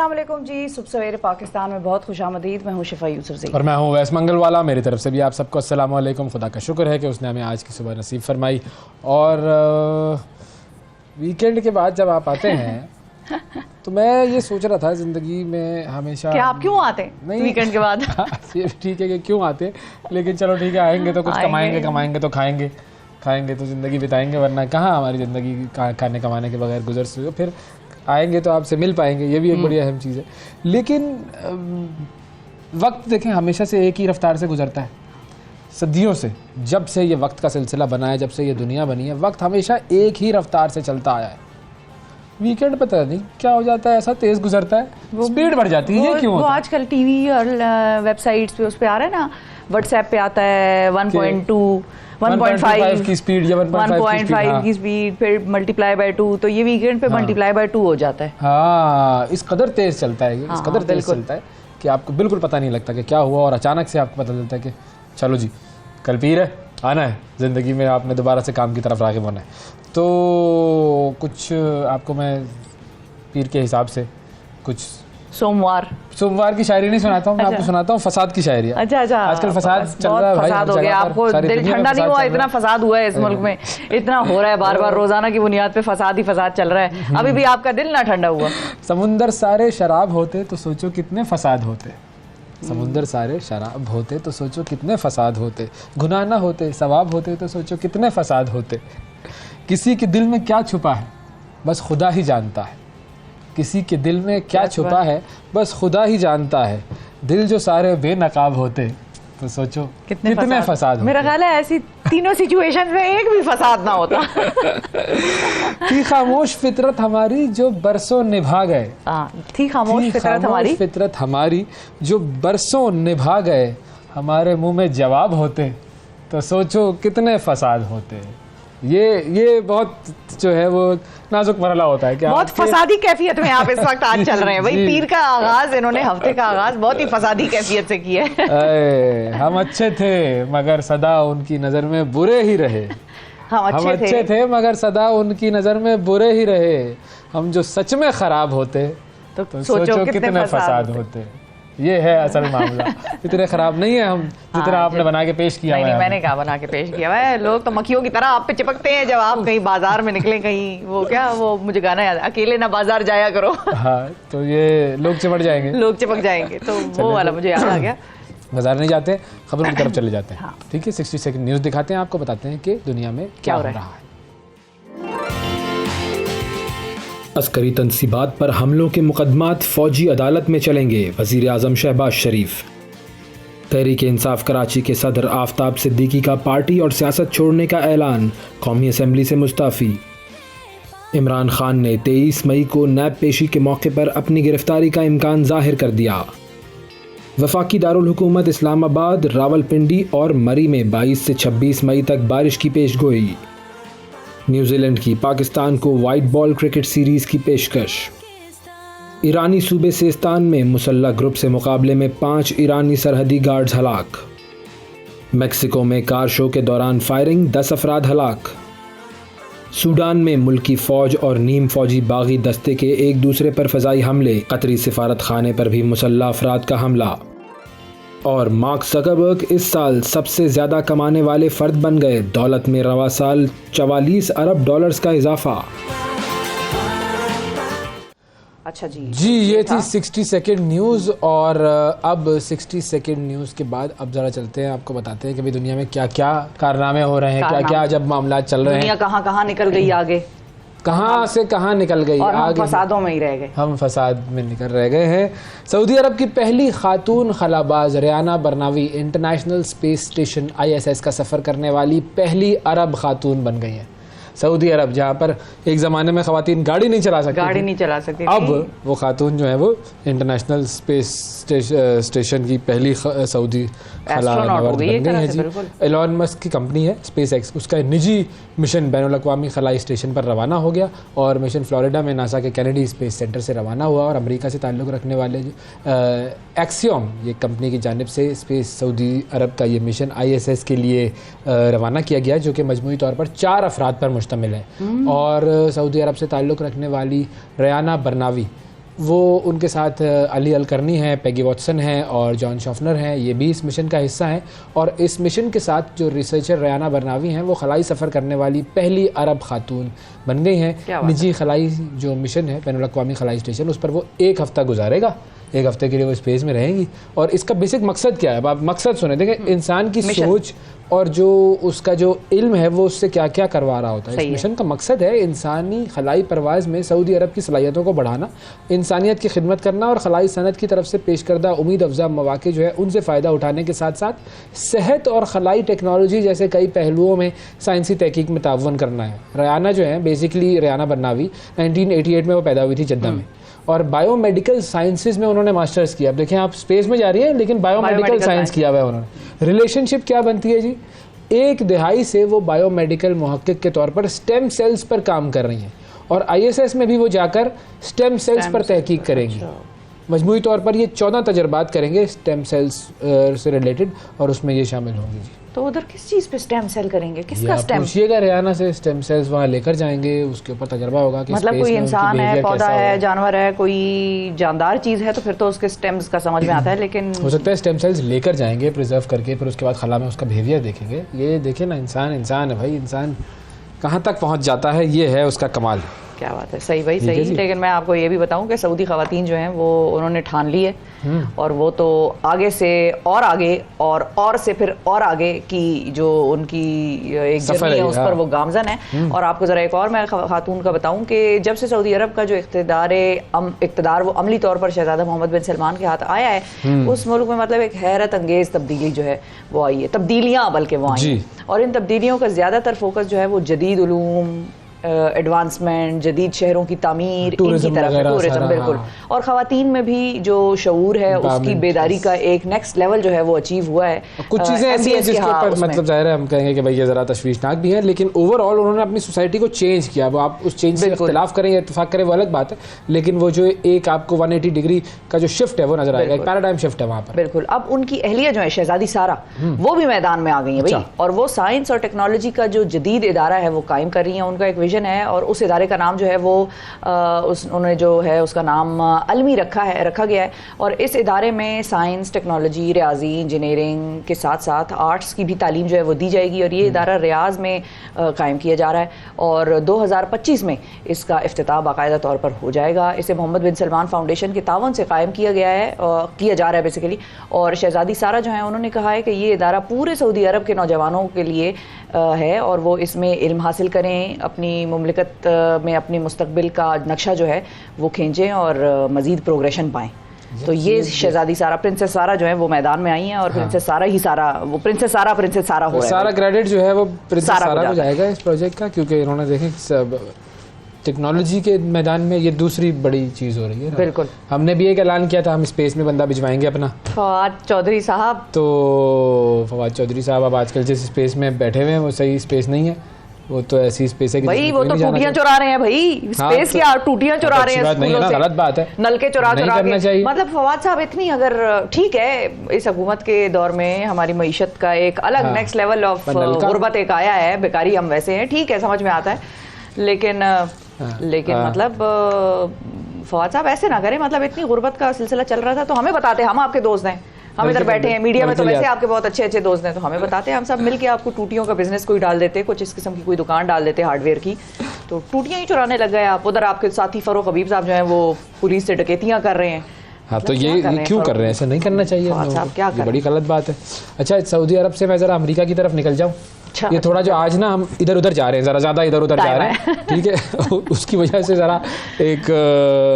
अस्सलाम वालेकुम जी। सुबह सवेरे पाकिस्तान में बहुत खुशामदीद। मैं हूँ शिफा यूसुफ और मैं हूँ वैस मंगलवाला। मेरी तरफ से भी आप सबको अस्सलाम वालेकुम। खुदा का शुक्र है कि उसने हमें आज की सुबह नसीब फरमाई। और वीकेंड के बाद जब आप आते हैं तो मैं ये सोच रहा था ज़िंदगी में हमेशा क्या आप क्यों आते हैं नहीं वीकेंड के बाद? ये ठीक है कि क्यों आते, लेकिन चलो ठीक है, आएंगे तो कुछ कमाएंगे तो खाएंगे तो ज़िंदगी बिताएंगे, वरना कहाँ हमारी ज़िंदगी खाने कमाने के बगैर गुजर सकती। फिर आएंगे तो आपसे मिल पाएंगे, ये भी एक बड़ी अहम चीज़ है। लेकिन वक्त देखें हमेशा से एक ही रफ्तार से गुजरता है, सदियों से। जब से ये वक्त का सिलसिला बना है, जब से ये दुनिया बनी है, वक्त हमेशा एक ही रफ्तार से चलता आया है। वीकेंड पता नहीं क्या हो जाता है, ऐसा तेज़ गुजरता है, स्पीड बढ़ जाती है। ये क्यों होता है? आजकल टीवी और वेबसाइट्स पे उस पे आ रहा है ना, व्हाट्सएप पे आता है 1.2 1.5 की स्पीड या 1.5 की स्पीड, फिर मल्टीप्लाई बाय 2, तो ये वीकेंड पे मल्टीप्लाई बाय 2 हो जाता है। हाँ, इस कदर तेज़ चलता है, इस कदर तेज़ चलता है कि आपको बिल्कुल पता नहीं लगता कि क्या हुआ, और अचानक से आपको पता चलता है कि चलो जी कल पीर है, आना है ज़िंदगी में, आपने दोबारा से काम की तरफ राग़िब होना है। तो कुछ आपको मैं पीर के हिसाब से कुछ सोमवार की शायरी नहीं सुनाता हूँ, मैं आपको सुनाता हूँ फसाद की शायरी। अच्छा आजकल फसाद चल रहा है भाई, फसाद हो गया। आपको दिल ठंडा नहीं हुआ? इतना फसाद हुआ है इस मुल्क में, इतना हो रहा है बार बार, रोजाना की बुनियाद पे फसाद ही फसाद चल रहा है। अभी भी आपका दिल ना ठंडा हुआ? समुंदर सारे शराब होते तो सोचो कितने फसाद होते, समुंदर सारे शराब होते तो सोचो कितने फसाद होते, गुनाह ना होते सवाब होते तो सोचो कितने फसाद होते। किसी के दिल में क्या छुपा है बस खुदा ही जानता है, किसी के दिल में क्या छुपा है बस खुदा ही जानता है। दिल जो सारे बेनकाब होते तो सोचो कितने फसाद होते। मेरा ख्याल है ऐसी तीनों सिचुएशन में एक भी फसाद ना होता। थी खामोश फितरत हमारी जो बरसों निभा गए, थी खामोश फितरत हमारी जो बरसों निभा गए। हमारे मुंह में जवाब होते तो सोचो कितने फसाद होते। ये बहुत जो है वो नाजुक मरला होता है कि बहुत फसादी कैफियत में आप इस वक्त आज चल रहे हैं। वही पीर का आगाज, इन्होंने हफ्ते का आगाज बहुत ही फसादी कैफियत से किया है। हम अच्छे थे मगर सदा उनकी नज़र में बुरे ही रहे, हम अच्छे थे मगर सदा उनकी नज़र में बुरे ही रहे। हम जो सच में ख़राब होते तो सोचो कितने फसाद होते। ये है असल मामला। इतने खराब नहीं है हम जितना आपने बना के पेश किया। नहीं, मैंने क्या बना के पेश किया है? लोग तो मक्खियों की तरह आप पे चिपकते हैं जब आप कहीं बाजार में निकले, कहीं वो मुझे गाना याद है, अकेले ना बाजार जाया करो। हाँ, तो ये लोग चिपक जाएंगे, तो वो वाला मुझे याद आ गया। बाजार नहीं जाते, खबरों की तरफ चले जाते हैं। ठीक है, 60 सेकंड न्यूज़ दिखाते हैं आपको, बताते हैं कि दुनिया में क्या हो रहा है। अस्करी तनसीबात पर हमलों के मुकदमात फ़ौजी अदालत में चलेंगे, वज़ीर आज़म शहबाज शरीफ। तहरीक इंसाफ कराची के सदर आफ्ताब सिद्दीकी का पार्टी और सियासत छोड़ने का ऐलान, कौमी असम्बली से मुस्ताफ़ी। इमरान खान ने 23 मई को नैब पेशी के मौके पर अपनी गिरफ्तारी का इम्कान ज़ाहिर कर दिया। वफाकी दारुल हुकूमत इस्लामाबाद, रावलपिंडी और मरी में 22 से 26 मई तक बारिश की पेशगोई। न्यूजीलैंड की पाकिस्तान को वाइट बॉल क्रिकेट सीरीज़ की पेशकश। ईरानी सूबे सिस्तान में मुसल्लह ग्रुप से मुकाबले में 5 ईरानी सरहदी गार्ड्स हलाक। मेक्सिको में कार शो के दौरान फायरिंग, 10 अफराद हलाक। सूडान में मुल्की फ़ौज और नीम फ़ौजी बागी दस्ते के एक दूसरे पर फ़ज़ाई हमले, कतरी सिफारत खाने पर भी मुसल्लह अफराद का हमला। और मार्क ज़करबर्ग इस साल सबसे ज़्यादा कमाने वाले फ़र्द बन गए, दौलत में रवा साल 44 अरब डॉलर्स का इजाफा। अच्छा जी ये थी 60 सेकंड न्यूज़। और अब 60 सेकंड न्यूज़ के बाद अब ज़रा चलते हैं, आपको बताते हैं कि भाई दुनिया में क्या क्या कारनामे हो रहे हैं, क्या क्या जब मामला चल रहे हैं, दुनिया कहाँ कहाँ निकल गई आगे, कहाँ से कहाँ निकल गई, और हम फसादों में ही रह गए, हम फसाद में निकल रह गए हैं। सऊदी अरब की पहली खातून खलाबाज Rayyana Barnawi International Space Station ISS का सफ़र करने वाली पहली अरब खातून बन गई हैं। सऊदी अरब जहाँ पर एक ज़माने में ख़वातीन गाड़ी नहीं चला सकती, अब वो खातून जो है वो इंटरनेशनल स्पेस स्टेशन की पहली सऊदी खलाबाज बन गई है जी। एलॉन मस्क की कंपनी है SpaceX, उसका निजी मिशन बैनुल-अक़वामी खलाई स्टेशन पर रवाना हो गया, और मिशन फ्लोरिडा में नासा के कैनेडी स्पेस सेंटर से रवाना हुआ। और अमेरिका से ताल्लुक़ रखने वाले एक्सियोम ये कंपनी की जानिब से स्पेस सऊदी अरब का ये मिशन ISS के लिए रवाना किया गया, जो कि मजमूई तौर पर 4 अफराद पर मुश्तमिल है। और सऊदी अरब से ताल्लुक़ रखने वाली रियाना बरनावी वो उनके साथ अली अलकरनी है, पेगी वॉटसन है और जॉन शॉफनर हैं, ये भी इस मिशन का हिस्सा हैं। और इस मिशन के साथ जो रिसर्चर रेयाना बरनावी हैं वो खलाई सफ़र करने वाली पहली अरब खातून बन गई हैं। निजी खलाई जो मिशन है बैनुल अक़वामी खलाई स्टेशन, उस पर वो 1 हफ़्ता गुजारेगा। 1 हफ्ते के लिए वो स्पेस में रहेंगी। और इसका बेसिक मकसद क्या है, आप मकसद सुने। देखें इंसान की सोच और जो उसका जो इल्म है वो उससे क्या क्या करवा रहा होता है। इस मिशन का मकसद है इंसानी खलाई परवाज़ में सऊदी अरब की सलाहियतों को बढ़ाना, इंसानियत की खिदमत करना और खलाई सनत की तरफ से पेश करदा उम्मीद अफजा मौक़े जो है उनसे फ़ायदा उठाने के साथ साथ सेहत और खलाई टेक्नोलॉजी जैसे कई पहलुओं में साइंसी तहकीक में तावन करना है। रेयाना जो है बेसिकली रेयाना बरनावी 1988 में वो पैदा हुई थी जद्दा में और बायोमेडिकल साइंसेज में उन्होंने मास्टर्स किया। अब देखें आप स्पेस में जा रही हैं लेकिन बायोमेडिकल साइंस किया हुआ है उन्होंने। रिलेशनशिप क्या बनती है जी, 1 दहाई से वो बायोमेडिकल मुहक्किक के तौर पर स्टेम सेल्स पर काम कर रही हैं और ISS में भी वो जाकर स्टेम सेल्स पर तहकीक करेंगी। मजमूई तौर पर ये 14 तजर्बात करेंगे स्टेम सेल्स से रिलेटेड और उसमें ये शामिल होंगी जी। तो उधर किस चीज़ पे स्टेम सेल करेंगे, किसका स्टेम? पूछिएगा रेयाना से, स्टेम सेल्स वहाँ लेकर जाएंगे, उसके ऊपर तजर्बा होगा कि मतलब कोई इंसान है, पौधा है, जानवर है, कोई जानदार चीज़ है तो फिर तो उसके स्टेम्स का समझ में आता है। लेकिन हो सकता है स्टेम सेल्स लेकर जाएंगे प्रिजर्व करके, फिर उसके बाद खला में उसका बिहेवियर देखेंगे। ये देखें ना, इंसान है भाई, इंसान कहाँ तक पहुँच जाता है, ये है उसका कमाल। क्या बात है, सही भाई सही। लेकिन मैं आपको ये भी बताऊं कि सऊदी ख़वातीन जो हैं वो उन्होंने ठान ली है और वो तो आगे से और आगे और से फिर और आगे की जो उनकी एक जर्नी है उस पर वो गामजन है। और आपको ज़रा एक और मैं खातून का बताऊं कि जब से सऊदी अरब का जो इक़्तिदार वो अमली तौर पर शहज़ादा मोहम्मद बिन सलमान के हाथ आया है, उस मुल्क में मतलब एक हैरत अंगेज़ तब्दीली जो है वो आई है, तब्दीलियाँ बल्कि वो आई हैं। और इन तब्दीलियों का ज़्यादातर फोकस जो है वो जदीद उलूम, एडवांसमेंट, जदीद शहरों की तामीर, इनकी तरफ टूरिज्म बिल्कुल। और ख़वातीन में भी जो शऊर है उसकी बेदारी का एक नेक्स्ट लेवल जो है वो अचीव हुआ है। कुछ चीज़ें ऐसी हैं जिसके ऊपर मतलब ज़ाहिर है हम कहेंगे कि भाई ये ज़रा तशवीशनाक भी है, लेकिन ओवरऑल उन्होंने अपनी सोसाइटी को चेंज किया। वो आप उस चेंज से इख्तिलाफ करें या इत्तेफाक करें वो अलग बात है, लेकिन वो जो एक आपको 180 डिग्री का जो शिफ्ट है वो नजर आएगा, एक पैराडाइम शिफ्ट है वहाँ पर। बिल्कुल। अब उनकी अहलिया जो है शहजादी सारा वो भी मैदान में आ गई है भाई, और वो साइंस और टेक्नोलॉजी का जो जदीद इदारा है वो कायम कर रही है। उनका एक विजन है और उस इदारे का नाम जो है वो उन्होंने जो है उसका नाम अलमी रखा गया है। और इस इदारे में साइंस, टेक्नोलॉजी, रियाजी, इंजीनियरिंग के साथ साथ आर्ट्स की भी तालीम जो है वो दी जाएगी। और ये इदारा रियाज में कायम किया जा रहा है और 2025 में इसका इफ्तिताह बाकायदा तौर पर हो जाएगा। इसे मोहम्मद बिन सलमान फाउंडेशन के तावन से कायम किया जा रहा है बेसिकली। और शहजादी सारा जो है उन्होंने कहा है कि ये इदारा पूरे सऊदी अरब के नौजवानों के लिए है और वो इसमें इल्म हासिल करें, अपनी मुमलिकत में अपनी मुस्तकबिल का नक्शा जो है वो खींचें और मज़ीद प्रोग्रेशन पाएँ। तो ये शहजादी सारा, प्रिंसेस सारा जो है वो मैदान में आई हैं और प्रिंसेस सारा वो प्रिंसेस सारा हो रहा है। सारा क्रेडिट जो है वो प्रिंसेस सारा को जाएगा इस प्रोजेक्ट का, क्योंकि इन्होंने देखें सब टेक्नोलॉजी के मैदान में ये दूसरी बड़ी चीज़ हो रही है। बिल्कुल। हमने भी एक ऐलान किया था हम स्पेस में बंदा भिजवाएंगे अपना, फवाद चौधरी साहब। तो फवाद चौधरी साहब अब आजकल जिस स्पेस में बैठे हुए हैं वो सही स्पेस नहीं है, वो तो ऐसी स्पेस है कि भाई वो तो टूटियां चुरा रहे हैं भाई, स्पेस क्या टूटियां चुरा रहे हैं, नहीं है ना, गलत बात है, नलके चुरा के। मतलब फवाद साहब इतनी अगर ठीक है इस हुकूमत के दौर में हमारी मईशत का एक अलग नेक्स्ट लेवल ऑफ गुर्बत एक आया है, बेकारी हम वैसे हैं, ठीक है समझ में आता है, लेकिन मतलब फवाद साहब ऐसे ना करें, मतलब इतनी गुर्बत का सिलसिला चल रहा था तो हमें बताते, हम आपके दोस्त हैं, हम इधर बैठे हैं मीडिया में तो वैसे आपके बहुत अच्छे अच्छे दोस्त हैं, तो हमें बताते हैं, हम सब मिलके आपको टूटियों का बिजनेस कोई डाल देते, कुछ इस किस्म की कोई दुकान डाल देते हार्डवेयर की, तो टूटियां ही चुराने लग गए आप। उधर आपके साथी फरोख हबीब साहब जो हैं वो पुलिस से डकैतियां कर रहे हैं। हाँ तो ये क्यों कर रहे हैं, ऐसा नहीं करना चाहिए, ये बड़ी गलत बात है। अच्छा सऊदी अरब से मैं ज़रा अमेरिका की तरफ निकल जाऊँ। ये थोड़ा जो आज ना हम इधर उधर जा रहे हैं, ज़रा ज़्यादा इधर उधर जा रहे हैं, ठीक है उसकी वजह से ज़रा एक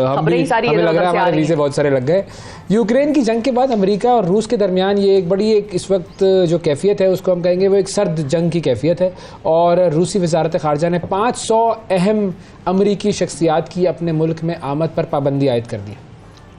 हमें लग रहा है हमारे वीज़े बहुत सारे लग गए। यूक्रेन की जंग के बाद अमेरिका और रूस के दरमियान ये एक बड़ी इस वक्त जो कैफियत है उसको हम कहेंगे वो एक सर्द जंग की कैफियत है। और रूसी वजारत ख़ारजा ने 500 अहम अमरीकी शख्सियात की अपने मुल्क में आमद पर पाबंदी आयद कर दी।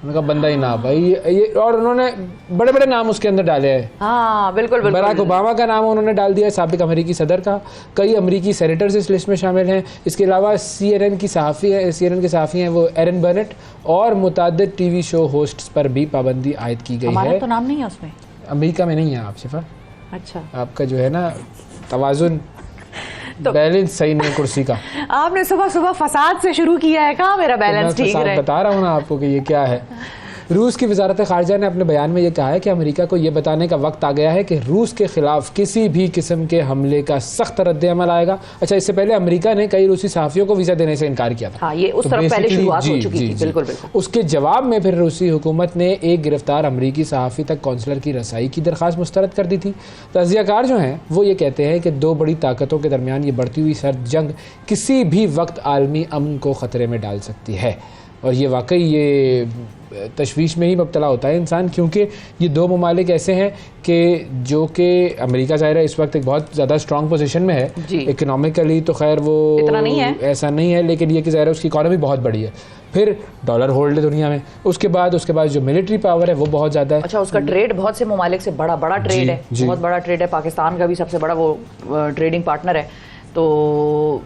उनका बंदा ही ना भाई ये, और उन्होंने बड़े बड़े नाम उसके अंदर डाले हैं। हाँ बिल्कुल बिल्कुल। बराक ओबामा का नाम उन्होंने डाल दिया, साबिक अमेरिकी सदर का, कई अमेरिकी सेनेटर्स इस लिस्ट में शामिल हैं। इसके अलावा CNN के सहाफ़ी हैं वो एरन बर्नेट, और मुताद्दिद TV शो होस्ट्स पर भी पाबंदी आयद की गई है। हमारा तो नाम नहीं है उसमें, अमेरिका में नहीं है आप शिफा। अच्छा, आपका जो है ना तवाज़ुन बैलेंस सही नहीं कुर्सी का। आपने सुबह सुबह फसाद से शुरू किया है, कहाँ मेरा बैलेंस ठीक रहे। बता रहा हूँ ना आपको कि ये क्या है। रूस की वजारत खारजा ने अपने बयान में ये कहा है कि अमेरिका को ये बताने का वक्त आ गया है कि रूस के खिलाफ किसी भी किस्म के हमले का सख्त रद्द-ए-अमल आएगा। अच्छा, इससे पहले अमेरिका ने कई रूसी सहाफ़ियों को वीज़ा देने से इनकार किया था। हाँ, ये उस तरफ पहले शुरुआत हो चुकी थी। बिल्कुल बिल्कुल। उसके जवाब में फिर रूसी हुकूमत ने एक गिरफ्तार अमरीकी सहाफ़ी तक कौंसलर की रसाई की दरख्वास्त मुस्तरद कर दी थी। तजियाकार जो हैं वो ये कहते हैं कि दो बड़ी ताकतों के दरमियान ये बढ़ती हुई सर्द जंग किसी भी वक्त आलमी अमन को ख़तरे में डाल सकती है। और ये वाकई ये तशवीश में ही मुब्तला होता है इंसान, क्योंकि ये दो ममालिक ऐसे हैं कि जो कि अमेरिका ज़ाहिर है इस वक्त एक बहुत ज़्यादा स्ट्रॉन्ग पोजीशन में है। इकनॉमिकली तो खैर वो इतना नहीं है, ऐसा नहीं है, लेकिन ये कि ज़ाहिर है उसकी इकॉनमी बहुत बड़ी है। फिर डॉलर होल्ड है दुनिया में। उसके बाद जो मिलिट्री पावर है वो बहुत ज़्यादा है। अच्छा, उसका ट्रेड बहुत से ममालिक से बड़ा ट्रेड है, बहुत बड़ा ट्रेड है। पाकिस्तान का भी सबसे बड़ा वो ट्रेडिंग पार्टनर है, तो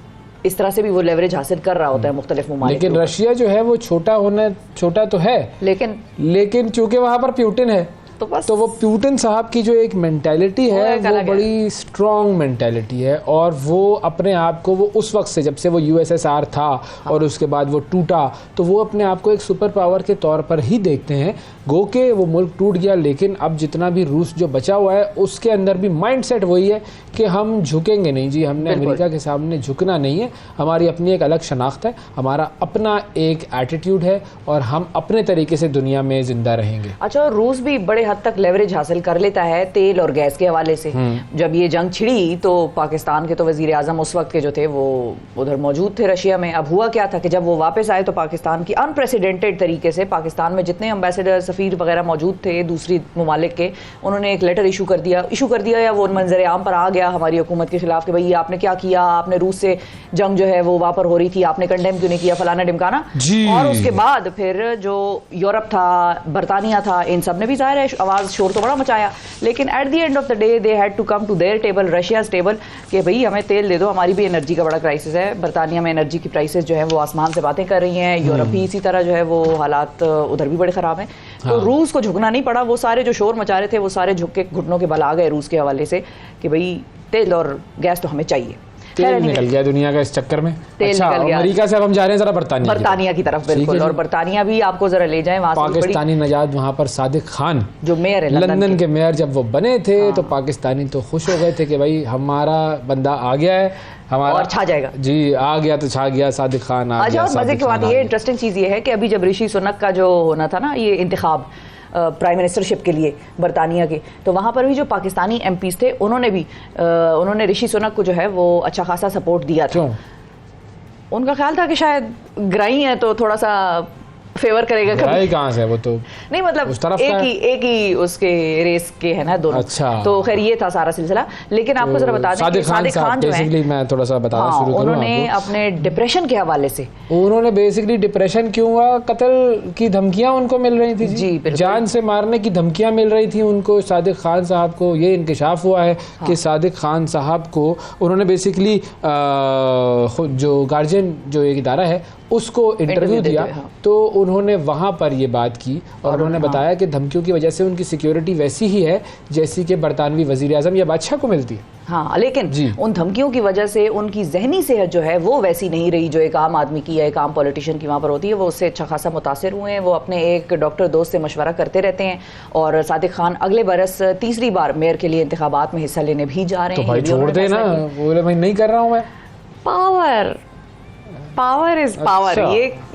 इस तरह से भी वो लेवरेज हासिल कर रहा होता है मुख्तलिफ ममालिक। लेकिन रशिया जो है वो छोटा तो है, लेकिन चूंकि वहाँ पर प्यूटिन है तो वो प्यूटिन साहब की जो एक मेंटालिटी है वो बड़ी स्ट्रॉन्ग मेंटालिटी है। और वो अपने आप को वो उस वक्त से जब से वो यूएसएसआर था और उसके बाद वो टूटा, तो वो अपने आप को एक सुपर पावर के तौर पर ही देखते हैं। गो के वो मुल्क टूट गया, लेकिन अब जितना भी रूस जो बचा हुआ है उसके अंदर भी माइंडसेट वही है कि हम झुकेंगे नहीं जी, हमने अमेरिका के सामने झुकना नहीं है। हमारी अपनी एक अलग शनाख्त है, हमारा अपना एक एटीट्यूड है और हम अपने तरीके से दुनिया में जिंदा रहेंगे। अच्छा, रूस भी बड़े हद तक लेवरेज हासिल कर लेता है तेल और गैस के हवाले से। जब ये जंग छिड़ी तो पाकिस्तान के तो वजीर आजम उस वक्त के जो थे वो उधर मौजूद थे रशिया में। अब हुआ क्या था कि जब वो वापस आए तो पाकिस्तान की अनप्रेसिडेंटेड तरीके से पाकिस्तान में जितने एम्बेसडर सफ़ीर वगैरह मौजूद थे दूसरी ममालिक के, उन्होंने एक लेटर इशू कर दिया या वो मंजर आम पर आ गया हमारी हुकूमत के खिलाफ कि भाई आपने क्या किया, आपने रूस से जंग जो है वो वहाँ पर हो रही थी, आपने कंडेम क्यों नहीं किया, फलाना ढिमकाना। और उसके बाद फिर जो यूरोप था, बरतानिया था, इन सब ने भी ज़ाहिर है आवाज़ शोर तो बड़ा मचाया। लेकिन at the end of the day they had to come to their table, Russia's table, कि भाई हमें तेल दे दो, हमारी भी एनर्जी का बड़ा क्राइसिस है। बरतानिया में एनर्जी की प्राइसेस जो है वो आसमान से बातें कर रही हैं। यूरोप भी इसी तरह जो है वो हालात उधर भी बड़े ख़राब हैं। तो रूस को झुकना नहीं पड़ा। वो सारे जो शोर मचा रहे थे वो सारे झुक के घुटनों के बल आ गए रूस के हवाले से कि भाई तेल और गैस तो हमें चाहिए। तेल निकल गया दुनिया का इस चक्कर में। अच्छा, अमेरिका से अब हम जा रहे हैं जरा बरतानिया की तरफ। बिल्कुल, और बरतानिया भी आपको जरा ले जाएं वहाँ। पाकिस्तानी नजाद वहाँ पर सादिक खान जो मेयर है लंदन के मेयर, जब वो बने थे तो पाकिस्तानी तो खुश हो गए थे कि भाई हमारा बंदा आ गया है, हमारा और छा जाएगा जी, आ गया तो छा गया, सादिक खान आ गया। और मजे की बात ये इंटरेस्टिंग चीज़ ये है कि अभी जब ऋषि सुनक का जो होना था ना ये इंतखाब प्राइम मिनिस्टरशिप के लिए बरतानिया के, तो वहाँ पर भी जो पाकिस्तानी एमपीज थे उन्होंने ऋषि सुनक को जो है वो अच्छा खासा सपोर्ट दिया था। उनका ख्याल था कि शायद ग्राई है तो थोड़ा सा फेवर करेगा। कभी कहाँ से वो तो नहीं, मतलब उस तरफ एक ही उसके रेस के है ना दोनों। अच्छा, तो खैर ये था सारा सिलसिला। लेकिन आपको जरा बता दें सादिक खान जो है, मैं थोड़ा सा बताना शुरू करूं, उन्होंने अपने डिप्रेशन के हवाले से, उन्होंने बेसिकली डिप्रेशन क्यों हुआ, कत्ल की धमकियां उनको मिल रही थी जी, जान से मारने की धमकियां मिल रही थी उनको। सादिक खान साहब को ये इंकशाफ हुआ है कि सादिक खान साहब को उन्होंने बेसिकली जो गार्जियन जो एक इदारा है उसको इंटरव्यू दिया, तो उन्होंने वहाँ पर ये बात की और उन्होंने बताया कि धमकियों की वजह से उनकी सिक्योरिटी वैसी ही है जैसी कि बरतानवी वजीर आज़म या बादशाह को मिलती है। हाँ, लेकिन उन धमकियों की वजह से उनकी जहनी सेहत जो है वो वैसी नहीं रही जो एक आम आदमी की या एक आम पॉलिटिशियन की वहाँ पर होती है। वो उससे अच्छा खासा मुतासिर हुए हैं। वो अपने एक डॉक्टर दोस्त से मशवरा करते रहते हैं और सादिक खान अगले बरस तीसरी बार मेयर के लिए इंतखाबात में हिस्सा लेने भी जा रहे हैं। तो भाई छोड़ दे ना, बोले मैं नहीं कर रहा हूँ, मैं पावर इज पावर।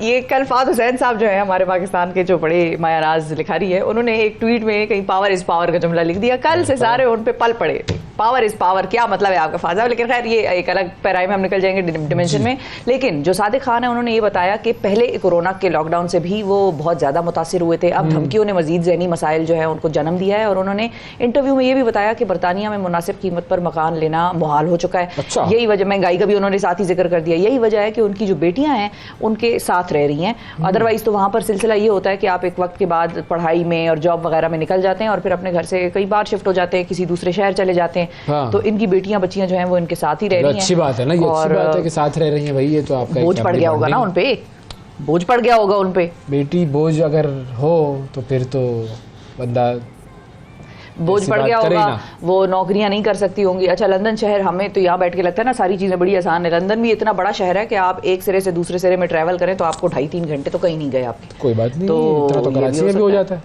ये कल फाद हुसैन साहब जो है हमारे पाकिस्तान के जो बड़े मायानाज लिखारी है, उन्होंने एक ट्वीट में कहीं पावर इज पावर का जुमला लिख दिया। कल से सारे उन पे पल पड़े, पावर इज पावर क्या मतलब है आपका फाजा। लेकिन खैर ये एक अलग पैराई में हम निकल जाएंगे डिमेंशन में। लेकिन जो सादिक खान है उन्होंने ये बताया कि पहले कोरोना के लॉकडाउन से भी वो बहुत ज़्यादा मुतासिर हुए थे। अब धमकियों ने मजीद ज़हनी मसाइल जो है उनको जन्म दिया है। और उन्होंने इंटरव्यू में ये भी बताया कि बरतानिया में मुनासिब कीमत पर मकान लेना मुहाल हो चुका है। यही वजह, महंगाई का भी उन्होंने साथ ही जिक्र कर दिया, यही वजह है कि उनकी जो बेटियां हैं उनके साथ रह रही हैं। अदरवाइज तो वहाँ पर सिलसिला ये होता है कि आप एक वक्त के बाद पढ़ाई में और जॉब वगैरह में निकल जाते हैं और फिर अपने घर से कई बार शिफ्ट हो जाते हैं, किसी दूसरे शहर चले जाते हैं। तो इनकी बेटियां बच्चियां जो हैं वो इनके साथ ही रह रही हैं। अच्छी बात है ना, ये अच्छी बात है कि साथ रह रही हैं भाई। ये तो आपका बोझ पड़ गया होगा ना उन पे, बोझ पड़ गया होगा उन पे। बेटी बोझ अगर हो तो फिर तो बंदा बोझ ऐसी पड़ बात गया करें होगा, ना। वो नौकरियां नहीं कर सकती होंगी। अच्छा, लंदन शहर, हमें तो यहाँ बैठ के लगता है ना सारी चीजें बड़ी आसान है। लंदन भी इतना बड़ा शहर है कि आप एक सिरे से दूसरे सिरे में ट्रैवल करें तो आपको 2.5-3 घंटे तो कहीं नहीं गए आपके। कोई बात नहीं, तो इतना तो ये कराची में भी हो जाता है।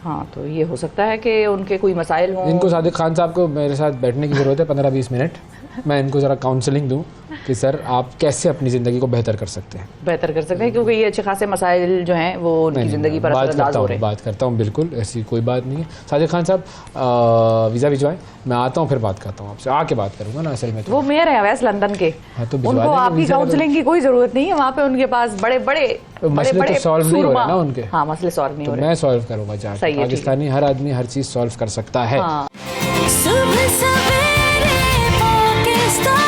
हाँ, तो ये हो सकता है कि उनके कोई मसाइल हों। इनको सादिक खान साहब को मेरे साथ बैठने की ज़रूरत है 15-20 मिनट, मैं इनको ज़रा काउंसलिंग दूं कि सर आप कैसे अपनी ज़िंदगी को बेहतर कर सकते हैं। बेहतर कर सकते हैं, क्योंकि ये अच्छे खासे मसाइल जो हैं वो उनकी ज़िंदगी पर असरअंदाज हो रहे हैं। बात करता हूँ, बिल्कुल ऐसी कोई बात नहीं है। सादिक खान साहब वीज़ा भिजवाएं, मैं आता हूँ फिर बात करता हूँ आपसे, आके बात करूँगा ना असल में तो। वो मेयर है वेस्ट लंदन के, हाँ, तो भिजवा उनको देंगे आपकी वीज़ा काउंसलिंग की कोई ज़रूरत नहीं है। वहाँ पे उनके पास बड़े बड़े मसले तो सॉल्व नहीं हो रहे ना उनके। हाँ, मसले सॉल्व नहीं हो तो रहे। मैं सॉल्व करूँगा जाके। सही है, ठीक है। पाकिस्तानी हर आदमी हर चीज़ सॉल्व कर सकता है। हाँ। सुबह सवेरे पाकिस्तान,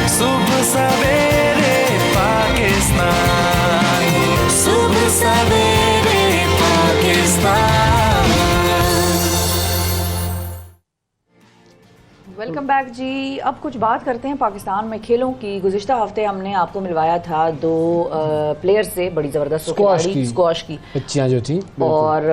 सुबह सवेरे पाकिस्तान, सुबह सवेरे पाकिस्तान। वेलकम बैक जी। अब कुछ बात करते हैं पाकिस्तान में खेलों की। गुज़िश्ता हफ्ते हमने आपको मिलवाया था 2 प्लेयर्स से, बड़ी ज़बरदस्त स्क्वाश की बच्चियाँ जो थी, और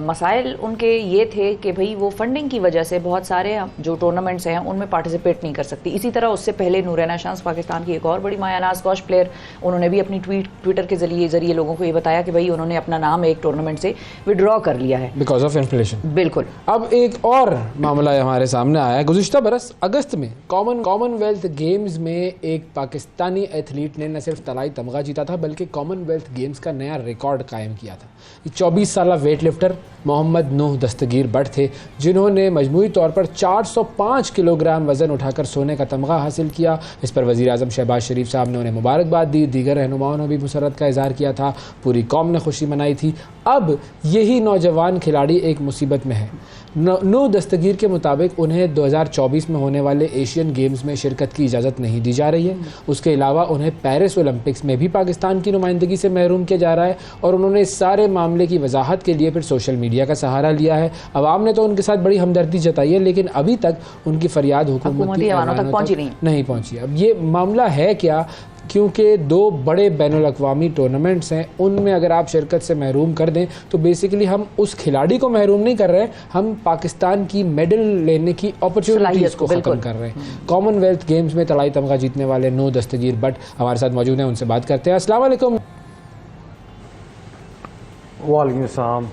मसाइल उनके ये थे कि भाई वो फंडिंग की वजह से बहुत सारे जो टूर्नामेंट्स हैं उनमें पार्टिसिपेट नहीं कर सकती। इसी तरह उससे पहले नूरैना शांस, पाकिस्तान की एक और बड़ी मायानाज स्क्वाश प्लेयर, उन्होंने भी अपनी ट्विटर के जरिए लोगों को ये बताया कि भाई उन्होंने अपना नाम एक टूर्नामेंट से विड्रॉ कर लिया है बिकॉज ऑफ इन्फ्लेशन। बिल्कुल। अब एक और मामला हमारे सामने आया है। गुज़िश्ता बरस अगस्त में कॉमनवेल्थ गेम्स में एक पाकिस्तानी एथलीट ने न सिर्फ तलाई तमगा जीता था बल्कि कॉमनवेल्थ गेम्स का नया रिकॉर्ड कायम किया था। 24 साला वेट लिफ्टर मोहम्मद नूह दस्तगीर बट थे, जिन्होंने मजमूई तौर पर 405 किलोग्राम वजन उठाकर सोने का तमगा हासिल किया। इस पर वज़ीर आज़म शहबाज शरीफ साहब ने उन्हें मुबारकबाद दी, दीगर रहनुमाओं ने भी मुसर्रत का इजहार किया था, पूरी कौम ने खुशी मनाई थी। अब यही नौजवान खिलाड़ी एक मुसीबत में है। नूह दस्तगीर के मुताबिक उन्हें 2024 में होने वाले एशियन गेम्स में शिरकत की इजाज़त नहीं दी जा रही है। उसके अलावा उन्हें पेरिस ओलंपिक्स में भी पाकिस्तान की नुमाइंदगी से महरूम किया जा रहा है और उन्होंने इस सारे मामले की वजाहत के लिए फिर सोशल मीडिया का सहारा लिया है। अवाम ने तो उनके साथ बड़ी हमदर्दी जताई है, लेकिन अभी तक उनकी फरियाद हुकूमती ऐवानों तक नहीं पहुँची। अब ये मामला है क्या, क्योंकि 2 बड़े बैनुल-अक़वामी टूर्नामेंट्स हैं, उनमें अगर आप शिरकत से महरूम कर दें तो बेसिकली हम उस खिलाड़ी को महरूम नहीं कर रहे, हम पाकिस्तान की मेडल लेने की अपॉर्चुनिटीज़ को ख़त्म कर रहे हैं। कॉमनवेल्थ गेम्स में तलाई तमगा जीतने वाले नूह दस्तगीर बट हमारे साथ मौजूद हैं, उनसे बात करते हैं। अस्सलाम वालेकुम। वालेकुम अस्सलाम।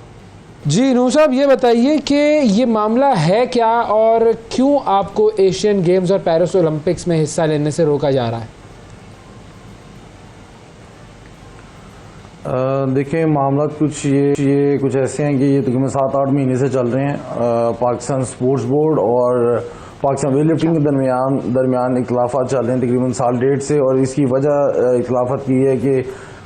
जी नूह साहब, ये बताइए कि ये मामला है क्या और क्यों आपको एशियन गेम्स और पेरिस ओलंपिक्स में हिस्सा लेने से रोका जा रहा है? देखिए, मामला कुछ ये कुछ ऐसे हैं कि ये तकरीबन 7-8 महीने से चल रहे हैं। पाकिस्तान स्पोर्ट्स बोर्ड और पाकिस्तान वेट लिफ्टिंग के दरमियान इख्तलाफात चल रहे हैं तकरीबन साल 1.5 से, और इसकी वजह इख्तलाफात की है कि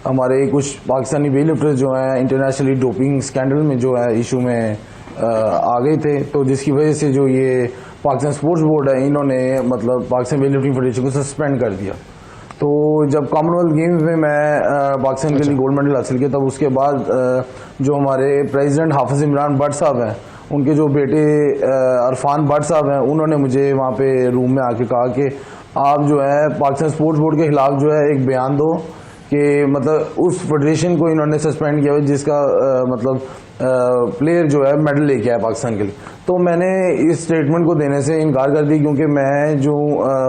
हमारे कुछ पाकिस्तानी वेट लिफ्टर्स जो हैं इंटरनेशनली डोपिंग स्कैंडल में जो है इशू में आ गए थे, तो जिसकी वजह से जो ये पाकिस्तान स्पोर्ट्स बोर्ड है इन्होंने मतलब पाकिस्तान वेट लिफ्टिंग फेडरेशन को सस्पेंड कर दिया। तो जब कॉमनवेल्थ गेम्स में मैं पाकिस्तान के लिए गोल्ड मेडल हासिल किया, तब उसके बाद जो हमारे प्रेसिडेंट हाफिज इमरान भट्ट साहब हैं, उनके जो बेटे अरफान भट्ट साहब हैं, उन्होंने मुझे वहाँ पे रूम में आके कहा कि आप जो है पाकिस्तान स्पोर्ट्स बोर्ड के खिलाफ जो है एक बयान दो कि मतलब उस फेडरेशन को इन्होंने सस्पेंड किया जिसका मतलब प्लेयर जो है मेडल लेके आया पाकिस्तान के लिए। तो मैंने इस स्टेटमेंट को देने से इनकार कर दी, क्योंकि मैं जो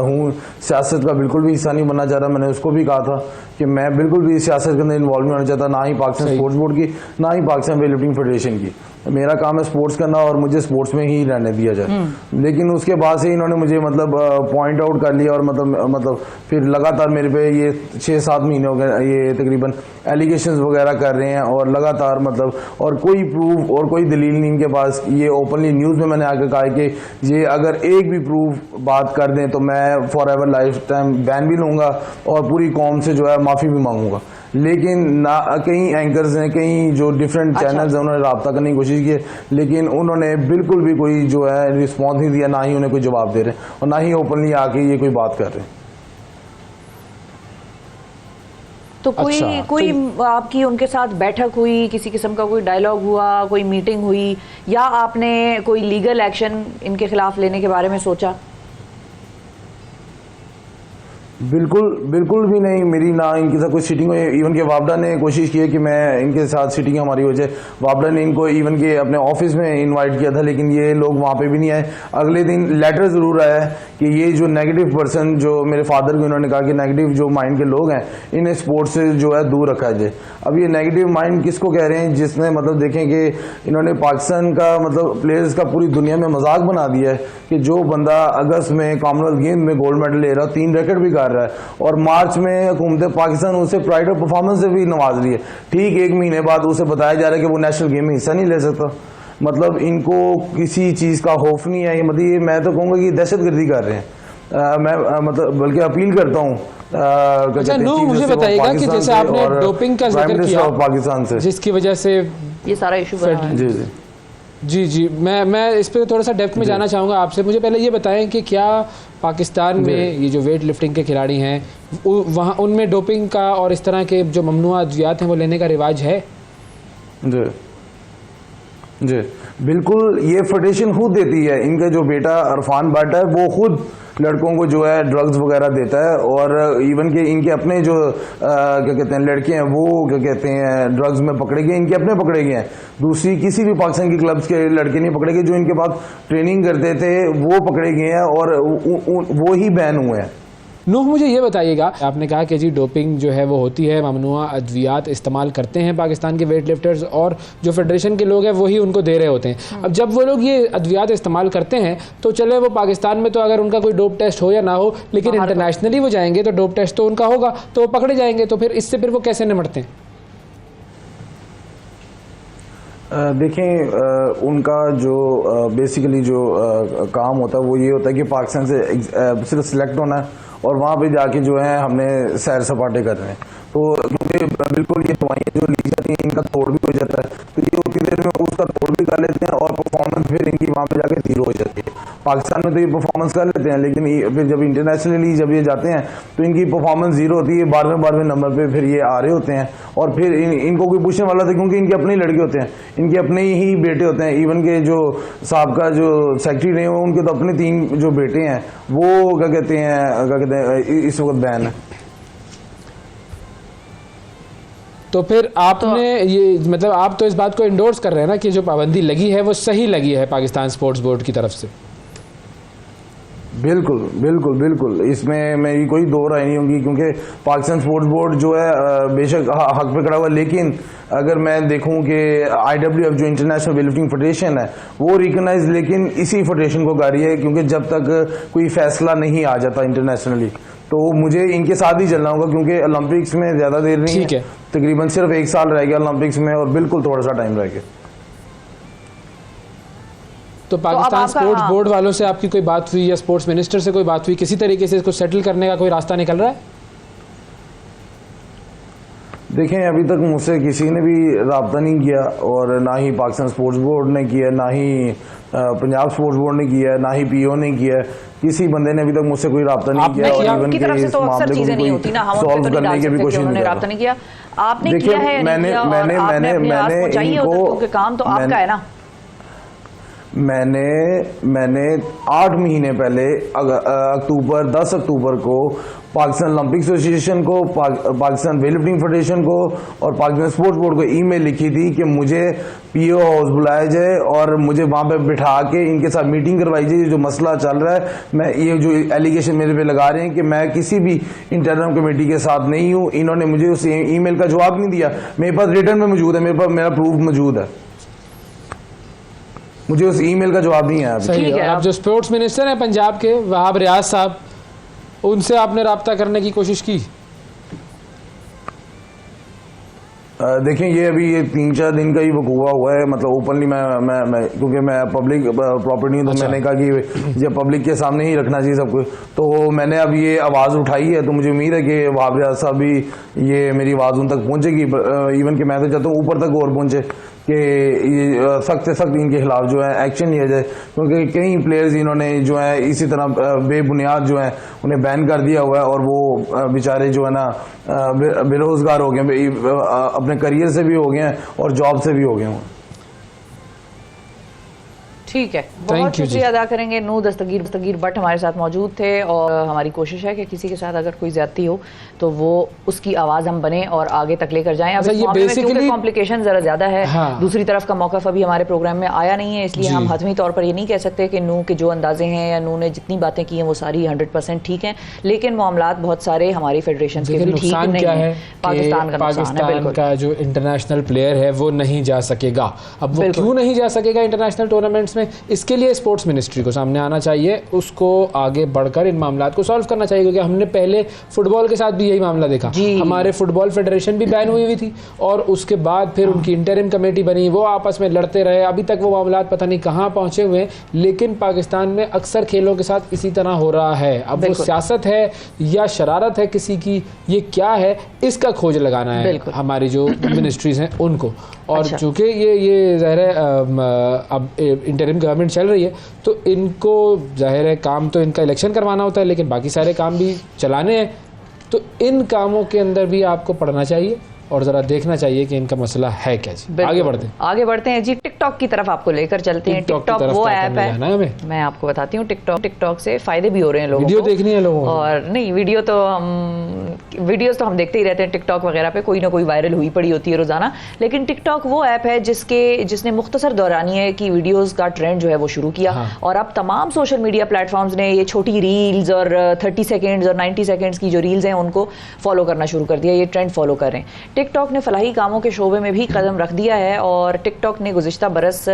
हूँ सियासत का बिल्कुल भी हिस्सा नहीं बनना चाह रहा। मैंने उसको भी कहा था कि मैं बिल्कुल भी सियासत के अंदर इन्वॉल्व नहीं होना चाहता, ना ही पाकिस्तान स्पोर्ट्स बोर्ड की, ना ही पाकिस्तान वेट लिफ्टिंग फेडरेशन की। मेरा काम है स्पोर्ट्स करना और मुझे स्पोर्ट्स में ही रहने दिया जाए। लेकिन उसके बाद से इन्होंने मुझे मतलब पॉइंट आउट कर लिया और मतलब फिर लगातार मेरे पे ये 6-7 महीने हो गए ये तकरीबन एलिगेशंस वगैरह कर रहे हैं, और लगातार मतलब और कोई प्रूफ और कोई दलील नहीं इनके पास। ये ओपनली न्यूज़ में मैंने आकर कहा कि ये अगर एक भी प्रूफ बात कर दें तो मैं for ever life time ban भी लूँगा और पूरी कौम से जो है माफ़ी भी मांगूंगा। लेकिन ना कई एंकर्स हैं, कई जो डिफरेंट चैनल्स हैं, उन्होंने रब्ता करने की कोशिश की, लेकिन उन्होंने बिल्कुल भी कोई जो है रिस्पॉन्स नहीं दिया, ना ही उन्हें कोई जवाब दे रहे हैं और ना ही ओपनली आके ये कोई बात कर रहे हैं। तो कोई आपकी उनके साथ बैठक हुई, किसी किस्म का कोई डायलॉग हुआ, कोई मीटिंग हुई, या आपने कोई लीगल एक्शन इनके खिलाफ लेने के बारे में सोचा? बिल्कुल भी नहीं, मेरी ना इनके साथ कोई सीटिंग हुई। इवन के वापडा ने कोशिश की है कि मैं इनके साथ सीटिंग हमारी हो जाए। वापडा ने इनको इवन के अपने ऑफिस में इनवाइट किया था, लेकिन ये लोग वहाँ पे भी नहीं आए। अगले दिन लेटर ज़रूर आया है कि ये जो नेगेटिव पर्सन, जो मेरे फादर को इन्होंने कहा कि नेगेटिव जो माइंड के लोग हैं इन्हें स्पोर्ट्स से जो है दूर रखा जाए। अब ये नेगेटिव माइंड किसको कह रहे हैं? जिसने मतलब देखें कि इन्होंने पाकिस्तान का मतलब प्लेयर्स का पूरी दुनिया में मजाक बना दिया है कि जो बंदा अगस्त में कॉमनवेल्थ गेम में गोल्ड मेडल ले रहा है, 3 रैकेट भी कर रहा है, और मार्च में हुकूमत पाकिस्तान उसे प्राइड ऑफ परफॉर्मेंस से भी नवाज रही है, ठीक 1 महीने बाद उसे बताया जा रहा है कि वो नेशनल गेम में हिस्सा नहीं ले सकता। मतलब इनको किसी चीज़ का खौफ नहीं है। मतलब ये मैं तो कहूँगा कि दहशतगर्दी कर रहे हैं। मैं मतलब बल्कि अपील करता हूँ। अच्छा नूह, मुझे बताइएगा कि जैसे आपने डोपिंग का जिक्र किया पाकिस्तान से, जिसकी वजह से ये सारा इशू बना है। जी, मैं इस पे थोड़ा सा डेप्थ में जाना चाहूँगा आपसे। मुझे पहले ये बताएं कि क्या पाकिस्तान में ये जो वेट लिफ्टिंग के खिलाड़ी हैं वहाँ उनमें डोपिंग का और इस तरह के जो ममनुआ अद्वियात हैं वो लेने का रिवाज है? जी बिल्कुल, ये फेडरेशन खुद देती है। इनका जो बेटा अरफान भट्ट है वो खुद लड़कों को जो है ड्रग्स वगैरह देता है, और इवन के इनके अपने जो क्या कहते हैं लड़के हैं वो क्या कहते हैं ड्रग्स में पकड़े गए, इनके अपने पकड़े गए हैं। दूसरी किसी भी पाकिस्तान की क्लब्स के लड़के नहीं पकड़े गए। जो इनके पास ट्रेनिंग करते थे वो पकड़े गए हैं और वो ही बैन हुए हैं। नूह, मुझे ये बताइएगा, आपने कहा कि जी डोपिंग जो है वो होती है, ममनुआ अद्वियात इस्तेमाल करते हैं पाकिस्तान के वेट लिफ्टर्स, और जो फेडरेशन के लोग हैं वही उनको दे रहे होते हैं। अब जब वो लोग ये अद्वियात इस्तेमाल करते हैं तो चले वो पाकिस्तान में तो अगर उनका कोई डोप टेस्ट हो या ना हो, लेकिन इंटरनेशनली वो जाएंगे तो डोप टेस्ट तो उनका होगा, तो वो पकड़े जाएंगे। तो फिर इससे फिर वो कैसे निपटते हैं? देखें, उनका जो बेसिकली जो काम होता है वो ये होता है कि पाकिस्तान से सिर्फ सिलेक्ट होना है और वहाँ पे जाके जो है हमने सैर सपाटे करने हैं। तो क्योंकि बिल्कुल ये दवाइयाँ जो ली जाती हैं इनका तोड़ भी हो जाता है, तो ये उतनी देर में उसका तोड़ भी कर लेते हैं और परफॉर्मेंस फिर इनकी वहाँ पे जाके 0 हो जाती है। पाकिस्तान में तो ये परफॉर्मेंस कर लेते हैं, लेकिन फिर जब इंटरनेशनली जब ये जाते हैं तो इनकी परफॉर्मेंस 0 होती है। 12वें नंबर पे फिर ये आ रहे होते हैं, और फिर इनको कोई पूछने वाला था, क्योंकि इनके अपने ही लड़के होते हैं, इनके अपने ही बेटे होते हैं। इवन के जो साहब का जो सेक्रेटरी रहे हैं उनके तो अपने 3 जो बेटे हैं वो क्या कहते हैं इस वक्त बैन है। तो फिर आपने ये मतलब आप तो इस बात को इंडोर्स कर रहे हैं ना कि जो पाबंदी लगी है वो सही लगी है पाकिस्तान स्पोर्ट्स बोर्ड की तरफ से? बिल्कुल, इसमें मेरी कोई दो राय नहीं होगी, क्योंकि पाकिस्तान स्पोर्ट्स बोर्ड जो है बेशक हक पे खड़ा हुआ, लेकिन अगर मैं देखूं कि IWF जो इंटरनेशनल वेटलिफ्टिंग फेडरेशन है वो रिकॉग्नाइज लेकिन इसी फेडरेशन को कर रही है, क्योंकि जब तक कोई फैसला नहीं आ जाता इंटरनेशनली तो मुझे इनके साथ ही चलना होगा, क्योंकि ओलंपिक्स में ज़्यादा देर नहीं है, तकरीबन सिर्फ 1 साल रह गया ओलंपिक्स में, और बिल्कुल थोड़ा सा टाइम रह गया। तो पाकिस्तान स्पोर्ट्स बोर्ड वालों से आपकी कोई बात हुई या स्पोर्ट्स मिनिस्टर से कोई बात हुई, किसी तरीके से इसको सेटल करने का कोई रास्ता निकल रहा है? देखें, अभी तक मुझसे किसी ने भी रब्ता नहीं किया, और ना ही पाकिस्तान स्पोर्ट्स बोर्ड ने किया, ना ही पंजाब स्पोर्ट्स बोर्ड ने किया, ना ही PO ने किया। किसी बंदे ने अभी तक मुझसे कोई रब्ता नहीं किया, और इवन की तरफ से तो अक्सर चीजें नहीं होती ना, हम सॉल्व करने की भी कोशिश नहीं रब्ता नहीं किया। आपने किया है, मैंने इनको काम तो आपका है ना। मैंने 8 महीने पहले 10 अक्टूबर को पाकिस्तान ओलंपिक एसोसिएशन को, पाकिस्तान वेटलिफ्टिंग फेडरेशन को और पाकिस्तान स्पोर्ट्स बोर्ड को ईमेल लिखी थी कि मुझे PO हाउस बुलाया जाए और मुझे वहाँ पे बिठा के इनके साथ मीटिंग करवाई जाए। जो मसला चल रहा है, मैं ये जो एलिगेशन मेरे पे लगा रहे हैं कि मैं किसी भी इंटरनल कमेटी के साथ नहीं हूँ, इन्होंने मुझे उस ईमेल का जवाब नहीं दिया। मेरे पास रिटर्न में मौजूद है, मेरे पास मेरा प्रूफ मौजूद है, मुझे उस ईमेल का जवाब नहीं आया। सही है। आप जो स्पोर्ट्स मिनिस्टर हैं पंजाब के वहाब रियाज साहब, उनसे आपने राब्ता करने की कोशिश की? देखें, ये अभी ये 3-4 दिन का ही वकूआ हुआ है। मतलब ओपनली मैं क्योंकि मैं पब्लिक प्रॉपर्टी हूँ, तो मैंने कहा कि जब पब्लिक के सामने ही रखना चाहिए सब कुछ, तो मैंने अब ये आवाज़ उठाई है। तो मुझे उम्मीद है कि वहाब रियाज साहब भी ये मेरी आवाज़ उन तक पहुँचेगी। इवन कि मैं तो चाहता हूँ ऊपर तक और पहुँचे कि ये सख्त से सख्त इनके खिलाफ जो है एक्शन लिया जाए, क्योंकि कई प्लेयर्स इन्होंने जो है इसी तरह बेबुनियाद जो है उन्हें बैन कर दिया हुआ है, और वो बेचारे जो है ना बेरोजगार हो गए, अपने करियर से भी हो गए हैं और जॉब से भी हो गए हैं। ठीक है, बहुत शुक्रिया अदा करेंगे। नू दस्तगीर भट्ट हमारे साथ मौजूद थे और हमारी कोशिश है कि किसी के साथ अगर कोई ज्यादती हो तो वो उसकी आवाज हम बने और आगे तक लेकर जाएं। अब इस मामले में क्योंकि कॉम्प्लिकेशन जरा ज्यादा है, दूसरी तरफ का मौका अभी हमारे प्रोग्राम में आया नहीं है, इसलिए हम हतमी तौर पर ये नहीं कह सकते कि नू के जो अंदाजे हैं या नू ने जितनी बातें की हैं वो सारी 100% ठीक हैं, लेकिन मामलात बहुत सारे हमारी फेडरेशन के भी ठीक नहीं है। पाकिस्तान का जो इंटरनेशनल प्लेयर है वो नहीं जा सकेगा। अब वो क्यों नहीं जा सकेगा इंटरनेशनल टूर्नामेंट्स में, इसके लिए स्पोर्ट्स मिनिस्ट्री को सामने आना चाहिए, उसको आगे बढ़कर इन मामलात को सॉल्व करना चाहिए, क्योंकि हमने पहले फुटबॉल के साथ भी यही मामला देखा। हमारे फुटबॉल फेडरेशन भी बैन हुई थी और उसके बाद फिर उनकी इंटरिम कमेटी बनी, वो आपस में लड़ते रहे, अभी तक वो मामलात पता नहीं कहाँ पहुंचे हुए हैं। लेकिन पाकिस्तान में अक्सर खेलों के साथ इसी तरह हो रहा है। अब वो सियासत है या शरारत है किसी की, ये क्या है, इसका खोज लगाना है हमारी जो मिनिस्ट्रीज हैं उनको। और चूंकि ये ज़ाहिर है अब इंटरिम गवर्नमेंट चल रही है तो इनको ज़ाहिर है काम तो इनका इलेक्शन करवाना होता है, लेकिन बाकी सारे काम भी चलाने हैं, तो इन कामों के अंदर भी आपको पढ़ना चाहिए और ज़रा देखना चाहिए कि इनका मसला है क्या। जी आगे बढ़ते हैं जी, टिकटॉक की तरफ आपको लेकर चलते हैं। टिकटॉक वो ऐप है, मैं आपको बताती हूँ, टिकटॉक से फ़ायदे भी हो रहे हैं लोगों को। वीडियो देखनी है लोगों को, और नहीं वीडियोस तो हम देखते ही रहते हैं टिकटॉक वगैरह पे, कोई ना कोई वायरल हुई पड़ी होती है रोज़ाना। लेकिन टिकटॉक वो ऐप है जिसने मुख्तसर दौरानिए की वीडियोज़ का ट्रेंड जो है वो शुरू किया। और अब तमाम सोशल मीडिया प्लेटफॉर्म्स ने ये छोटी रील्स और 30 सेकेंड्स और 90 सेकेंड्स की जो रील्स हैं उनको फॉलो करना शुरू कर दिया, ये ट्रेंड फॉलो कर रहे हैं। टिकटॉक ने फलाही कामों के शोबे में भी कदम रख दिया है और टिकटॉक ने गुज़िश्ता बरस,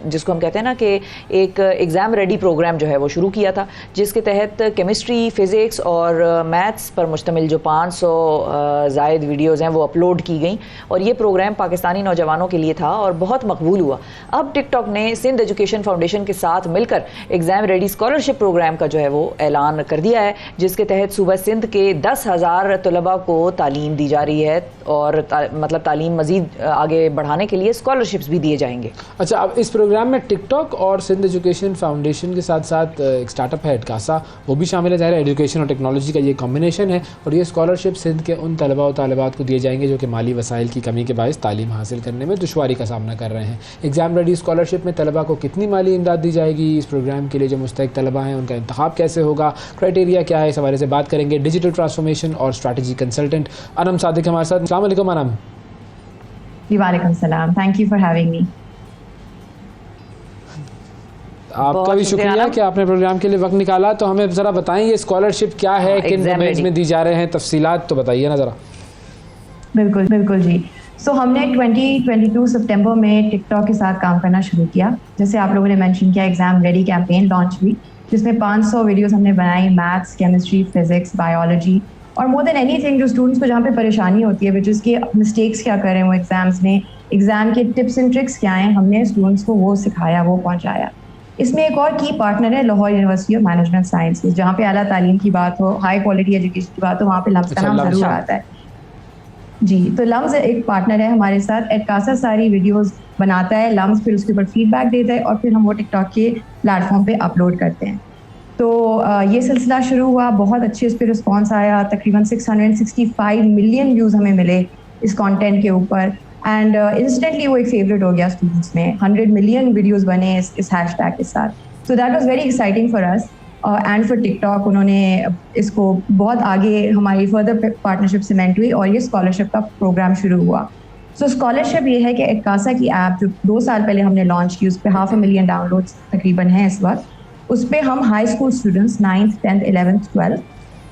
जिसको हम कहते हैं ना कि एक एग्ज़ाम रेडी प्रोग्राम जो है वो शुरू किया था, जिसके तहत केमिस्ट्री, फिज़िक्स और मैथ्स पर मुश्तमिल जो 500 ज़ायद वीडियोज़ हैं वो अपलोड की गई और ये प्रोग्राम पाकिस्तानी नौजवानों के लिए था और बहुत मकबूल हुआ। अब टिकटॉक ने सिंध एजुकेशन फाउंडेशन के साथ मिलकर एग्ज़ाम रेडी स्कॉलरशिप प्रोग्राम का जो है वो ऐलान कर दिया है, जिसके तहत सूबा सिंध के 10,000 तलबा को तालीम दी जा रही है और मतलब तालीम मजीद आगे बढ़ाने के लिए स्कॉलरशिप्स भी दिए जाएंगे। अच्छा, अब इस प्रोग्राम में टिकटॉक और सिंध एजुकेशन फाउंडेशन के साथ साथ एक स्टार्टअप है एडकासा, वो भी शामिल है। ज़ाहिर है एजुकेशन और टेक्नोलॉजी का ये कॉम्बिनेशन है और ये स्कॉलरशिप सिंध के उन तलबा और तालिबात को दिए जाएंगे जो कि माली वसाइल की कमी के बायस तालीम हासिल करने में दुश्वारी का सामना कर रहे हैं। एग्ज़ाम रेडी स्कॉलरशिप में तलबा को कितनी माली इमदाद दी जाएगी, इस प्रोग्राम के लिए जो मुस्तहिक तलबा हैं उनका इंतखाब कैसे होगा, क्राइटेरिया क्या है, इस हवाले से बात करेंगे डिजिटल ट्रांसफॉर्मेशन और स्ट्रैटेजी कंसल्टेंट अनम सादिक हमारे साथ। अस्सलाम वालेकुम अनम। वालेकुम सलाम, thank you for having me. आपका भी शुक्रिया कि आपने प्रोग्राम के लिए वक्त निकाला। तो हमें ज़रा बताएं ये स्कॉलरशिप क्या है, किन डोमेन्स में दी जा रहे हैं, तफसीलात तो बताइए ना ज़रा। बिल्कुल जी। सो हमने 2022 सितंबर में टिकटॉक के साथ काम करना शुरू किया। जैसे आप लोगों ने मेंशन किया, एग्जाम रेडी कैंपेन लॉन्च हुई जिसमें 500 वीडियोस हमने बनाई, मैथ्स, केमिस्ट्री, फिजिक्स, बायोलॉजी और मोर देन एनीथिंग जो स्टूडेंट्स को जहाँ पे परेशानी होती है, विच इज़ के मिस्टेक्स क्या कर रहे हैं वो एग्जाम्स में, एग्जाम के टिप्स एंड ट्रिक्स क्या हैं, हमने स्टूडेंट्स को वो सिखाया, वो पहुँचाया। इसमें एक और की पार्टनर है Lahore university of management sciences, जहाँ पे आला तालीम की बात हो, हाई क्वालिटी एजुकेशन की बात हो, वहाँ पे लम्स का नाम जरूर आता है जी। तो लम्स एक पार्टनर है हमारे साथ, एडकासा सारी वीडियोस बनाता है, लम्स फिर उसके ऊपर फीडबैक देता है और फिर हम वो टिकटॉक के प्लेटफॉर्म पे अपलोड करते हैं। तो ये सिलसिला शुरू हुआ, बहुत अच्छे उस पर रिस्पॉन्स आया, तकरीबन 665 मिलियन व्यूज़ हमें मिले इस कंटेंट के ऊपर एंड इंस्टेंटली वो एक फेवरेट हो गया स्टूडेंट्स में। 100 मिलियन वीडियोस बने इस हैशटैग के साथ। So that was very exciting for us and for TikTok. उन्होंने इसको बहुत आगे हमारी फर्दर पार्टनरशिप सीमेंट हुई और ये स्कॉलरशिप का प्रोग्राम शुरू हुआ। सो स्कॉलरशिप ये है कि एडकासा की ऐप जो 2 साल पहले हमने लॉन्च की, उस पर 500,000 डाउनलोड्स तकरीबन हैं इस वक्त। उस पर हम high school students 9th, 10th, 11th, 12th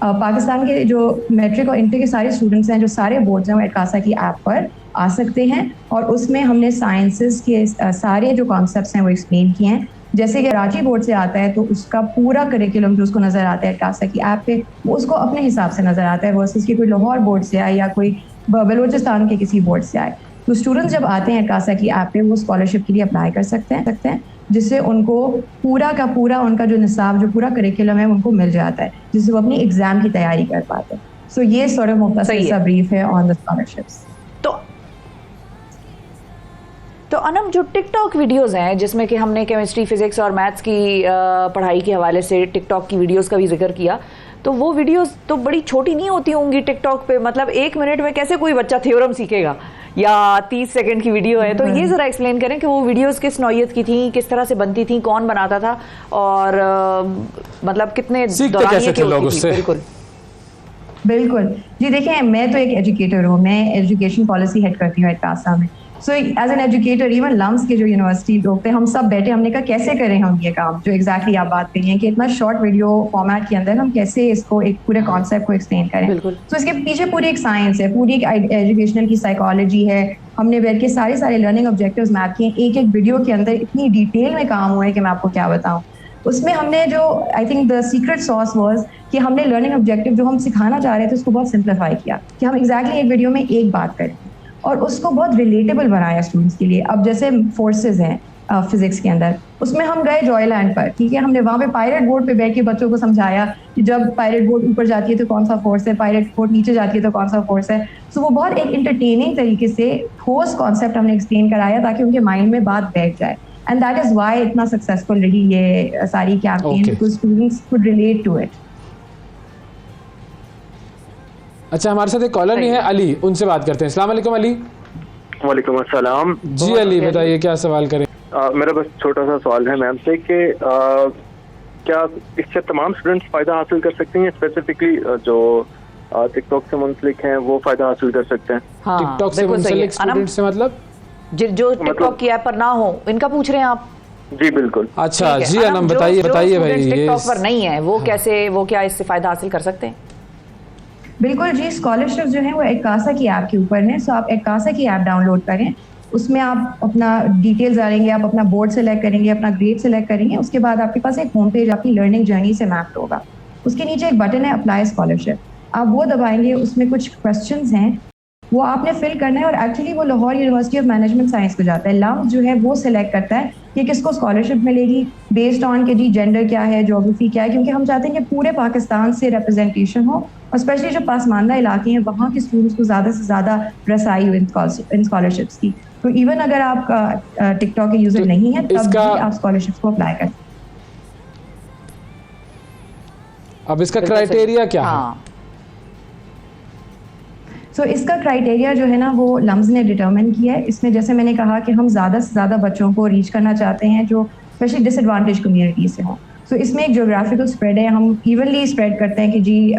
Pakistan के जो मैट्रिक और इंटर के सारे स्टूडेंट्स हैं, जो सारे बोर्ड्स हैं, वो एडकासा की ऐप पर आ सकते हैं और उसमें हमने साइंसेस के सारे जो कॉन्सेप्ट्स हैं वो एक्सप्लेन किए हैं। जैसे कि कराची बोर्ड से आता है तो उसका पूरा करिकुलम जो उसको नज़र आता है एडकासा की ऐप पे, वो उसको अपने हिसाब से नज़र आता है वर्सेस कि कोई लाहौर बोर्ड से आए या कोई बलूचिस्तान के किसी बोर्ड से आए। तो स्टूडेंट्स जब आते हैं एडकासा की ऐप पे, वो स्कॉलरशिप के लिए अप्लाई कर सकते हैं जिससे उनको पूरा का पूरा उनका जो निसाब, जो पूरा करिकुलम है उनको मिल जाता है, जिससे वो अपनी एग्जाम की तैयारी कर पाते हैं। सो ये सॉर्ट ऑफ मुख्तसर सा ब्रीफ है ऑन द स्कॉलरशिप्स। तो अनम, जो टिकटॉक वीडियोस हैं जिसमें कि हमने केमिस्ट्री, फिजिक्स और मैथ्स की पढ़ाई के हवाले से टिकटॉक की वीडियोस का भी जिक्र किया, तो वो वीडियोस तो बड़ी छोटी नहीं होती होंगी टिकटॉक पे? मतलब 1 मिनट में कैसे कोई बच्चा थ्योरम सीखेगा? या 30 सेकंड की वीडियो है, तो ये ज़रा एक्सप्लेन करें कि वो वीडियोस किस नौइयत की थी, किस तरह से बनती थी, कौन बनाता था और मतलब कितने सीखते कैसे थे लोग उससे? बिल्कुल बिल्कुल जी, देखिए मैं तो एक एजुकेटर हूँ, मैं एजुकेशन पॉलिसी हेड करती हूँ एडकासा में। So as an educator, even LUMS के जो यूनिवर्सिटी लोग थे, हम सब बैठे, हमने कहा कैसे करें हम ये काम जो एग्जैक्टली आप बात करी है कि इतना शॉर्ट वीडियो फॉर्मेट के अंदर हम कैसे इसको एक पूरे कॉन्सेप्ट को एक्सप्लेन करें। तो इसके पीछे पूरी एक साइंस है, पूरी एक एजुकेशनल की साइकोलॉजी है। हमने बैठ के सारे लर्निंग ऑब्जेक्टिव्स मैप किए, एक वीडियो के अंदर इतनी डिटेल में काम हुआ है कि मैं आपको क्या बताऊँ। उसमें हमने जो I think the secret sauce was कि हमने लर्निंग ऑब्जेक्टिव जो हम सिखाना चाह रहे थे उसको बहुत सिंप्लीफाई किया कि हम एग्जैक्टली एक वीडियो में एक बात करें और उसको बहुत रिलेटेबल बनाया स्टूडेंट्स के लिए। अब जैसे फोर्सेस हैं फिजिक्स के अंदर, उसमें हम गए जॉयलैंड पर, ठीक है, हमने वहाँ पे पायलट बोर्ड पे बैठ के बच्चों को समझाया कि जब पायलट बोर्ड ऊपर जाती है तो कौन सा फोर्स है, पायलट बोर्ड नीचे जाती है तो कौन सा फोर्स है। सो वो बहुत एक इंटरटेनिंग तरीके से ठोस कॉन्सेप्ट हमने एक्सप्लेन कराया ताकि उनके माइंड में बात बैठ जाए। एंड दैट इज व्हाई इतना सक्सेसफुल रही ये सारी campaign, because students could relate to it. अच्छा, हमारे साथ एक कॉलर भी है, अली, उनसे बात करते हैं। अस्सलाम वालेकुम अली। वालेकुम अस्सलाम जी अली, बताइए क्या सवाल करें? मेरा बस छोटा सा सवाल है मैम से कि क्या इससे तमाम स्टूडेंट्स फायदा हासिल कर सकते हैं, स्पेसिफिकली जो टिकटॉक से मुंसलिक हैं वो फायदा हासिल कर सकते हैं? हाँ, टिकटॉक से बिल्कुल सही है। मुंसलिक स्टूडेंट से मतलब जो टिकटॉक की ऐप पर ना हो, इनका पूछ रहे हैं आप? जी बिल्कुल। अच्छा ठीक है। जी अनम, बताइए बताइए भाई, ये टिकटॉक पर नहीं है वो कैसे, वो क्या इससे फायदा हासिल कर सकते हैं? बिल्कुल जी, स्कॉलरशिप जो है वो एडकासा की ऐप के ऊपर है। सो आप एडकासा की ऐप डाउनलोड करें, उसमें आप अपना डिटेल्स डालेंगे, आप अपना बोर्ड सेलेक्ट करेंगे, अपना ग्रेड सेलेक्ट करेंगे, उसके बाद आपके पास एक होम पेज आपकी लर्निंग जर्नी से मैप्ड होगा। उसके नीचे एक बटन है अप्लाई स्कॉलरशिप, आप वो दबाएंगे, उसमें कुछ क्वेश्चंस हैं वो आपने फिल करना है और एक्चुअली वो Lahore university of management science को जाता है। लम्स जो है वो सिलेक्ट करता है कि किसको स्कॉलरशिप मिलेगी बेस्ड ऑन के जी जेंडर क्या है, ज्योग्राफी क्या है, क्योंकि हम चाहते हैं कि पूरे पाकिस्तान से रिप्रेजेंटेशन हो और स्पेशली जो पासमानदा इलाके हैं वहाँ के स्टूडेंट्स को ज़्यादा से ज़्यादा रसाई हो इन स्कॉलरशिप्स की। तो इवन अगर आप टिकटॉक के यूजर नहीं है तब भी आप स्कॉलरशिप्स को अप्लाई कर। अब इसका क्राइटेरिया क्या है? सो इसका क्राइटेरिया जो है ना वो लम्स ने डिटरमिन किया है। इसमें जैसे मैंने कहा कि हम ज़्यादा से ज़्यादा बच्चों को रीच करना चाहते हैं जो स्पेशली डिसएडवांटेज कम्युनिटी से हों। सो इसमें एक जोग्राफिकल स्प्रेड है, हम इवनली स्प्रेड करते हैं कि जी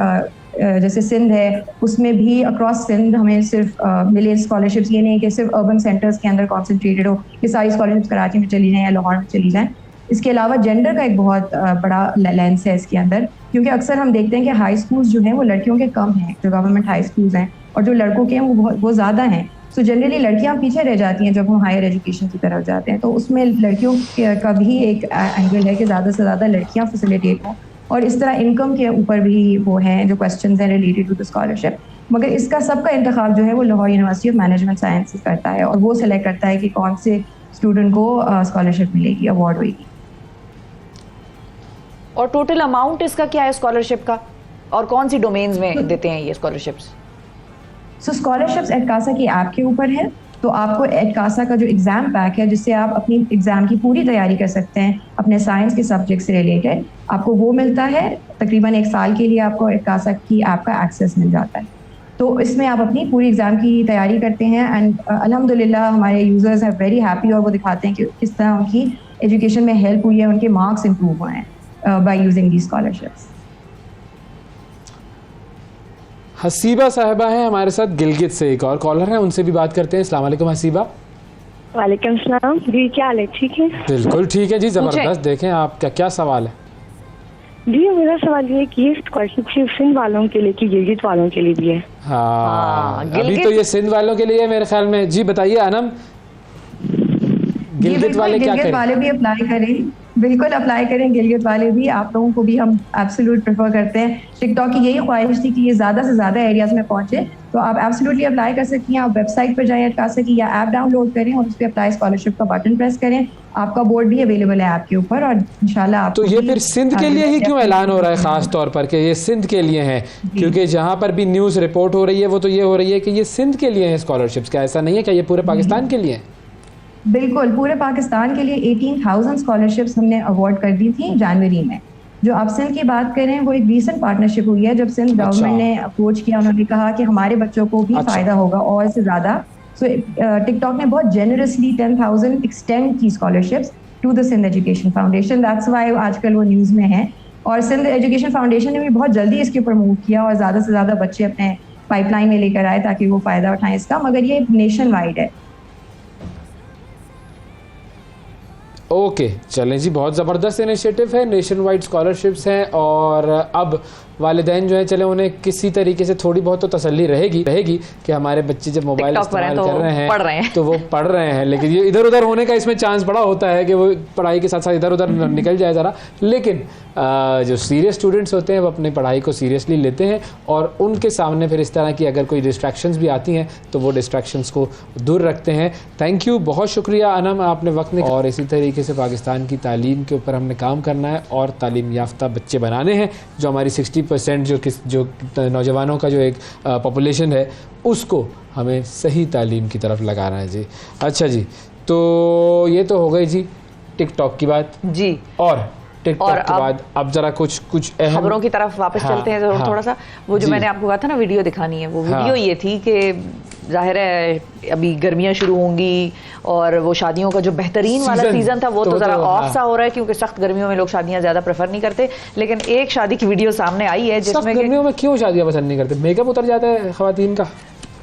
जैसे सिंध है उसमें भी अक्रॉस सिंध हमें सिर्फ मिले स्कॉलरशिप्स, ये नहीं कि सिर्फ अर्बन सेंटर्स के अंदर कॉन्सेंट्रेटेड हो कि सारी स्कॉलरशिप्स कराची में चली जाएँ या लाहौर में चली जाएँ। इसके अलावा जेंडर का एक बहुत बड़ा लेंस है इसके अंदर, क्योंकि अक्सर हम देखते हैं कि हाई स्कूल्स जो हैं वो लड़कियों के कम हैं, जो गवर्नमेंट हाई स्कूल्स हैं, और जो लड़कों के हैं वो ज़्यादा हैं। सो जनरली लड़कियां पीछे रह जाती हैं जब हम हायर एजुकेशन की तरफ जाते हैं। तो उसमें लड़कियों का भी एक एंगल है कि ज़्यादा से ज़्यादा लड़कियां फैसिलिटेट हों, और इस तरह इनकम के ऊपर भी वो हैं जो क्वेश्चंस हैं रिलेटेड टू द स्कॉलरशिप। मगर इसका सबका इंतखाब जो है वो Lahore university of management science करता है और वो सेलेक्ट करता है कि कौन से स्टूडेंट को स्कॉलरशिप मिलेगी, अवार्ड होगी। और टोटल अमाउंट इसका क्या है स्कॉलरशिप का, और कौन सी डोमेन्स में देते हैं ये स्कॉलरशिप्स? सो स्कॉलरशिप्स एडकासा की ऐप के ऊपर है, तो आपको एडकासा का जो एग्ज़ाम पैक है जिससे आप अपनी एग्ज़ाम की पूरी तैयारी कर सकते हैं अपने साइंस के सब्जेक्ट से रिलेटेड, आपको वो मिलता है। तकरीबन 1 साल के लिए आपको एडकासा की ऐप का एक्सेस मिल जाता है। तो इसमें आप अपनी पूरी एग्ज़ाम की तैयारी करते हैं एंड अल्हम्दुलिल्लाह हमारे यूज़र्स हैं वेरी हैप्पी, और वो दिखाते हैं कि किस तरह उनकी एजुकेशन में हेल्प हुई है, उनके मार्क्स इंप्रूव हुए हैं by using the scholarships. Haseeba साहिबा हैं हमारे साथ गिलगित से, एक और कॉलर है, उनसे भी बात करते हैं। अस्सलाम वालेकुम हसीबा। वालेकुम सलाम जी, क्या हाल है? ठीक है, बिल्कुल ठीक है जी, जबरदस्त। देखें आपका क्या सवाल है? जी मेरा सवाल ये है कि ये स्कॉलरशिप सिर्फ सिंध वालों के लिए कि गिलगित वालों के लिए भी है? हाँ, अभी तो ये सिंध वालों के लिए है मेरे ख्याल में। जी बताइए अनम, गिलगित वाले क्या करें? वाले भी अप्लाई करें, बिल्कुल अप्लाई करें। गिलगित वाले भी, आप लोगों को भी हम एब्सोल्यूट प्रेफर करते हैं। टिकटॉक की यही ख्वाहिश थी कि ये ज़्यादा से ज़्यादा एरियाज़ में पहुंचे, तो आप एब्सोल्युटली अप्लाई कर सकती हैं। आप वेबसाइट पर जाएं एडकासा की, या ऐप डाउनलोड करें और उस पर अप्लाई स्कॉलरशिप का बटन प्रेस करें। आपका बोर्ड भी अवेलेबल है ऐप के ऊपर, और इंशाल्लाह आप। तो ये फिर सिंध के लिए ही क्यों ऐलान हो रहा है खास तौर पर कि ये सिंध के लिए है? क्योंकि जहाँ पर भी न्यूज़ रिपोर्ट हो रही है वो तो ये हो रही है कि ये सिंध के लिए है स्कॉलरशिप्स, क्या ऐसा नहीं है? क्या ये पूरे पाकिस्तान के लिए है? बिल्कुल, पूरे पाकिस्तान के लिए 18,000 स्कॉलरशिप्स हमने अवार्ड कर दी थी जनवरी में। जो आप सिंध की बात करें वो एक रीसेंट पार्टनरशिप हुई है, जब सिंध गवर्नमेंट ने अप्रोच किया, उन्होंने कहा कि हमारे बच्चों को भी फ़ायदा होगा और से ज़्यादा सो टिकटॉक ने बहुत जेनरसली 10,000 एक्सटेंड की scholarships to the Sindh education foundation. That's why आजकल वो न्यूज़ में है। और सिंध एजुकेशन फाउंडेशन ने भी बहुत जल्दी इसके ऊपर मूव किया और ज़्यादा से ज़्यादा बच्चे अपने पाइपलाइन में लेकर आए ताकि वो फ़ायदा उठाएं इसका, मगर ये नेशन वाइड है। ओके चलें जी, बहुत ज़बरदस्त इनिशिएटिव है, नेशन वाइड स्कॉलरशिप्स हैं और अब वालिदैन जो है चले उन्हें किसी तरीके से थोड़ी बहुत तो तसल्ली रहेगी कि हमारे बच्चे जब मोबाइल इस्तेमाल कर रहे हैं तो वो पढ़ रहे हैं, लेकिन ये इधर उधर होने का इसमें चांस बड़ा होता है कि वो पढ़ाई के साथ साथ इधर उधर निकल जाए ज़रा। लेकिन जो सीरियस स्टूडेंट्स होते हैं वो अपनी पढ़ाई को सीरियसली लेते हैं और उनके सामने फिर इस तरह की अगर कोई डिस्ट्रैक्शंस भी आती हैं तो वो डिस्ट्रैक्शंस को दूर रखते हैं। थैंक यू, बहुत शुक्रिया अनम, आपने वक्त निकाला। और इसी तरीके से पाकिस्तान की तालीम के ऊपर हमने काम करना है और तालीम याफ्ता बच्चे बनाने हैं। जो हमारी 60% जो नौजवानों का जो एक पॉपुलेशन है उसको हमें सही तालीम की तरफ लगाना है जी। अच्छा जी, तो ये तो हो गई जी टिकटॉक की बात जी। और टिकटॉक के बाद अब जरा कुछ खबरों की तरफ वापस चलते हैं। हाँ, थोड़ा सा वो जो मैंने आपको कहा था ना वीडियो दिखानी है, वो वीडियो ये थी कि जाहिर है अभी गर्मियां शुरू होंगी और वो शादियों का जो बेहतरीन वाला सीजन था वो तो ज़रा ऑफ सा हो रहा है क्योंकि सख्त गर्मियों में लोग शादियां ज़्यादा प्रेफर नहीं करते। लेकिन एक शादी की वीडियो सामने आई है जिसमें गर्मियों में क्यों शादियां पसंद नहीं करते? मेकअप उतर जाता है ख्वातीन का,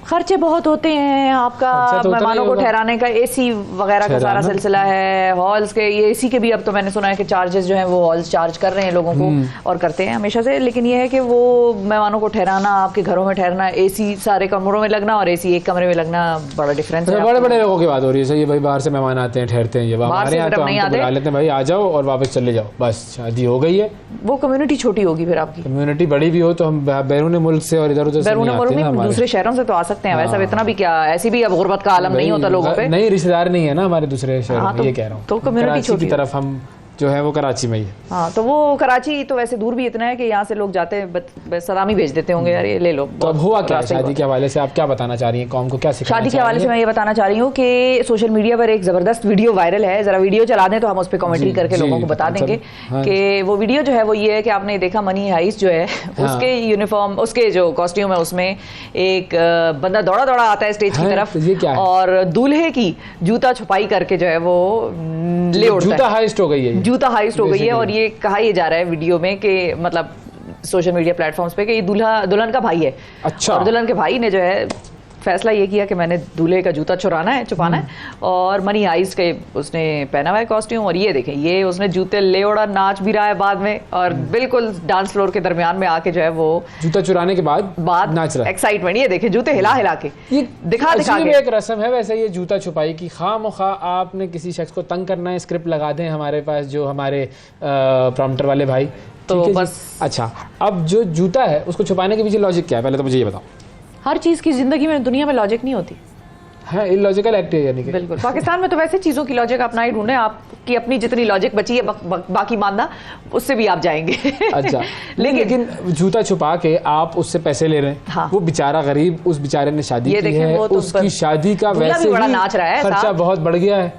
खर्चे बहुत होते हैं, आपका मेहमानों को ठहराने का एसी वगैरह का सारा सिलसिला है, हॉल्स के ये एसी के भी अब तो मैंने सुना है कि चार्जेस जो हैं वो हॉल्स चार्ज कर रहे हैं लोगों को और करते हैं हमेशा से। लेकिन ये है कि वो मेहमानों को ठहराना, आपके घरों में ठहरना, एसी सारे कमरों में लगना और एसी एक कमरे में लगना बड़ा डिफरेंस है। बड़े बड़े लोगों की बात हो रही है सही है भाई, बाहर से मेहमान आते हैं ठहरते हैं, ये हमारे यहाँ तो हमको बुला लेते हैं भाई आ जाओ और वापस चले जाओ, बस शादी हो गई है। वो कम्युनिटी छोटी होगी, फिर आपकी कम्युनिटी बड़ी भी हो तो हम बैरून मुल्क से और इधर उधर दूसरे शहरों से तो आ सकते हैं, वैसा इतना भी क्या, ऐसी भी अब गुर्बत का आलम नहीं होता लोगों पे, नहीं रिश्तेदार नहीं है ना हमारे दूसरे शहरों में, ये कह रहा हूँ। तो कम्युनिटी छोटी की तरफ हम जो है वो कराची में ही है। हाँ, तो वो कराची तो वैसे दूर भी इतना है कि यहाँ से लोग जाते हैं सलामी भेज देते होंगे, यार ये ले लो। तो अब हुआ क्या शादी के हवाले से, आप क्या बताना चाह रही हैं कौम को, क्या सिखाना शादी के हवाले से मैं ये बताना चाह रही हूँ कि सोशल मीडिया पर एक जबरदस्त वीडियो वायरल है, जरा वीडियो चला दें तो हम उस पर कमेंट्री करके लोगों को बता देंगे कि वो वीडियो जो है वो ये है कि आपने देखा मनी हाइस्ट जो है उसके यूनिफॉर्म, उसके जो कॉस्ट्यूम है उसमें एक बंदा दौड़ा दौड़ा आता है स्टेज की तरफ और दूल्हे की जूता छुपाई करके जो है वो ले उड़ता है। जूता हाइस्ट हो गई है, जूता हाइस्ट हो गई है। और ये कहा ये जा रहा है वीडियो में कि मतलब सोशल मीडिया प्लेटफॉर्म्स पे कि ये दुल्हन का भाई है। अच्छा। और दुल्हन के भाई ने जो है फैसला ये किया कि मैंने दूल्हे का जूता छुपाना है और मनी हाइस्ट के उसने पहना हुआ है कॉस्ट्यूम और ये देखें ये उसने जूते ले उड़ा, नाच भी रहा है बाद में और बिल्कुल डांस फ्लोर के दरमियान में आके जो है वो जूता चुराने के बाद नाच रहा है, एक्साइटमेंट, ये देखें जूते हिला हिला के, ये दिखा के एक रस्म है वैसे ये जूता छुपाई की। खामखा आपने किसी शख्स को तंग करना है, स्क्रिप्ट लगा दें हमारे पास जो हमारे प्रॉम्प्टर वाले भाई, तो बस। अच्छा, अब जो जूता है उसको छुपाने के पीछे लॉजिक क्या है, पहले तो मुझे ये बताओ। हर चीज़ की जिंदगी में दुनिया में लॉजिक नहीं होती है, इलॉजिकल एक्ट है यानी कि। बिल्कुल, पाकिस्तान में तो वैसे चीज़ों की लॉजिक अपना ही ढूंढे, आपकी अपनी जितनी लॉजिक बची है बाकी मानना उससे भी आप जाएंगे। अच्छा लेकिन जूता छुपा के आप उससे पैसे ले रहे हैं। हाँ। वो बेचारा गरीब, उस बेचारे ने शादी की है, उसकी शादी का वैसे बड़ा नाच रहा है, खर्चा बहुत बढ़ गया है।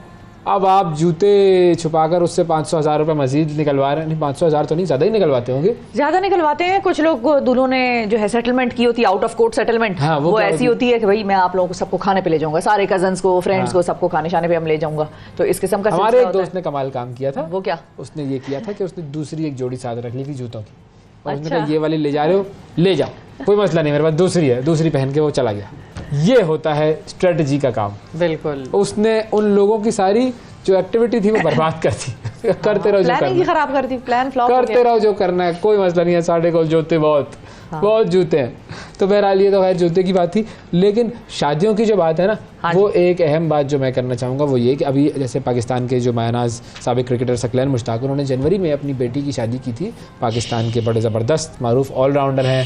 अब आप जूते छुपाकर उससे 500,000 रुपये मजीद निकलवा रहे हैं। नहीं 500,000 तो नहीं, ज़्यादा ही निकलवाते होंगे। ज़्यादा निकलवाते हैं कुछ लोग, दूल्हों ने जो है सेटलमेंट की होती है, आउट ऑफ कोर्ट सेटलमेंट। हाँ, वो ऐसी होती है कि भाई मैं आप लोगों को सबको खाने पे ले जाऊंगा, सारे कजन्स को, फ्रेंड्स को, सबको खाने शाने पे हम ले जाऊंगा। तो इस किस्म का हमारे एक दोस्त ने कमाल काम किया था। वो क्या? उसने ये किया था कि उसने दूसरी एक जोड़ी साथ रख ली थी जूतों की। उसने कहा ये वाली ले जा रहे हो, ले जाओ, कोई मसला नहीं, मेरे पास दूसरी है, दूसरी पहन के वो चला गया। ये होता है स्ट्रेटजी का काम। बिल्कुल, उसने उन लोगों की सारी जो एक्टिविटी थी वो बर्बाद कर दी। करते रहो जो करना है, खराब कर दी, प्लान फ्लॉप करते रहो जो करना है, कोई मसला नहीं है। साढ़े को जूते बहुत जूते हैं। तो बहरहाल ये तो खैर जूते की बात थी, लेकिन शादियों की जो बात है ना, वो एक अहम बात जो मैं करना चाहूँगा वो ये कि अभी जैसे पाकिस्तान के जो मायनाज साबिक क्रिकेटर सकलैन मुश्ताक, उन्होंने जनवरी में अपनी बेटी की शादी की थी। पाकिस्तान के बड़े ज़बरदस्त मारूफ ऑलराउंडर हैं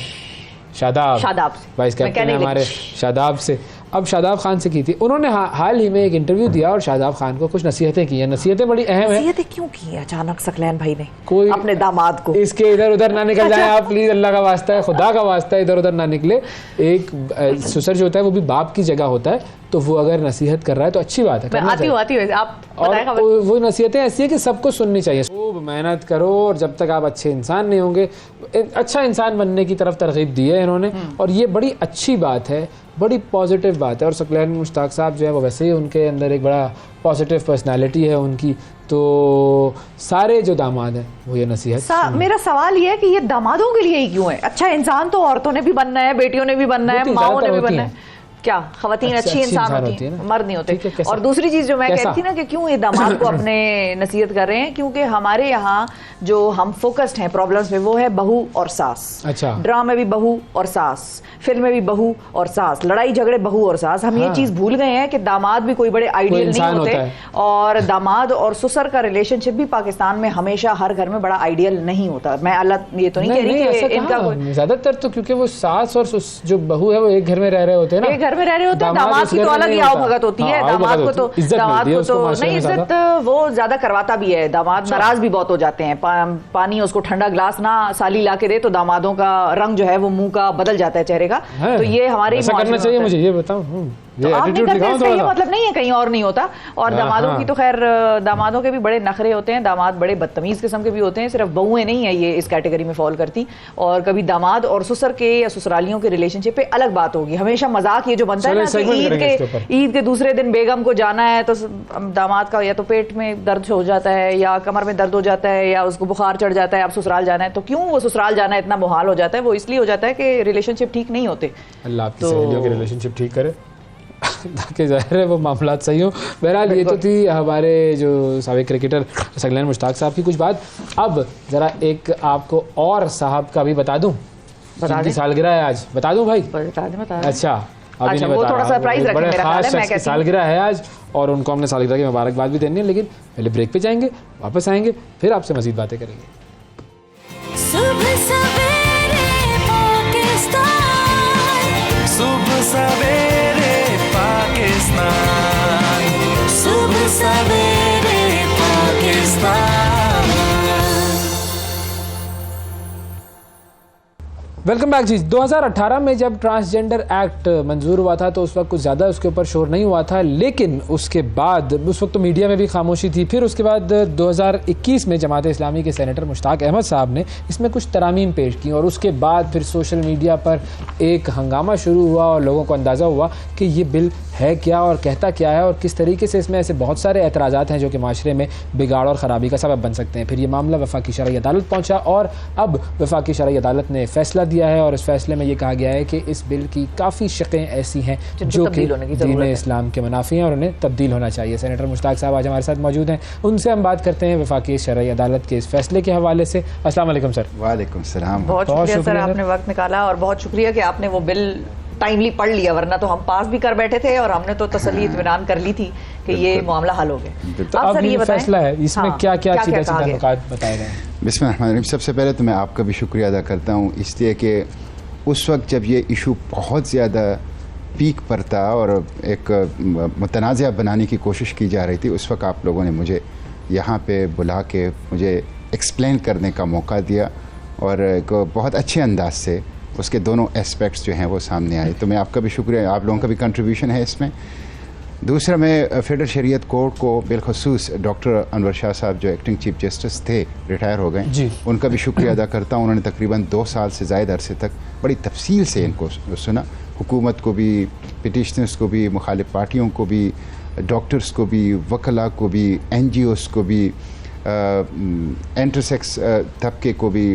शादाब वाइस कैप्टन है हमारे शादाब से। अब शादाब खान से की थी उन्होंने हाल ही में एक इंटरव्यू दिया और शादाब खान को कुछ नसीहतें की हैं। नसीहतें बड़ी अहम है। नसीहतें क्यों की अचानक सकलैन भाई ने कोई अपने दामाद को? इसके इधर उधर ना निकल जाए आप प्लीज, अल्लाह का वास्ता है, खुदा का वास्ता है, इधर उधर ना निकले। एक ससुर जो होता है वो भी बाप की जगह होता है, तो वो अगर नसीहत कर रहा है तो अच्छी बात है। आती हूँ आप और वो नसीहतें ऐसी है कि सबको सुननी चाहिए। खूब मेहनत करो और जब तक आप अच्छे इंसान नहीं होंगे, अच्छा इंसान बनने की तरफ तरगीब दी है इन्होंने। और ये बड़ी अच्छी बात है, बड़ी पॉजिटिव बात है। और सकलैन मुश्ताक साहब जो है वो वैसे ही उनके अंदर एक बड़ा पॉजिटिव पर्सनालिटी है उनकी, तो सारे जो दामाद हैं वो ये नसीहत। मेरा सवाल ये है कि ये दामादों के लिए ही क्यों है? अच्छा इंसान तो औरतों ने भी बनना है, बेटियों ने भी बनना है, माओं ने भी बनना है। क्या खवातीन अच्छी इंसान होती है, मर्द नहीं होते? और दूसरी चीज जो मैं कहती थी ना कि क्यों ये दामाद को अपने नसीहत कर रहे हैं, क्योंकि हमारे यहाँ जो हम फोकस्ड हैं प्रॉब्लम्स पे वो है बहू और सास। अच्छा। ड्रामा में भी बहू और सास, फिल्म में भी बहू और सास, लड़ाई झगड़े बहू और सास। हम ये चीज भूल गए हैं कि दामाद भी कोई बड़े आइडियल नहीं होते, और दामाद और ससुर का रिलेशनशिप भी पाकिस्तान में हमेशा हर घर में बड़ा आइडियल नहीं होता। मैं अल्लाह ये तो नहीं कह रही कि इनका ज्यादातर तो, क्योंकि वो सास और जो बहू है वो एक घर में रह रहे होते हैं ना, घर में रह रहे होते हैं। दामाद की तो अलग ही आओ भगत होती है, दामाद को तो नहीं, इज्जत वो ज्यादा करवाता भी है। दामाद नाराज भी बहुत हो जाते हैं, पानी उसको ठंडा ग्लास ना साली ला के दे तो दामादों का रंग जो है वो मुंह का बदल जाता है, चेहरे का। तो ये हमारे करना चाहिए, मुझे ये बताओ। तो आप नहीं करते, इसका ये मतलब नहीं है कहीं और नहीं होता। और दामादों की तो खैर, दामादों के भी बड़े नखरे होते हैं, दामाद बड़े बदतमीज किस्म के भी होते हैं। सिर्फ बहुएं नहीं है ये इस कैटेगरी में फॉल करती। और कभी दामाद और ससुर के या ससुरालियों के रिलेशनशिप पे अलग बात होगी। हमेशा मजाक ये जो बनता है ना कि ईद के दूसरे दिन बेगम को जाना है तो दामाद का या तो पेट में दर्द हो जाता है या कमर में दर्द हो जाता है या उसको बुखार चढ़ जाता है, अब ससुराल जाना है। तो क्यों वो ससुराल जाना इतना मुहाल हो जाता है? वो इसलिए हो जाता है कि रिलेशनशिप ठीक नहीं होते। अल्लाह आपकी सहेलियों के रिलेशनशिप ठीक करे ताकि ज़ाहिर है वो मामला सही हो। बहरहाल ये तो थी हमारे जो साबिक क्रिकेटर सकलैन मुश्ताक साहब की कुछ बात। अब ज़रा एक आपको और साहब का भी बता दूं, जिनकी सालगिरह है आज। बता दूं भाई? बता दें। अच्छा अभी नहीं बता रहा, सरप्राइज रखें, बड़े खास शख्स की सालगिरह है आज और उनको हमने सालगिरह की मुबारकबाद भी देनी है। लेकिन पहले ब्रेक पे जाएंगे, वापस आएंगे, फिर आपसे मज़ीद बातें करेंगे। सुबह सवेरे पाकिस्तान, सुबह सवेरे पाकिस्तान, सुबह सवेरे पाकिस्तान। वेलकम बैक जी। 2018 में जब ट्रांसजेंडर एक्ट मंजूर हुआ था तो उस वक्त कुछ ज़्यादा उसके ऊपर शोर नहीं हुआ था, लेकिन उसके बाद उस वक्त तो मीडिया में भी खामोशी थी। फिर उसके बाद 2021 में जमात इस्लामी के सेनेटर मुश्ताक अहमद साहब ने इसमें कुछ तरामीम पेश की और उसके बाद फिर सोशल मीडिया पर एक हंगामा शुरू हुआ और लोगों को अंदाज़ा हुआ कि ये बिल है क्या और कहता क्या है और किस तरीके से इसमें ऐसे बहुत सारे एतराज़ात हैं जो कि माशरे में बिगाड़ और ख़राबी का सबब बन सकते हैं। फिर ये मामला वफाकी शरई अदालत पहुँचा और अब वफाकी शरई अदालत ने फैसला दिया है और इस फैसले में ये कहा गया है कि इस बिल की काफ़ी शक़ें ऐसी हैं जो कि दीन इस्लाम के मुनाफी हैं और उन्हें तब्दील होना चाहिए। सेनेटर मुश्ताक साहब आज हमारे साथ मौजूद हैं, उनसे हम बात करते हैं वफाकी शरई अदालत के इस फैसले के हवाले से। अस्सलाम वालेकुम सर। वालेकुम सलाम। बहुत शुक्रिया सर, आपने वक्त निकाला और बहुत शुक्रिया कि आपने वो बिल टाइमली पढ़ लिया, वरना तो हम पास भी कर बैठे थे और हमने तो तसल्ली इत्मीनान कर ली थी कि ये मामला हल हो गया। तो अब ये फैसला है, इसमें क्या क्या बताए गए? बिस्मिल्लाह। सबसे पहले तो मैं आपका भी शुक्रिया अदा करता हूँ, इसलिए कि उस वक्त जब ये इशू बहुत ज़्यादा पीक पर था और एक मुतनाज़ा बनाने की कोशिश की जा रही थी, उस वक्त आप लोगों ने मुझे यहाँ पे बुला के मुझे एक्सप्लेन करने का मौका दिया और एक बहुत अच्छे अंदाज से उसके दोनों एस्पेक्ट्स जो हैं वो सामने आए। तो मैं आपका भी शुक्रिया, आप लोगों का भी कंट्रीब्यूशन है इसमें। दूसरा, मैं फेडरल शरीयत कोर्ट को बिलखसूस डॉक्टर अनवर शाह साहब जो एक्टिंग चीफ जस्टिस थे, रिटायर हो गए, उनका भी शुक्रिया अदा करता हूँ। उन्होंने तकरीबन 2 साल से ज़ायद अरसे तक बड़ी तफसील से इनको सुना, हुकूमत को भी, पिटिशनर्स को भी, मुखालिफ पार्टियों को भी, डॉक्टर्स को भी, वकला को भी, NGOs को भी, इंटरसेक्स तबके को भी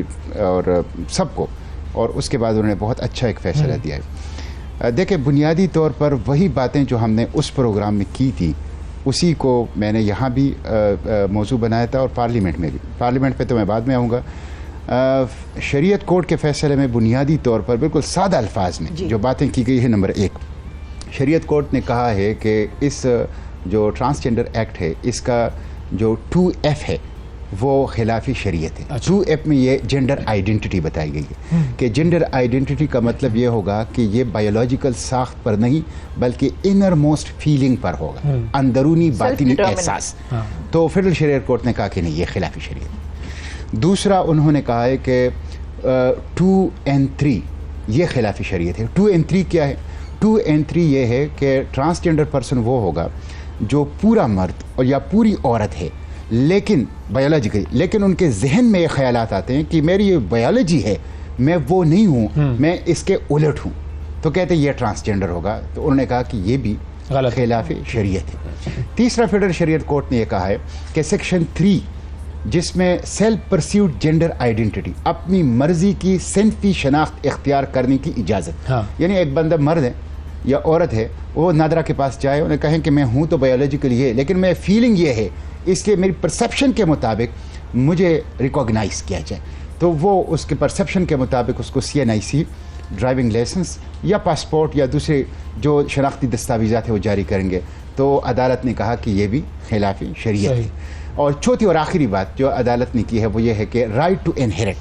और सबको। और उसके बाद उन्होंने बहुत अच्छा एक फ़ैसला दिया है। देखिए, बुनियादी तौर पर वही बातें जो हमने उस प्रोग्राम में की थी उसी को मैंने यहाँ भी मौजू बनाया था और पार्लियामेंट में भी। पार्लियामेंट पे तो मैं बाद में आऊँगा। शरीयत कोर्ट के फ़ैसले में बुनियादी तौर पर बिल्कुल सादा अल्फाज में जो बातें की गई है, नंबर 1, शरीयत कोर्ट ने कहा है कि इस जो ट्रांसजेंडर एक्ट है इसका जो 2F है वो खिलाफी शरीयत है। 2F में ये जेंडर आइडेंटिटी बताई गई है कि जेंडर आइडेंटिटी का मतलब ये होगा कि ये बायोलॉजिकल साख्त पर नहीं बल्कि इनर मोस्ट फीलिंग पर होगा, अंदरूनी बातिनी एहसास। तो फेडरल शरीयत कोर्ट ने कहा कि नहीं, ये खिलाफी शरीयत। दूसरा, उन्होंने कहा है कि 2 and 3 ये खिलाफी शरीयत है। 2 and 3 क्या है? 2 and 3 ये है कि ट्रांसजेंडर पर्सन वो होगा जो पूरा मर्द और या पूरी औरत है लेकिन बायोलॉजिकली, लेकिन उनके जहन में ये ख्यालात आते हैं कि मेरी ये बायोलॉजी है, मैं वो नहीं हूँ, मैं इसके उलट हूँ। तो कहते ये ट्रांसजेंडर होगा, तो उन्होंने कहा कि ये भी गलत, खिलाफ शरीयत है। तीसरा फेडरल शरीयत कोर्ट ने यह कहा है कि सेक्शन 3 जिसमें सेल्फ परस्यूड जेंडर आइडेंटिटी, अपनी मर्जी की सिनफी शनाख्त इख्तियार करने की इजाज़त, हाँ। यानी एक बंदा मर्द है या औरत है, वो नादरा के पास जाए, उन्हें कहें कि मैं हूँ तो बायोलॉजिकली ये, लेकिन मैं फीलिंग ये है, इसलिए मेरी परसेप्शन के मुताबिक मुझे रिकॉग्नाइज किया जाए, तो वो उसके परसेप्शन के मुताबिक उसको CNIC ड्राइविंग लाइसेंस या पासपोर्ट या दूसरे जो शनाख्ती दस्तावेज़ात है वो जारी करेंगे। तो अदालत ने कहा कि ये भी खिलाफ शरीयत है। और चौथी और आखिरी बात जो अदालत ने की है वो ये है कि राइट टू इनहेरिट,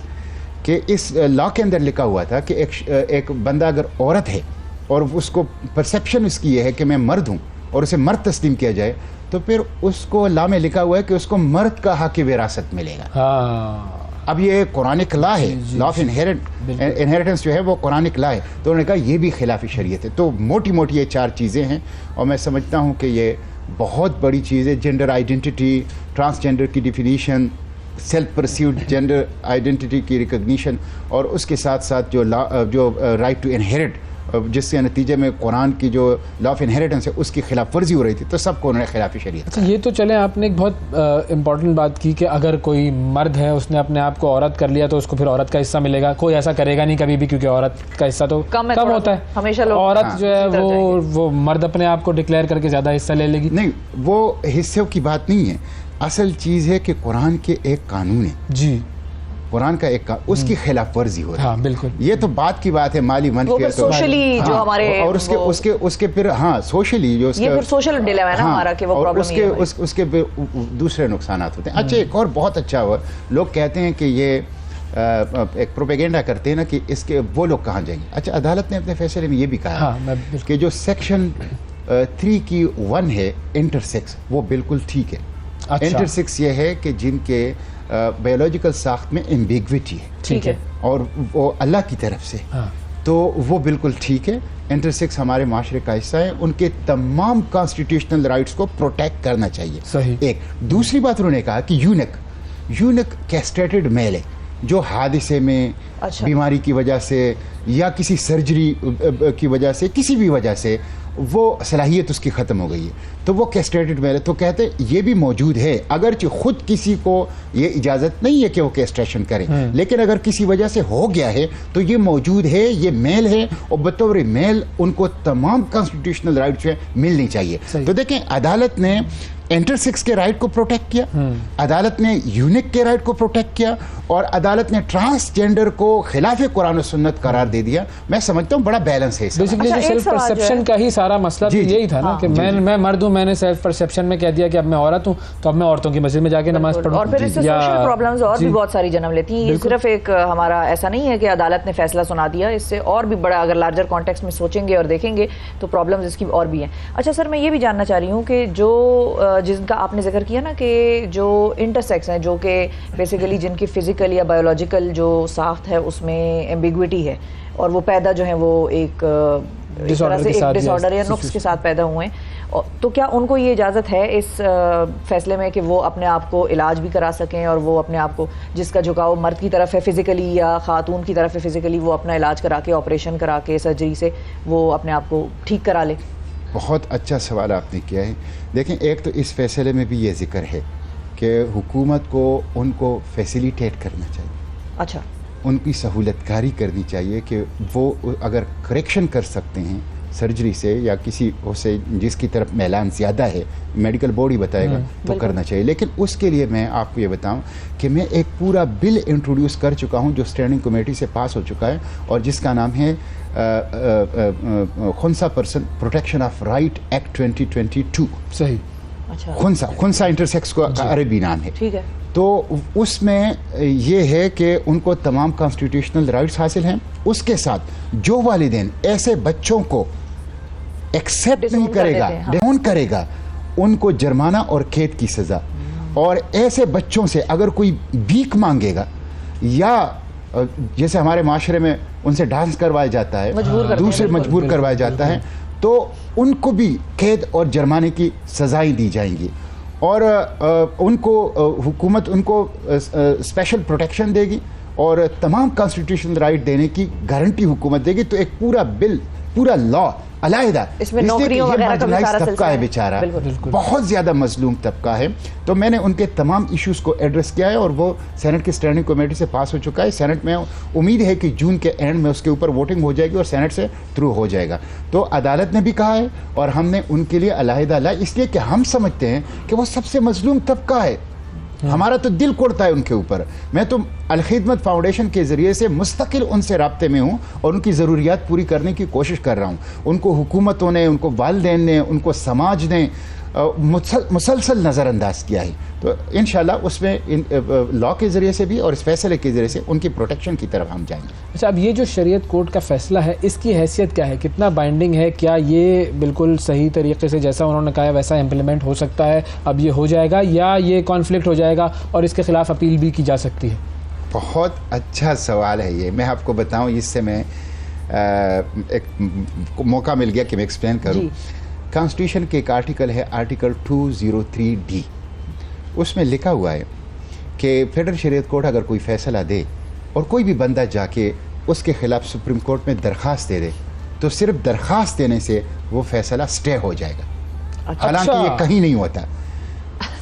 कि इस लॉ के अंदर लिखा हुआ था कि एक बंदा अगर औरत है और उसको परसेप्शन उसकी ये है कि मैं मर्द हूँ और उसे मर्द तस्लीम किया जाए, तो फिर उसको लॉ में लिखा हुआ है कि उसको मर्द का हक विरासत मिलेगा। हाँ। अब ये कुरानिक लॉ है, लॉ ऑफ इनहेरिटेंस जो है वो कुरानिक लॉ है, तो उन्होंने कहा ये भी खिलाफ शरीयत है। तो मोटी मोटी ये 4 चीज़ें हैं और मैं समझता हूँ कि ये बहुत बड़ी चीज़ है। जेंडर आइडेंटिटी, ट्रांसजेंडर की definition, self perceived gender identity की रिकग्निशन और उसके साथ साथ जो राइट टू इनहेरिट, जिसके नतीजे में कुरान की जो लॉ ऑफ इनहेरिटेंस है उसकी खिलाफ वर्जी हो रही थी, तो सबको उन्होंने खिलाफ शरीयत। अच्छा, ये तो चले, आपने एक बहुत इम्पॉर्टेंट बात की कि अगर कोई मर्द है उसने अपने आप को औरत कर लिया तो उसको फिर औरत का हिस्सा मिलेगा। कोई ऐसा करेगा नहीं कभी भी, क्योंकि औरत का हिस्सा तो कम होता है हमेशा। लोग औरत जो है वो मर्द अपने आप को डिक्लेयर करके ज़्यादा हिस्सा ले लेगी। नहीं, वो हिस्से की बात नहीं है, असल चीज़ है कि कुरान के एक कानून है जी, कुरान का एक उसकी खिलाफ वर्जी हो रही है। हाँ, बिल्कुल। ये तो बात की बात है, माली मनफियत सोशली जो हमारे और उसके फिर हाँ सोशली जो ये फिर सोशल डिलेमा है ना हमारा कि वो प्रॉब्लम उसके दूसरे नुकसान होते हैं। अच्छा, एक और बहुत अच्छा हुआ, लोग कहते हैं कि ये एक प्रोपेगेंडा करते हैं ना कि इसके वो लोग कहाँ जाएंगे। अच्छा, अदालत ने अपने फैसले में ये भी कहा कि जो सेक्शन 3 की 1 है इंटरसेक्स, वो बिल्कुल ठीक है। अच्छा। इंटरसेक्स ये है कि जिनके बायोलॉजिकल साख्त में एम्बिग्विटी है, ठीक है, और वो अल्लाह की तरफ से, हाँ। तो वो बिल्कुल ठीक है। इंटरसेक्स हमारे माशरे का हिस्सा है, उनके तमाम कॉन्स्टिट्यूशनल राइट्स को प्रोटेक्ट करना चाहिए। सही। एक दूसरी बात उन्होंने कहा कि यूनिक कैस्ट्रेटेड मेल है जो हादसे में, अच्छा। बीमारी की वजह से या किसी सर्जरी की वजह से, किसी भी वजह से वो सलाहियत उसकी ख़त्म हो गई है, तो वो कैस्ट्रेटेड मेल है। तो कहते ये भी मौजूद है, अगरचे खुद किसी को ये इजाज़त नहीं है कि वो कैस्ट्रेशन करे, लेकिन अगर किसी वजह से हो गया है तो ये मौजूद है, ये मेल है, और बतौर मेल उनको तमाम कॉन्स्टिट्यूशनल राइट्स जो है मिलनी चाहिए। तो देखें, अदालत ने इंटरसेक्स के राइट को प्रोटेक्ट किया, अदालत ने यूनिक के राइट को प्रोटेक्ट किया, और अदालत ने ट्रांसजेंडर को खिलाफ कुरान और सुन्नत करार दे दिया। मैं समझता हूँ बड़ा बैलेंस है। बेसिकली जो सेल्फ परसेप्शन का ही सारा मसला तो यही था ना कि मैं मर्द हूँ, मैंने सेल्फ परसेप्शन में कह दिया कि अब मैं औरत हूँ, तो अब मैं औरतों की मस्जिद में जाके नमाज पढ़ूं। और फिर इससे सोशल प्रॉब्लम्स और भी बहुत सारी जन्म लेती हैं। ये सिर्फ एक हमारा ऐसा नहीं है कि अदालत ने फैसला सुना दिया, इससे और भी बड़ा अगर लार्जर कॉन्टेक्स्ट में सोचेंगे और देखेंगे तो प्रॉब्लम्स इसकी और भी हैं। अच्छा सर, मैं ये भी जानना चाह रही हूँ कि जो जिनका आपने जिक्र किया ना कि जो इंटरसेक्स हैं, जो कि बेसिकली जिनकी फिजिकल या बायोलॉजिकल जो साख्त है उसमें एम्बिग्विटी है और वो पैदा जो है वो एक डिसऑर्डर या नुक्स के साथ पैदा हुए हैं, तो क्या उनको ये इजाज़त है इस फैसले में कि वो अपने आप को इलाज भी करा सकें और वो अपने आप को, जिसका झुकाव मर्द की तरफ है फिजिकली या खातून की तरफ है फिजिकली, वो अपना इलाज करा के, ऑपरेशन करा के, सर्जरी से वो अपने आप को ठीक करा ले? बहुत अच्छा सवाल आपने किया है। देखें, एक तो इस फैसले में भी ये जिक्र है कि हुकूमत को उनको फैसिलिटेट करना चाहिए। अच्छा। उनकी सहूलतकारी करनी चाहिए कि वो अगर करेक्शन कर सकते हैं सर्जरी से या किसी से जिसकी तरफ मैलान ज़्यादा है, मेडिकल बोर्ड ही बताएगा, तो करना चाहिए। लेकिन उसके लिए मैं आपको ये बताऊं कि मैं एक पूरा बिल इंट्रोड्यूस कर चुका हूं जो स्टैंडिंग कमेटी से पास हो चुका है और जिसका नाम है खुनसा person protection of right act 2022। सही। अच्छा। खुनसा इंटरसेक्स का अरबी नाम है। ठीक है। तो उसमें ये है कि उनको तमाम कॉन्स्टिट्यूशनल राइट्स हासिल हैं। उसके साथ जो वालिदैन ऐसे बच्चों को एक्सेप्ट नहीं करेगा, डिसोन करेगा, उनको जुर्माना और कैद की सज़ा, और ऐसे बच्चों से अगर कोई भीख मांगेगा या जैसे हमारे माशरे में उनसे डांस करवाया जाता है, दूसरे मजबूर करवाया जाता है, तो उनको भी कैद और जुर्माने की सज़ाएं दी जाएंगी और उनको हुकूमत उनको स्पेशल प्रोटेक्शन देगी और तमाम कॉन्स्टिट्यूशनल राइट देने की गारंटी हुकूमत देगी। तो एक पूरा बिल पूरा लॉ अलहदा, इसमें इसलिए कि नौकरियों ये वगैरह का भी marginalized सारा तबका सिलसिला है है। बेचारा, बिल्कुल। बहुत ज्यादा मजलूम तबका है। तो मैंने उनके तमाम इश्यूज को एड्रेस किया है और वो सेनेट की स्टैंडिंग कमेटी से पास हो चुका है। सेनेट में उम्मीद है कि जून के एंड में उसके ऊपर वोटिंग हो जाएगी और सेनेट से थ्रू हो जाएगा। तो अदालत ने भी कहा है और हमने उनके लिए अलहदा लाया, इसलिए कि हम समझते हैं कि वो सबसे मजलूम तबका है। हमारा तो दिल कोड़ता है उनके ऊपर। मैं तो अल-खिदमत फाउंडेशन के ज़रिए से मुस्तकिल उनसे राब्ते में हूँ और उनकी ज़रूरियात पूरी करने की कोशिश कर रहा हूँ। उनको हुकूमतों ने, उनको वालिदैन ने, उनको समाज ने मुसलसल नज़रअंदाज किया है। तो इंशाल्लाह उसमें लॉ के ज़रिए से भी और इस फैसले के ज़रिए से उनकी प्रोटेक्शन की तरफ हम जाएंगे। अच्छा, अब ये जो शरीयत कोर्ट का फैसला है, इसकी हैसियत क्या है, कितना बाइंडिंग है? क्या ये बिल्कुल सही तरीके से जैसा उन्होंने कहा है वैसा इम्प्लीमेंट हो सकता है, अब ये हो जाएगा, या ये कॉन्फ्लिक्ट हो जाएगा और इसके खिलाफ अपील भी की जा सकती है? बहुत अच्छा सवाल है ये। मैं आपको बताऊं, इससे मैं एक मौका मिल गया कि मैं एक्सप्लेन करूं। कॉन्स्टिट्यूशन के एक आर्टिकल है, आर्टिकल 203D। उसमें लिखा हुआ है कि फेडरल शरीयत कोर्ट अगर कोई फैसला दे और कोई भी बंदा जाके उसके खिलाफ सुप्रीम कोर्ट में दरख्वास्त दे दे, तो सिर्फ दरख्वास्त देने से वो फैसला स्टे हो जाएगा। हालांकि ये कहीं नहीं होता।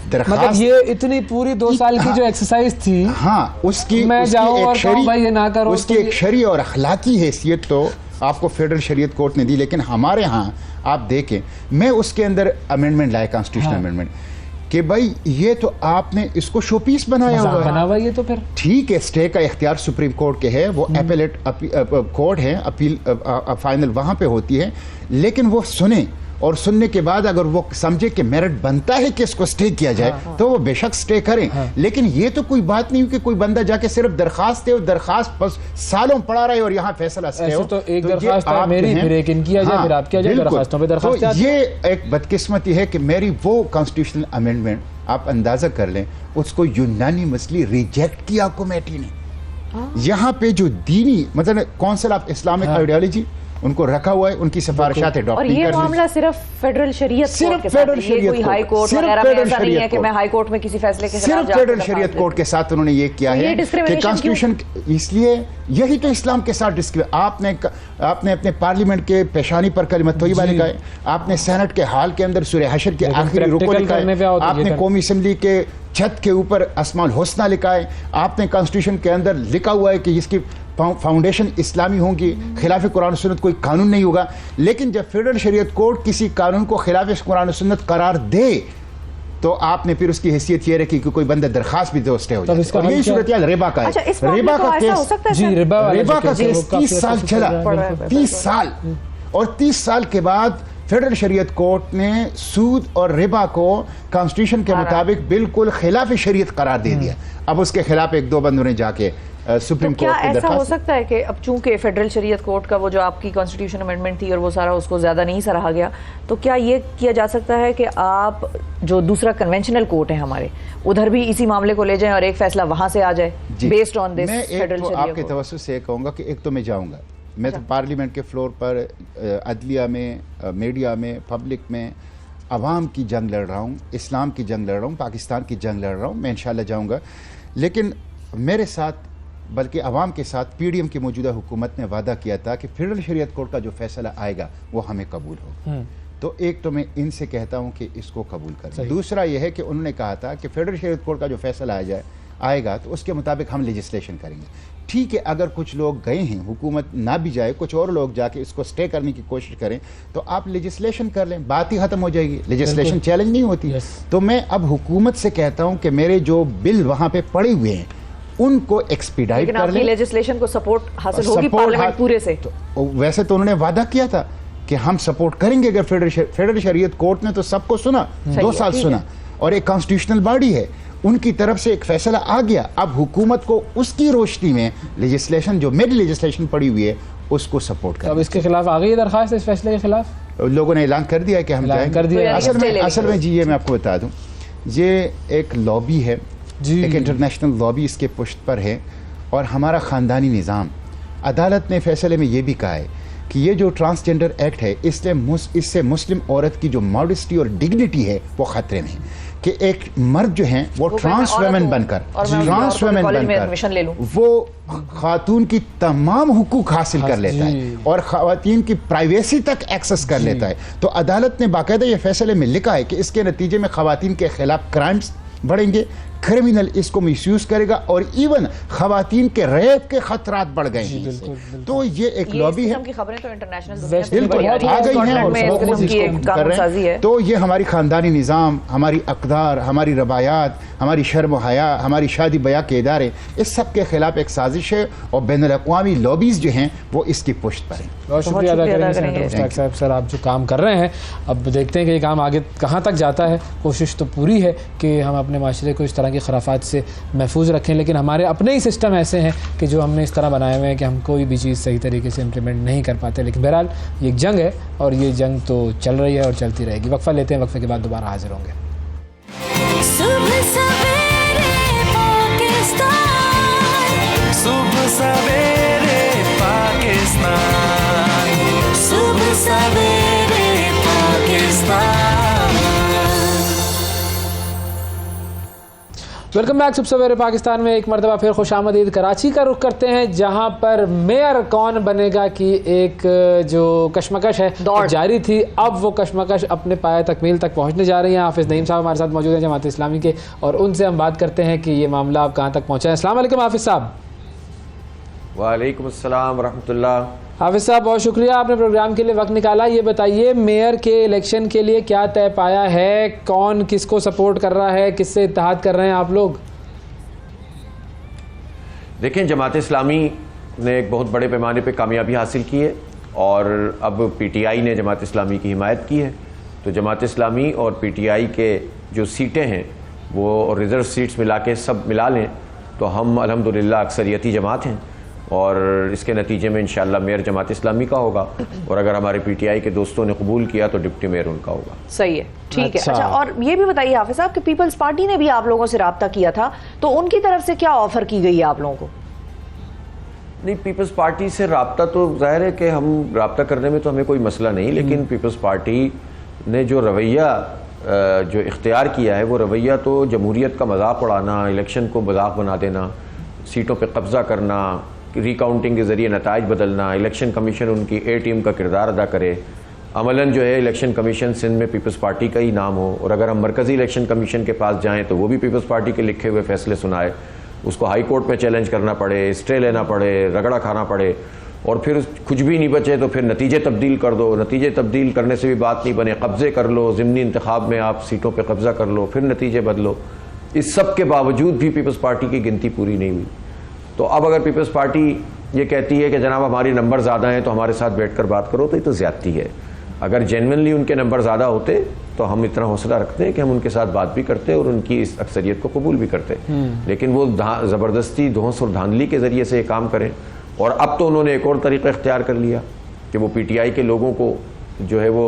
मतलब ये इतनी पूरी 2 साल की जो एक्सरसाइज थी, हाँ, उसकी मैं जाऊं और कहूं भाई ये ना करो, उसकी एक शरई और अखलाकी हैसियत तो आपको फेडरल शरीयत कोर्ट ने दी। लेकिन हमारे यहाँ आप देखें, मैं उसके अंदर अमेंडमेंट लाया, कॉन्स्टिट्यूशनल अमेंडमेंट, कि भाई ये तो आपने इसको शोपीस बनाया हुआ है। ये तो फिर ठीक है, स्टे का इख्तियार सुप्रीम कोर्ट के है, वो एपेलेट कोर्ट है, अपील फाइनल वहाँ पे होती है। लेकिन वो सुने और सुनने के बाद अगर वो समझे कि मेरिट बनता है कि इसको स्टे किया जाए, तो वो बेशक स्टे करें। लेकिन ये तो कोई बात नहीं कि कोई बंदा जाके सिर्फ दरखास्त दे और दरखास्त बस सालों पड़ा रहे और यहाँ फैसला स्टे हो। तो एक दरखास्त है मेरी, फिर एक इनकी आ जाए, फिर आपकी आ जाए, दरखास्तों पे दरखास्त। तो ये एक बदकिस्मती है कि मेरी वो कॉन्स्टिट्यूशनल अमेंडमेंट, आप अंदाजा कर लें, उसको यूनानिमसली रिजेक्ट किया कमेटी ने। यहाँ पे जो दीनी मतलब काउंसिल ऑफ इस्लामिक आइडियोलॉजी, उनको रखा हुआ है, उनकी सिफारिशात और ये मामला सिर्फ फेडरल शरीयत कोर्ट के साथ, ये कोई हाई कोर्ट वगैरह में ऐसा नहीं है कि मैं हाई कोर्ट में किसी फैसले के खिलाफ सिर्फ फेडरल शरीयत कोर्ट के साथ उन्होंने ये किया है कि कॉन्स्टिट्यूशन, इसलिए यही तो इस्लाम के साथ आपने अपने पार्लियामेंट के पेशानी पर कलिमत तोयबा लिखा है, आपने सेनेट के हाल के अंदर सूरह हशर के आखिरी रुकू लिखा है, आपने कौमी असेंबली के छत के ऊपर अस्माउल हुस्ना लिखा है, आपने कॉन्स्टिट्यूशन के अंदर लिखा हुआ है कि इसकी फाउंडेशन इस्लामी होंगी, खिलाफ कुरान सुन्नत कोई कानून नहीं होगा। लेकिन जब फेडरल शरीयत कोर्ट किसी कानून को खिलाफ कुरान सुन्नत करार दे, तो आपने फिर उसकी हैसियत ये रखी कि कोई बंदा दरखास्त भी दे स्टे हो जाए। और यही सूरत रिबा का है। रिबा का केस, रिबा का केस 30 साल चला, 30 साल, और 30 साल के बाद फेडरल शरीयत कोर्ट ने सूद और रिबा को कॉन्स्टिट्यूशन के मुताबिक बिल्कुल खिलाफ शरीयत करार दे दिया। अब उसके खिलाफ एक दो बंदों ने जाके सुप्रीम कोर्ट क्या ऐसा हो सकता है कि अब चूंकि फेडरल शरीयत कोर्ट का वो जो आपकी कॉन्स्टिट्यूशन अमेंडमेंट थी और वो सारा उसको ज्यादा नहीं सराहा गया, तो क्या ये किया जा सकता है कि आप जो दूसरा कन्वेंशनल कोर्ट है हमारे, उधर भी इसी मामले को ले जाएं और एक फैसला वहां से आ जाए बेस्ड ऑन दिस फेडरल शरीयत? आपके तवज्जो से कहूंगा कि एक तो मैं जाऊंगा, मैं तो पार्लियामेंट के फ्लोर पर, अदलिया में, मीडिया में, पब्लिक में अवाम की जंग लड़ रहा हूँ, इस्लाम की जंग लड़ रहा हूँ, पाकिस्तान की जंग लड़ रहा हूँ, मैं इंशाल्लाह जाऊँगा। लेकिन मेरे साथ, बल्कि अवाम के साथ PDM की मौजूदा हुकूमत ने वादा किया था कि फेडरल शरीयत कोर्ट का जो फैसला आएगा वो हमें कबूल हो। तो एक तो मैं इनसे कहता हूँ कि इसको कबूल करें। दूसरा यह है कि उन्होंने कहा था कि फेडरल शरीयत कोर्ट का जो फैसला आएगा तो उसके मुताबिक हम लेजिस्लेशन करेंगे। ठीक है, अगर कुछ लोग गए हैं, हुकूमत ना भी जाए, कुछ और लोग जाके इसको स्टे करने की कोशिश करें, तो आप लेजिस्लेशन कर लें, बात ही खत्म हो जाएगी। लेजिस्लेशन चैलेंज नहीं होती। तो मैं अब हुकूमत से कहता हूं कि मेरे जो बिल वहां पे पड़े हुए हैं उनको एक्सपीडाइट कर लें। लेजिस्लेशन को सपोर्ट हासिल होगी पार्लियामेंट पूरे से। तो वैसे तो उन्होंने वादा किया था कि हम सपोर्ट करेंगे। अगर फेडरल शरीयत कोर्ट ने तो सबको सुना, 2 साल सुना, और एक कॉन्स्टिट्यूशनल बॉडी है, उनकी तरफ से एक फैसला आ गया। अब हुकूमत को उसकी रोशनी में लेजिस्लेशन, जो मेरी लेजिस्लेशन पड़ी हुई है, उसको सपोर्ट कर। अब इसके खिलाफ आ गई दरखास्त इस फैसले के खिलाफ? लोगों ने ऐलान कर दिया है कि हम जाएंगे। असल में जी ये मैं आपको बता दूं, ये एक लॉबी है, एक इंटरनेशनल लॉबी इसके पुष्ट पर है, और हमारा ख़ानदानी निज़ाम। अदालत ने फैसले में ये भी कहा है कि ये जो ट्रांसजेंडर एक्ट है, इससे मुस्लिम औरत की जो मॉडेस्टी और डिग्निटी है वो ख़तरे में है। कि एक मर्द जो हैं वो ट्रांस वेमेन बनकर वो खातून की तमाम हुकूक हासिल कर लेता है और खातून की प्राइवेसी तक एक्सेस कर लेता है। तो अदालत ने बाकायदा ये फैसले में लिखा है कि इसके नतीजे में खवातीन के खिलाफ क्राइम्स बढ़ेंगे, क्रिमिनल इसको मिसयूज करेगा और इवन खवातीन के रेप के खतरात बढ़ गए हैं। तो ये एक लॉबी है, खबरें तो इंटरनेशनल आ गई हैं। तो ये हमारी खानदानी निज़ाम, हमारी अक़दार, हमारी रवायात, हमारी शर्म हया, हमारी शादी ब्याह के इदारे, इस सब के खिलाफ एक साजिश है और बैनुल-अक़वामी लॉबीज़ जो हैं वो इसकी पुष्ट पर हैं। बहुत शुक्रिया अदा करेंगे सेनेटर मुश्ताक साहब। सर, आप जो काम कर रहे हैं, अब देखते हैं कि ये काम आगे कहाँ तक जाता है। कोशिश तो पूरी है कि हम अपने माशरे को इस तरह की खराफात से महफूज रखें, लेकिन हमारे अपने ही सिस्टम ऐसे हैं कि जो हमने इस तरह बनाए हुए हैं कि हम कोई भी चीज़ सही तरीके से इम्प्लीमेंट नहीं कर पाते। लेकिन बहरहाल ये एक जंग है और ये जंग तो चल रही है और चलती रहेगी। वक्फा लेते हैं, वक्फे के बाद दोबारा हाजिर होंगे। सुबह सवेरे पाकिस्तान, सुबह सवेरे पाकिस्तान, सुबह सवेरे पाकिस्तान। वेलकम बैक सुबह सवेरे पाकिस्तान में एक मरतबा फिर खुशामदीद। कराची का रुख करते हैं जहां पर मेयर कौन बनेगा की एक जो कशमकश है जारी थी, अब वो कशमकश अपने पाए तकमील तक पहुंचने जा रही है। हाफिज़ नईम साहब हमारे साथ मौजूद हैं जमात इस्लामी के, और उनसे हम बात करते हैं कि ये मामला अब कहाँ तक पहुँचा है। अस्सलाम वालेकुम हाफिज़ साहब। वालेकुम अस्सलाम रहमतुल्लाह। हाफिज़ साहब बहुत शुक्रिया, आपने प्रोग्राम के लिए वक्त निकाला। ये बताइए मेयर के इलेक्शन के लिए क्या तय पाया है, कौन किसको सपोर्ट कर रहा है, किससे इत्तेहाद कर रहे हैं आप लोग? देखें, जमात इस्लामी ने एक बहुत बड़े पैमाने पे कामयाबी हासिल की है और अब पीटीआई ने जमात इस्लामी की हिमायत की है। तो जमात इस्लामी और पीटीआई के जो सीटें हैं वो रिज़र्व सीट्स मिला के सब मिला लें तो हम अल्हम्दुलिल्लाह अक्सरियती जमात हैं और इसके नतीजे में इंशाअल्लाह मेयर जमात इस्लामी का होगा और अगर हमारे पीटीआई के दोस्तों ने कबूल किया तो डिप्टी मेयर उनका होगा। सही है, ठीक है। अच्छा, और ये भी बताइए हाफिज़ साहब कि पीपल्स पार्टी ने भी आप लोगों से रब्ता किया था, तो उनकी तरफ से क्या ऑफर की गई है आप लोगों को? नहीं, पीपल्स पार्टी से रब्ता तो जाहिर है कि हम रब्ता करने में तो हमें कोई मसला नहीं, लेकिन पीपल्स पार्टी ने जो रवैया जो इख्तियार किया है वो रवैया तो जमहूरियत का मजाक उड़ाना, इलेक्शन को मजाक बना देना, सीटों पर कब्ज़ा करना, रिकाउंटिंग के ज़रिए नताइज बदलना, इलेक्शन कमीशन उनकी ए टीम का किरदार अदा करे, अमलन जो है इलेक्शन कमीशन सिंध में पीपल्स पार्टी का ही नाम हो और अगर हम मरकज़ी इलेक्शन कमीशन के पास जाएं तो वो भी पीपल्स पार्टी के लिखे हुए फैसले सुनाए, उसको हाई कोर्ट में चैलेंज करना पड़े, स्टे लेना पड़े, रगड़ा खाना पड़े और फिर कुछ भी नहीं बचे तो फिर नतीजे तब्दील कर दो। नतीजे तब्दील करने से भी बात नहीं बने, कब्ज़े कर लो, ज़िमनी इंतखाब में आप सीटों पर कब्ज़ा कर लो, फिर नतीजे बदलो। इस सब के बावजूद भी पीपल्स पार्टी की गिनती पूरी नहीं हुई। तो अब अगर पीपल्स पार्टी ये कहती है कि जनाब हमारे नंबर ज़्यादा हैं तो हमारे साथ बैठकर बात करो, तो ये तो ज़्यादती है। अगर जेन्युइनली उनके नंबर ज़्यादा होते तो हम इतना हौसला रखते हैं कि हम उनके साथ बात भी करते और उनकी इस अक्सरियत को कबूल भी करते, लेकिन वो ज़बरदस्ती धौंस और धांधली के ज़रिए से ये काम करें। और अब तो उन्होंने एक और तरीक़ा इख्तियार कर लिया कि वो पीटीआई के लोगों को जो है वो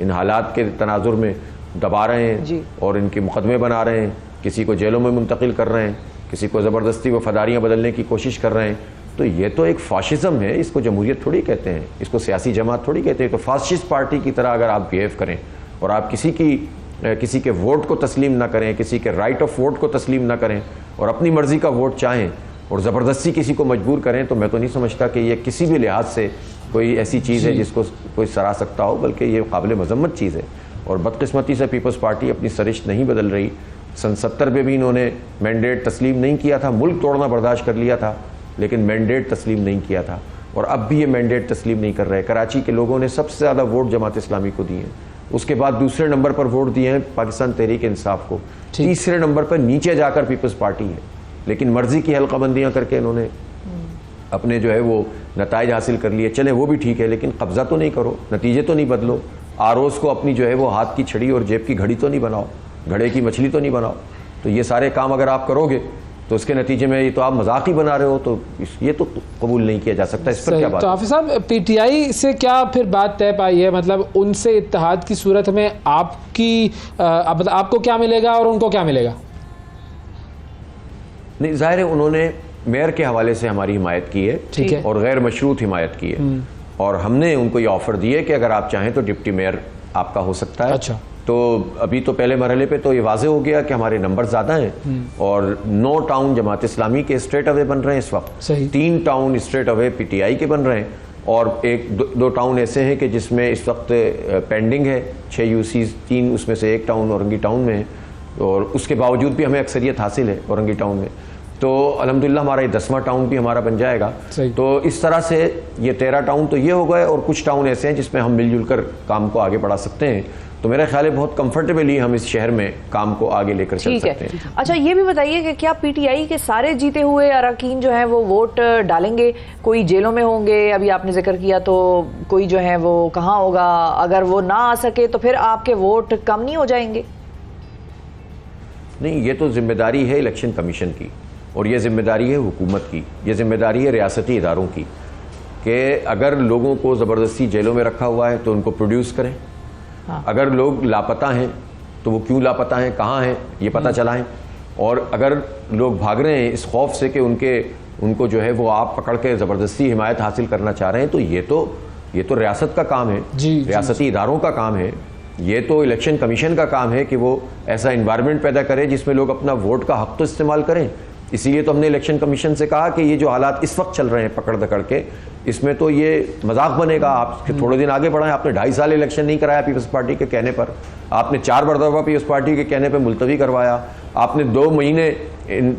इन हालात के तनाजुर में दबा रहे हैं और इनके मुकदमे बना रहे हैं, किसी को जेलों में मुंतकिल कर रहे हैं, किसी को ज़बरदस्ती वफादारियाँ बदलने की कोशिश कर रहे हैं। तो ये तो एक फाशिज़म है, इसको जमहूरियत थोड़ी कहते हैं, इसको सियासी जमात थोड़ी कहते हैं। तो फाशिस्ट पार्टी की तरह अगर आप बिहेव करें और आप किसी के वोट को तस्लीम ना करें, किसी के राइट ऑफ वोट को तस्लीम ना करें और अपनी मर्ज़ी का वोट चाहें और ज़बरदस्ती किसी को मजबूर करें, तो मैं तो नहीं समझता कि ये किसी भी लिहाज से कोई ऐसी चीज़ है जिसको कोई सराह सकता हो, बल्कि ये काबिल मज़म्मत चीज़ है। और बदकिस्मती से पीपल्स पार्टी अपनी सरिश्त नहीं बदल रही। सन 70 में भी इन्होंने मैंडेट तस्लीम नहीं किया था, मुल्क तोड़ना बर्दाश्त कर लिया था, लेकिन मैंडेट तस्लीम नहीं किया था और अब भी ये मैंडेट तस्लीम नहीं कर रहे। कराची के लोगों ने सबसे ज़्यादा वोट जमात इस्लामी को दिए हैं, उसके बाद दूसरे नंबर पर वोट दिए हैं पाकिस्तान तहरीक इंसाफ को, तीसरे नंबर पर नीचे जाकर पीपल्स पार्टी है। लेकिन मर्जी की हल्काबंदियाँ करके इन्होंने अपने जो है वो नताइज हासिल कर लिए। चले वो भी ठीक है, लेकिन कब्ज़ा तो नहीं करो, नतीजे तो नहीं बदलो, आरोज़ को अपनी जो है वो हाथ की छड़ी और जेब की घड़ी तो नहीं बनाओ, घड़े की मछली तो नहीं बनाओ। तो ये सारे काम अगर आप करोगे तो उसके नतीजे में ये तो आप मजाक ही बना रहे हो, तो ये तो कबूल नहीं किया जा सकता। इस पर क्या बात? तो हाफिज़ साहब, पीटीआई से क्या फिर बात तय पाई है? मतलब उनसे इत्तेहाद की सूरत में आपको क्या मिलेगा और उनको क्या मिलेगा? नहीं, जाहिर है उन्होंने मेयर के हवाले से हमारी हिमायत की है, ठीक है, और गैर मशरूत हिमायत की है और हमने उनको ये ऑफ़र दी है कि अगर आप चाहें तो डिप्टी मेयर आपका हो सकता है। अच्छा। तो अभी तो पहले मरहले पे तो ये वाज़े हो गया कि हमारे नंबर ज़्यादा हैं और 9 टाउन जमात इस्लामी के स्ट्रेट अवे बन रहे हैं इस वक्त, 3 टाउन स्ट्रेट अवे PTI के बन रहे हैं और दो टाउन ऐसे हैं कि जिसमें इस वक्त पेंडिंग है 6 UCs, 3 उसमें से 1 टाउन औरंगी टाउन में है और उसके बावजूद भी हमें अक्सरियत हासिल है औरंगी टाउन में। तो अल्हम्दुलिल्लाह हमारा ये 10वां टाउन भी हमारा बन जाएगा। तो इस तरह से ये 13 टाउन तो ये हो गए और कुछ टाउन ऐसे हैं जिसमें हम मिलजुल कर काम को आगे बढ़ा सकते हैं। तो मेरा ख्याल है बहुत कंफर्टेबली हम इस शहर में काम को आगे लेकर चल सकते हैं। अच्छा, ये भी बताइए कि क्या PTI के सारे जीते हुए अरकान जो हैं वो वोट डालेंगे? कोई जेलों में होंगे, अभी आपने जिक्र किया, तो कोई जो है वो कहाँ होगा? अगर वो ना आ सके तो फिर आपके वोट कम नहीं हो जाएंगे? नहीं, ये तो जिम्मेदारी है इलेक्शन कमीशन की और ये जिम्मेदारी है हुकूमत की, ये जिम्मेदारी है रियासती इदारों की कि अगर लोगों को ज़बरदस्ती जेलों में रखा हुआ है तो उनको प्रोड्यूस करें। अगर लोग लापता हैं तो वो क्यों लापता हैं, कहाँ हैं, ये पता चलाएं। और अगर लोग भाग रहे हैं इस खौफ से कि उनको जो है वो आप पकड़ के ज़बरदस्ती हिमायत हासिल करना चाह रहे हैं, तो ये तो रियासत का काम है, रियासती इदारों का काम है। ये तो इलेक्शन कमीशन का काम है कि वो ऐसा इन्वायरमेंट पैदा करे जिसमें लोग अपना वोट का हक तो इस्तेमाल करें। इसीलिए तो हमने इलेक्शन कमीशन से कहा कि ये जो हालात इस वक्त चल रहे हैं पकड़ दकड़ के, इसमें तो ये मजाक बनेगा। आप थोड़े दिन आगे बढ़ाएं। आपने 2.5 साल इलेक्शन नहीं कराया पीपल्स पार्टी के कहने पर, आपने 4 मरतबा पीपल्स पार्टी के कहने पर मुलतवी करवाया, आपने 2 महीने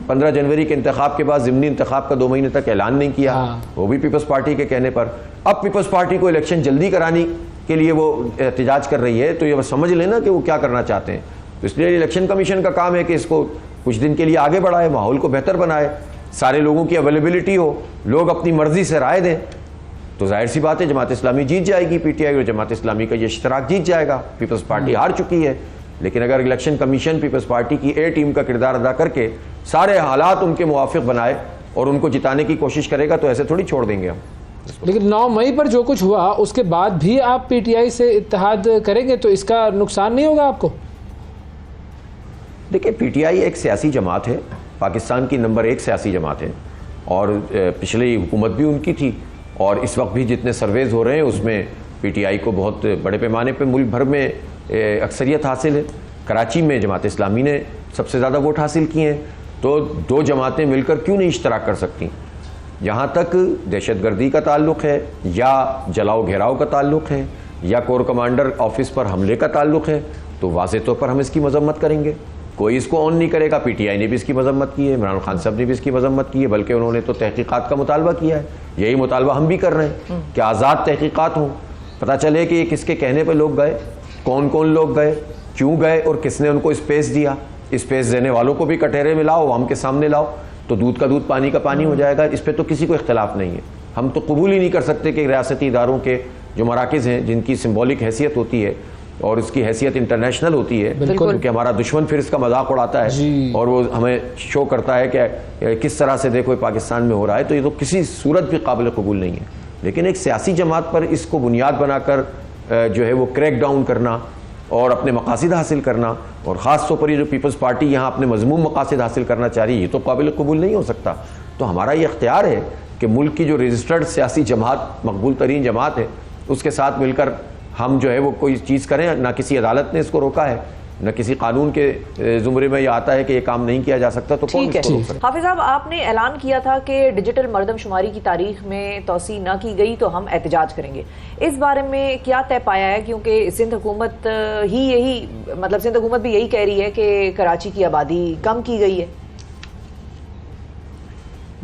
15 जनवरी के इंतखाब के बाद ज़िमनी इंतखाब का 2 महीने तक ऐलान नहीं किया, वो भी पीपल्स पार्टी के कहने पर। अब पीपल्स पार्टी को इलेक्शन जल्दी कराने के लिए वो एहतजाज कर रही है, तो ये समझ लेना कि वो क्या करना चाहते हैं। तो इसलिए इलेक्शन कमीशन का काम है कि इसको कुछ दिन के लिए आगे बढ़ाए, माहौल को बेहतर बनाए, सारे लोगों की अवेलेबिलिटी हो, लोग अपनी मर्जी से राय दें, तो जाहिर सी बात है जमात इस्लामी जीत जाएगी, PTI और जमात इस्लामी का ये इश्तराक जीत जाएगा। पीपल्स पार्टी हार चुकी है, लेकिन अगर इलेक्शन कमीशन पीपल्स पार्टी की A टीम का किरदार अदा करके सारे हालात उनके मुवाफिक बनाए और उनको जिताने की कोशिश करेगा तो ऐसे थोड़ी छोड़ देंगे हम। लेकिन 9 मई पर जो कुछ हुआ उसके बाद भी आप PTI से इत्तेहाद करेंगे तो इसका नुकसान नहीं होगा आपको? देखिए, PTI एक सियासी जमात है, पाकिस्तान की नंबर 1 सियासी जमात है और पिछली हुकूमत भी उनकी थी और इस वक्त भी जितने सर्वेज हो रहे हैं उसमें PTI को बहुत बड़े पैमाने पे मुल्क भर में अक्सरियत हासिल है। कराची में जमात इस्लामी ने सबसे ज़्यादा वोट हासिल किए हैं, तो 2 जमातें मिलकर क्यों नहीं इश्तराक कर सकती? जहाँ तक दहशतगर्दी का ताल्लुक़ है या जलाओ घेराव का ताल्लुक़ है या कोर कमांडर ऑफिस पर हमले का ताल्लुक़ है, तो वाज़े तौर पर हम इसकी मजम्मत करेंगे। कोई इसको ऑन नहीं करेगा। PTI ने भी इसकी मजम्मत की है, इमरान खान साहब ने भी इसकी मजम्मत की है, बल्कि उन्होंने तो तहकीकात का मुतालबा किया है। यही मुतालबा हम भी कर रहे हैं कि आज़ाद तहकीकात हों, पता चले कि ये किसके कहने पर लोग गए, कौन कौन लोग गए, क्यों गए और किसने उनको स्पेस दिया। स्पेस देने वालों को भी कटहरे में लाओ, आम के सामने लाओ, तो दूध का दूध पानी का पानी हो जाएगा। इस पर तो किसी को इख्तलाफ नहीं है। हम तो कबूल ही नहीं कर सकते कि रियासती इदारों के जो मराकज़ हैं, जिनकी सिम्बॉलिक हैसियत होती है और उसकी हैसियत इंटरनेशनल होती है, क्योंकि हमारा दुश्मन फिर इसका मजाक उड़ाता है और वो हमें शो करता है कि किस तरह से देखो पाकिस्तान में हो रहा है, तो ये तो किसी सूरत भी काबिल कबूल नहीं है। लेकिन एक सियासी जमात पर इसको बुनियाद बनाकर जो है वो क्रैक डाउन करना और अपने मकासद हासिल करना, और ख़ास तौर पर ये जो पीपल्स पार्टी यहाँ अपने मजमूम मकासद हासिल करना चाह रही है, ये तो काबिल कबूल नहीं हो सकता। तो हमारा ये इख्तियार है कि मुल्क की जो रजिस्टर्ड सियासी जमात, मकबूल तरीन जमात है, उसके साथ मिलकर हम जो है वो कोई चीज़ करें। ना किसी अदालत ने इसको रोका है, न किसी कानून के ज़ुमरे में ये आता है कि ये काम नहीं किया जा सकता, तो कौन इसको रोक सकता? हाफिज साहब, आपने ऐलान किया था कि डिजिटल मरदमशुमारी की तारीख में तोसी न की गई तो हम एहतजाज करेंगे। इस बारे में क्या तय पाया है? क्योंकि सिंध हुकूमत ही यही, मतलब सिंध हुकूमत भी यही कह रही है कि कराची की आबादी कम की गई है।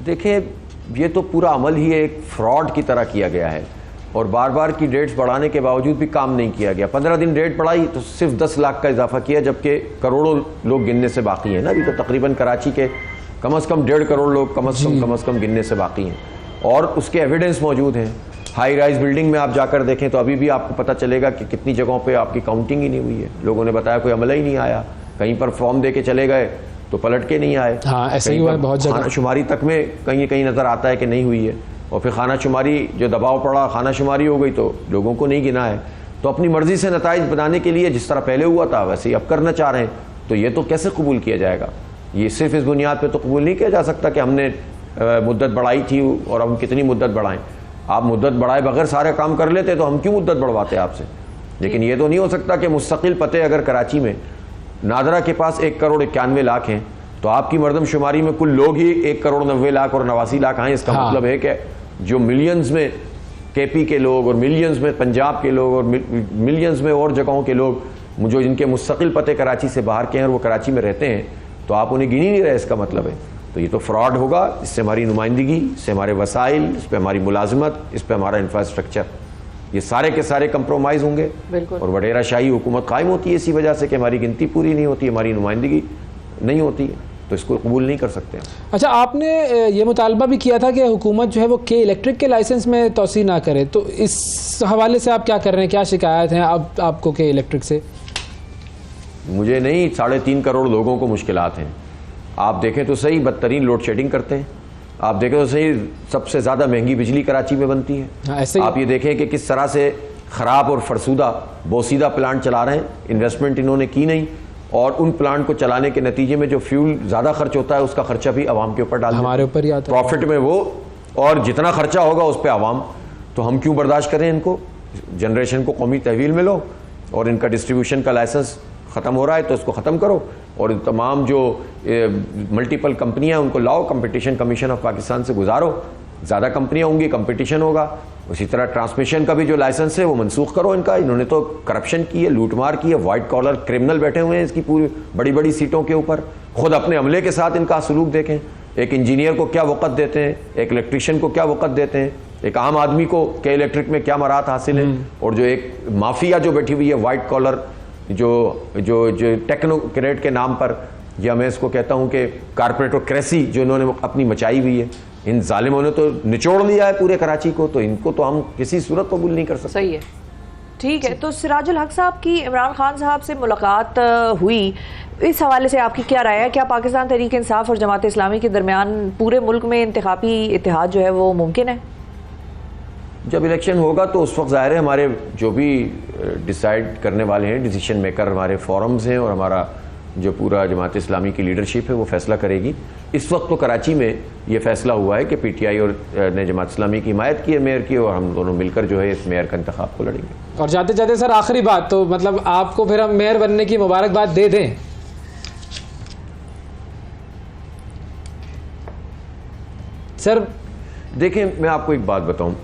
देखिए, ये तो पूरा अमल ही एक फ्रॉड की तरह किया गया है और बार बार की डेट्स बढ़ाने के बावजूद भी काम नहीं किया गया। 15 दिन डेट बढ़ाई तो सिर्फ 10 लाख का इजाफा किया, जबकि करोड़ों लोग गिनने से बाकी हैं ना। अभी तो तकरीबन कराची के कम से कम 1.5 करोड़ लोग कम से कम गिनने से बाकी हैं और उसके एविडेंस मौजूद हैं। हाई राइज बिल्डिंग में आप जाकर देखें तो अभी भी आपको पता चलेगा कि कितनी जगहों पर आपकी काउंटिंग ही नहीं हुई है। लोगों ने बताया कोई अमला ही नहीं आया, कहीं पर फॉर्म दे के चले गए तो पलट के नहीं आए। ऐसा ही हुआ है बहुत जगह। खाना शुमारी तक में कहीं कहीं नज़र आता है कि नहीं हुई है, और फिर खाना शुमारी जो दबाव पड़ा, खाना शुमारी हो गई तो लोगों को नहीं गिना है। तो अपनी मर्जी से नताइज बनाने के लिए जिस तरह पहले हुआ था वैसे ही अब करना चाह रहे हैं, तो ये तो कैसे कबूल किया जाएगा? ये सिर्फ इस बुनियाद पे तो कबूल नहीं किया जा सकता कि हमने मुद्दत बढ़ाई थी और हम कितनी मुद्दत बढ़ाएं। आप मुद्दत बढ़ाए बगैर सारे काम कर लेते तो हम क्यों मुद्दत बढ़वाते आपसे? लेकिन ये तो नहीं हो सकता कि मुस्तकिल पते अगर कराची में नादरा के पास 1,91,00,000 हैं तो आपकी मर्दमशुमारी में कुल लोग ही 1,90,00,000 और 89,00,000 हैं। इसका मतलब है कि जो मिलियंस में केपी के लोग और मिलियंस में पंजाब के लोग और मिलियंस में और जगहों के लोग जो जिनके मुस्तकिल पते कराची से बाहर के हैं और वो कराची में रहते हैं, तो आप उन्हें गिन ही नहीं रहे। इसका मतलब है तो ये तो फ्रॉड होगा। इससे हमारी नुमाइंदगी, इससे हमारे वसाइल, इस पर हमारी मुलाजमत, इस पर हमारा इंफ्रास्ट्रक्चर, ये सारे के सारे कंप्रोमाइज़ होंगे और वडेरा शाही हुकूमत कायम होती है इसी वजह से कि हमारी गिनती पूरी नहीं होती, हमारी नुमाइंदगी नहीं होती है, तो इसको कबूल नहीं कर सकते। अच्छा, आपने ये मुतालबा भी किया था कि हुकूमत जो है वो के इलेक्ट्रिक के लाइसेंस में तोसी ना करे, तो इस हवाले से आप क्या कर रहे हैं? क्या शिकायत हैं अब आपको के इलेक्ट्रिक से? मुझे नहीं, 3.5 करोड़ लोगों को मुश्किलात हैं। आप देखें तो सही, बदतरीन लोड शेडिंग करते हैं। आप देखें तो सही, सबसे ज़्यादा महंगी बिजली कराची में बनती है। ऐसे आप ये देखें कि किस तरह से ख़राब और फरसूदा बोसीदा प्लांट चला रहे हैं, इन्वेस्टमेंट इन्होंने की नहीं, और उन प्लांट को चलाने के नतीजे में जो फ्यूल ज़्यादा खर्च होता है उसका खर्चा भी आवाम के ऊपर डाल, हमारे ऊपर ही आता है प्रॉफिट में वो, और जितना खर्चा होगा उस पर आवाम। तो हम क्यों बर्दाश्त करें इनको? जनरेशन को कौमी तहवील में लो, और इनका डिस्ट्रीब्यूशन का लाइसेंस ख़त्म हो रहा है तो इसको ख़त्म करो, और तमाम जो मल्टीपल कंपनियां हैं उनको लाओ, कंपटीशन कमीशन ऑफ पाकिस्तान से गुजारो, ज़्यादा कंपनियां होंगी, कंपटीशन होगा। उसी तरह ट्रांसमिशन का भी जो लाइसेंस है वो मनसूख करो इनका। इन्होंने तो करप्शन की है, लूटमार की है, वाइट कॉलर क्रिमिनल बैठे हुए हैं इसकी पूरी बड़ी बड़ी सीटों के ऊपर। खुद अपने अमले के साथ इनका सलूक देखें, एक इंजीनियर को क्या वक़्त देते हैं, एक इलेक्ट्रिशियन को क्या वक़्त देते हैं, एक आम आदमी को के इलेक्ट्रिक में क्या मराहत हासिल है, और जो एक माफिया जो बैठी हुई है वाइट कॉलर, जो जो जो टेक्नोक्रेट के नाम पर, या मैं इसको कहता हूं कि कारपोरेटोक्रेसी जो इन्होंने अपनी मचाई हुई है, इन जालिमों ने तो निचोड़ लिया है पूरे कराची को, तो इनको तो हम किसी सूरत कबूल नहीं कर सकते। सही है, ठीक है। तो सिराजुल हक साहब की इमरान खान साहब से मुलाकात हुई, इस हवाले से आपकी क्या राय है? क्या पाकिस्तान तहरीक इंसाफ और जमात इस्लामी के दरमियान पूरे मुल्क में इंतखाबी इत्तेहाद जो है वो मुमकिन है? जब इलेक्शन होगा तो उस वक्त ज़ाहिर है हमारे जो भी डिसाइड करने वाले हैं, डिसीजन मेकर हमारे फोरम्स हैं, और हमारा जो पूरा जमात इस्लामी की लीडरशिप है वो फैसला करेगी। इस वक्त तो कराची में ये फैसला हुआ है कि पीटीआई और ने जमात इस्लामी की हिमायत की है मेयर की, और हम दोनों मिलकर जो है इस मेयर का इंतखाब को लड़ेंगे। और जाते जाते सर आखिरी बात, तो मतलब आपको फिर हम मेयर बनने की मुबारकबाद दे दें? सर देखें, मैं आपको एक बात बताऊं,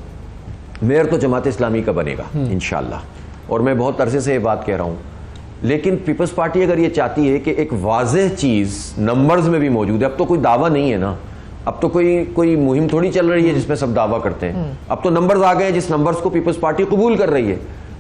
मेयर तो जमात इस्लामी का बनेगा इंशाअल्लाह, और मैं बहुत अरसे से ये बात कह रहा हूं। लेकिन पीपल्स पार्टी अगर ये चाहती है कि एक वाज़ेह चीज़ नंबर्स में भी मौजूद है, अब तो कोई दावा नहीं है ना, अब तो कोई मुहिम थोड़ी चल रही है जिसमें सब दावा करते हैं, अब तो नंबर्स आ गए हैं जिस नंबर्स को पीपल्स पार्टी कबूल कर रही है।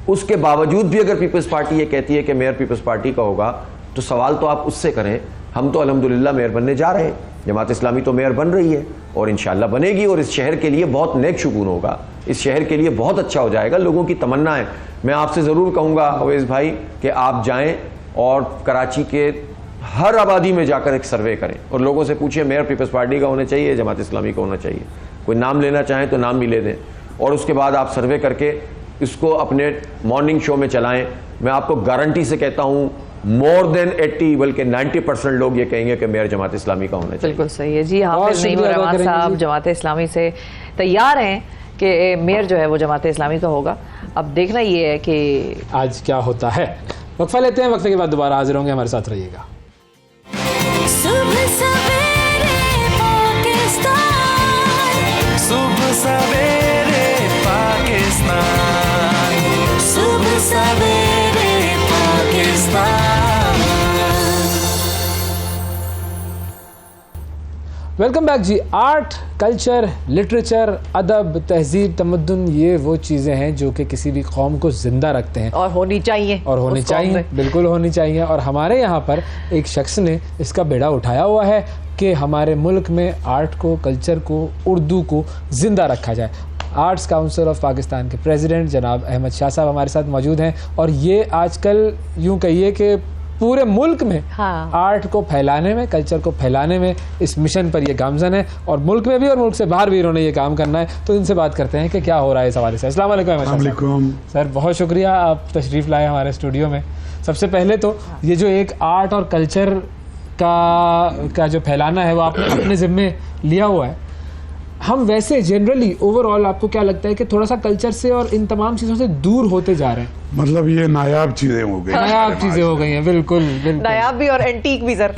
उसके बावजूद भी अगर पीपल्स पार्टी ये कहती है कि मेयर पीपल्स पार्टी का होगा, तो सवाल तो आप उससे करें। हम तो अल्हम्दुलिल्लाह मेयर बनने जा रहे हैं, जमात इस्लामी तो मेयर बन रही है और इंशाअल्लाह बनेगी, और इस शहर के लिए बहुत नेक शुगून होगा, इस शहर के लिए बहुत अच्छा हो जाएगा। लोगों की तमन्ना है। मैं आपसे ज़रूर कहूँगा अवैस भाई कि आप जाएं और कराची के हर आबादी में जाकर एक सर्वे करें और लोगों से पूछिए मेयर पीपल्स पार्टी का होना चाहिए, जमात इस्लामी का होना चाहिए। कोई नाम लेना चाहें तो नाम भी ले दें, और उसके बाद आप सर्वे करके इसको अपने मॉर्निंग शो में चलाएं। मैं आपको गारंटी से कहता हूँ मोर देन 80 बल्कि 90% लोग ये कहेंगे कि मेयर जमात इस्लामी का होना चाहिए। बिल्कुल सही है जी। हाफिज नईम रहमान साहब जमात इस्लामी से तैयार हैं कि मेयर जो है वो जमात इस्लामी का होगा। अब देखना ये है कि आज क्या होता है। वक्फा लेते हैं, वक्फे के बाद दोबारा हाजिर होंगे, हमारे साथ रहिएगा। सुबह सवेरे पाकिस्तान, सुबह सवेरे पाकिस्तान, सुबह सवेरे पाकिस्तान। वेलकम बैक जी। आर्ट, कल्चर, लिटरेचर, अदब, तहजीब, तमद्दुन, ये वो चीज़ें हैं जो कि किसी भी कौम को ज़िंदा रखते हैं और होनी चाहिए, और होनी चाहिए, बिल्कुल होनी चाहिए। और हमारे यहाँ पर एक शख्स ने इसका बेड़ा उठाया हुआ है कि हमारे मुल्क में आर्ट को, कल्चर को, उर्दू को ज़िंदा रखा जाए। आर्ट्स काउंसिल ऑफ पाकिस्तान के प्रेसिडेंट जनाब अहमद शाह साहब हमारे साथ मौजूद हैं, और ये आजकल यूँ कहिए कि पूरे मुल्क में आर्ट को फैलाने में, कल्चर को फैलाने में इस मिशन पर ये गामजन है, और मुल्क में भी और मुल्क से बाहर भी इन्होंने ये काम करना है। तो इनसे बात करते हैं कि क्या हो रहा है इस हवाले से। अस्सलाम वालेकुम सर, बहुत शुक्रिया आप तशरीफ़ लाए हमारे स्टूडियो में। सबसे पहले तो ये जो एक आर्ट और कल्चर का जो फैलाना है वो आपने अपने ज़िम्मे लिया हुआ है, हम वैसे जनरली ओवरऑल आपको क्या लगता है कि थोड़ा सा कल्चर से और इन तमाम चीज़ों से दूर होते जा रहे हैं? मतलब ये नायाब चीज़ें हो गई, नायाब चीज़ें हो गई हैं, बिल्कुल बिल्कुल नायाब भी और एंटीक भी सर।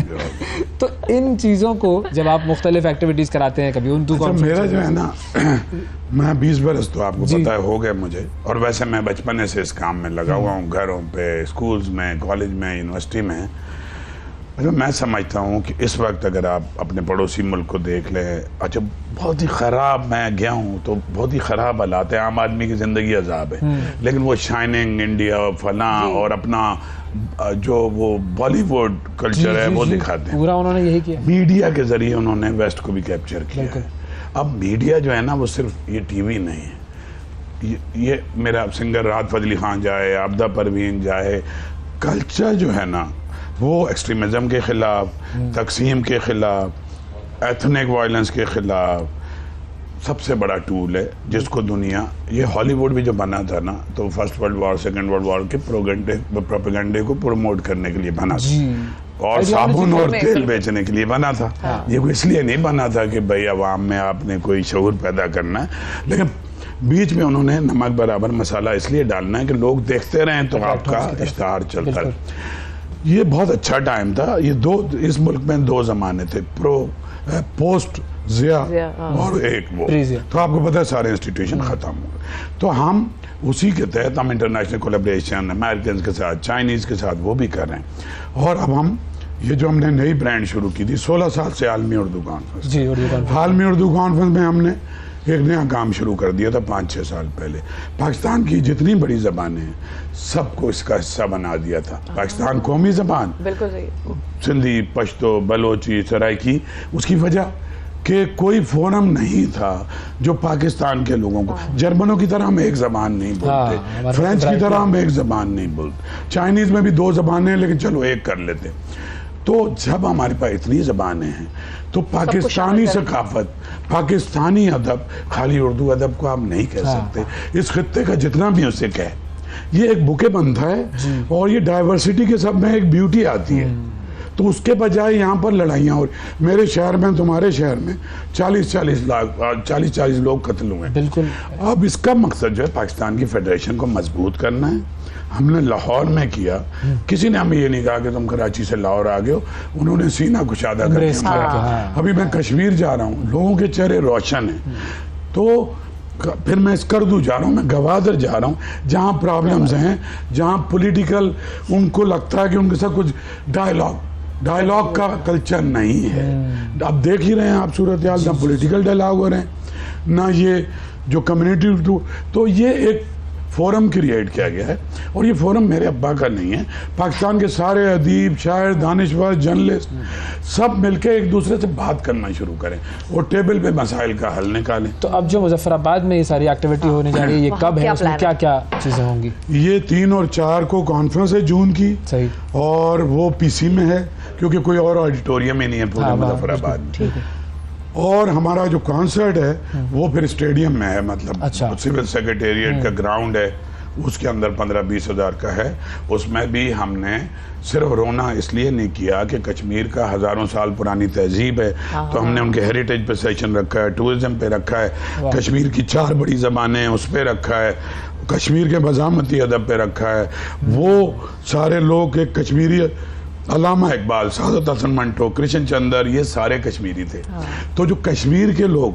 तो इन चीज़ों को जब आप मुख्तलिफ एक्टिविटीज़ कराते हैं, कभी उर्दू अच्छा, मेरा जो है ना मैं 20 बरस तो आपको पता है हो गए मुझे, और वैसे मैं बचपन से इस काम में लगा हुआ हूँ, घरों पे, स्कूल्स में, कॉलेज में, यूनिवर्सिटी में। अच्छा, मैं समझता हूँ कि इस वक्त अगर आप अपने पड़ोसी मुल्क को देख लें, अच्छा बहुत ही ख़राब, मैं गया हूँ तो बहुत ही ख़राब हालात है, आम आदमी की ज़िंदगी अजाब है, लेकिन वो शाइनिंग इंडिया फलां और अपना जो वो बॉलीवुड कल्चर है वो दिखाते हैं। पूरा उन्होंने यही किया, मीडिया के ज़रिए उन्होंने वेस्ट को भी कैप्चर किया है। अब मीडिया जो है ना वो सिर्फ ये टीवी नहीं है, ये मेरा सिंगर राहत फजली खान जाए, आबदा परवीन जाए, कल्चर जो है ना वो एक्सट्रीमिज़म के ख़िलाफ़, तकसीम के ख़िलाफ़, एथनिक वायलेंस के ख़िलाफ़ सबसे बड़ा टूल है जिसको दुनिया, ये हॉलीवुड भी जो बना था ना तो first world war, second world war के प्रोपेगेंडे को प्रमोट करने के लिए बना था, और साबुन और तेल बेचने के लिए बना था। ये कोई इसलिए नहीं बना था कि भाई अवाम में आपने कोई शऊर पैदा करना है, लेकिन बीच में उन्होंने नमक बराबर मसाला इसलिए डालना है कि लोग देखते रहें तो आपका इश्तहार चलता है। ये बहुत अच्छा टाइम था। ये इस मुल्क में 2 ज़माने थे, पोस्ट ज़िया और एक वो, तो आपको पता है सारे इंस्टीट्यूशन ख़त्म हो गए। तो हम उसी के तहत हम इंटरनेशनल कोलैबोरेशन अमेरिकन के साथ, चाइनीज़ के साथ वो भी कर रहे हैं। और अब हम ये जो हमने नई ब्रांड शुरू की थी 16 साल से, आलमी उर्दू कॉन्फ्रेंस, आलमी उर्दू कॉन्फ्रेंस में हमने एक नया काम शुरू कर दिया था 5-6 साल पहले। पाकिस्तान की जितनी बड़ी ज़बानें हैं सबको इसका हिस्सा बना दिया था। पाकिस्तान कौमी ज़बान, बिल्कुल सही, सिंधी, पश्तो, बलोची, सराइकी, उसकी वजह कि कोई फोरम नहीं था जो पाकिस्तान के लोगों को, जर्मनों की तरह हम एक ज़बान नहीं बोलते, फ्रेंच की तरह हम एक ज़बान नहीं बोलते, चाइनीज़ में भी 2 ज़बानें हैं लेकिन चलो एक कर लेते। तो जब हमारे पास इतनी ज़बानें हैं तो पाकिस्तानी सकाफत, पाकिस्तानी अदब, खाली उर्दू अदब को आप नहीं कह सकते। इस खित्ते का जितना भी उसे कहे, ये एक बुके बनता है और ये डाइवर्सिटी के सब में एक ब्यूटी आती है। तो उसके बजाय यहाँ पर लड़ाइयाँ, और मेरे शहर में, तुम्हारे शहर में 40-40 लोग कत्ल हुए। बिल्कुल। अब इसका मकसद जो है पाकिस्तान की फेडरेशन को मजबूत करना है। हमने लाहौर में किया, किसी ने हमें ये नहीं कहा कि तुम कराची से लाहौर आ गए हो, उन्होंने सीना कुशादा करके। अभी मैं कश्मीर जा रहा हूँ, लोगों के चेहरे रोशन हैं। तो फिर मैं स्कर्दू जा रहा हूँ, मैं गवादर जा रहा हूँ, जहाँ प्रॉब्लम्स हैं, जहाँ पॉलिटिकल उनको लगता है कि उनके साथ कुछ डायलॉग का कल्चर नहीं है। अब देख ही रहे हैं आप सूरत हाल, ना पॉलिटिकल डायलॉग हो रहे हैं, ना ये जो कम्युनिटी। तो ये एक फोरम क्रिएट किया गया है, और ये फोरम मेरे अब्बा का नहीं है, पाकिस्तान के सारे अदीब, शायर, दानिशवर, जर्नलिस्ट सब मिलकर एक दूसरे से बात करना शुरू करें और टेबल पे मसाइल का हल निकालें। तो अब जो मुजफ्फराबाद में ये सारी एक्टिविटी होने जा रही है, ये कब है, उसमें क्या क्या चीज़ें होंगी? ये 3 और 4 को कॉन्फ्रेंस है जून की, सही, और वो पीसी में है क्योंकि कोई और ऑडिटोरियम ही नहीं है पूरे मुजफ्फराबाद में। और हमारा जो कॉन्सर्ट है वो फिर स्टेडियम में है, मतलब सिविल सेक्रेटेरिएट का ग्राउंड है, उसके अंदर 15-20 हज़ार का है। उसमें भी हमने सिर्फ रोना इसलिए नहीं किया कि कश्मीर का हज़ारों साल पुरानी तहजीब है, तो हमने उनके हेरिटेज पे सेशन रखा है, टूरिज्म पे रखा है, कश्मीर की 4 बड़ी ज़बानें उस पर रखा है, कश्मीर के मज़ामती अदब पे रखा है। वो सारे लोग एक कश्मीरी, अल्लामा इकबाल, सादत हसन मंटो, कृष्ण चंद्र, ये सारे कश्मीरी थे। तो जो कश्मीर के लोग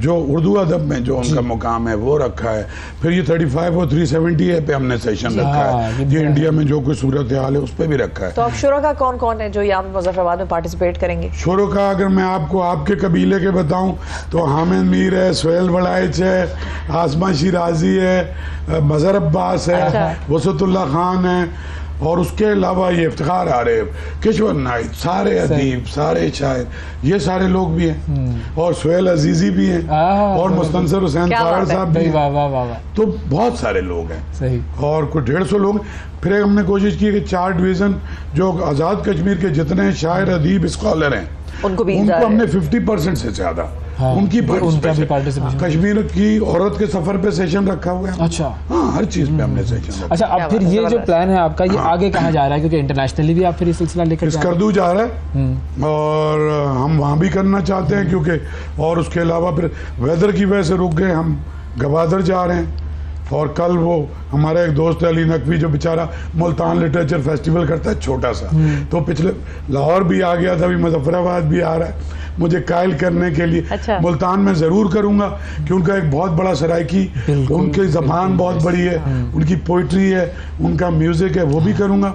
जो उर्दू अदब में जो उनका मुकाम है वो रखा है। फिर ये 35 और 370 पे हमने सेशन रखा है, ये इंडिया में जो कोई सूरत हाल है उस पर भी रखा है। तो अब शुरा कौन कौन है जो यहाँ मुजफ्फराबाद में पार्टिसिपेट करेंगे? शुरा अगर मैं आपको आपके कबीले के बताऊं तो हामिद मीर है, सोहेल बड़ाइच है, आसमा शिराजी है, मजहर अब्बास है, वसतुल्लाह खान है, और उसके अलावा ये इफ्तिखार आरिफ, किशवर नाइक, सारे अदीब, सारे शायर, ये सारे लोग भी हैं, और सोहेल अजीजी भी हैं, और मुस्तनसर हुसैन तारड़ साहब भी हैं। तो बहुत सारे लोग हैं, सही, और कुछ 150 लोग। फिर हमने कोशिश की कि 4 डिवीज़न जो आज़ाद कश्मीर के जितने शायर, अदीब, स्कॉलर हैं उनको हमने 50% से ज़्यादा हाँ, उनकी उनका भी पार्टिसिपेशन। कश्मीर की औरत के सफर पे सेशन रखा हुआ है। अच्छा, हाँ, हर चीज पे हमने सेशन रखा। अच्छा, अब फिर ये जो प्लान है आपका, ये आगे कहाँ जा रहा है? क्योंकि इंटरनेशनली भी आप फिर ये सिलसिला लेकर स्कर्दू जा रहा है और हम वहाँ भी करना चाहते हैं, क्योंकि और उसके अलावा फिर वेदर की वजह से रुक गए, हम गवादर जा रहे हैं। और कल वो हमारा एक दोस्त है अली नकवी, जो बेचारा मुल्तान लिटरेचर फेस्टिवल करता है छोटा सा, तो पिछले लाहौर भी आ गया था, अभी मुजफ्फराबाद भी आ रहा है मुझे कायल करने के लिए। अच्छा। मुल्तान में ज़रूर करूँगा कि उनका एक बहुत बड़ा सराइकी, उनकी ज़बान बहुत बड़ी है, उनकी पोइट्री है, उनका म्यूज़िक है, वो भी करूँगा।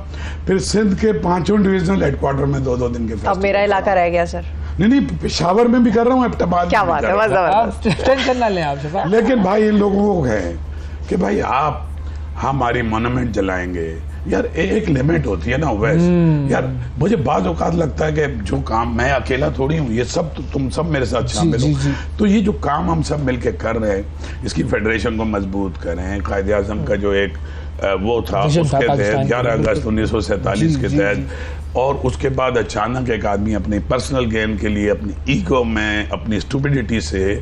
फिर सिंध के 5 डिविजनल हेडक्वार्टर में 2-2 दिन के अब मेरा इलाका रह गया सर। नहीं, पेशावर में भी कर रहा हूँ, एबटाबाद क्या बात है, आप टेंशन ना लें आप। लेकिन भाई इन लोगों को है कि भाई आप हमारी मोनूमेंट जलाएंगे यार, एक लिमिट होती है ना वैसे। यार मुझे बाद औकात लगता है कि जो काम, मैं अकेला थोड़ी हूँ, ये सब तो तुम सब मेरे साथ शामिल हो, तो ये जो काम हम सब मिलके कर रहे हैं, इसकी फेडरेशन को मजबूत करें, कायदे आज़म का जो एक वो था उसके तहत 11 अगस्त 1947 के तहत, और उसके बाद अचानक एक आदमी अपने पर्सनल गेन के लिए, अपनी ईगो में, अपनी स्टूपिडिटी से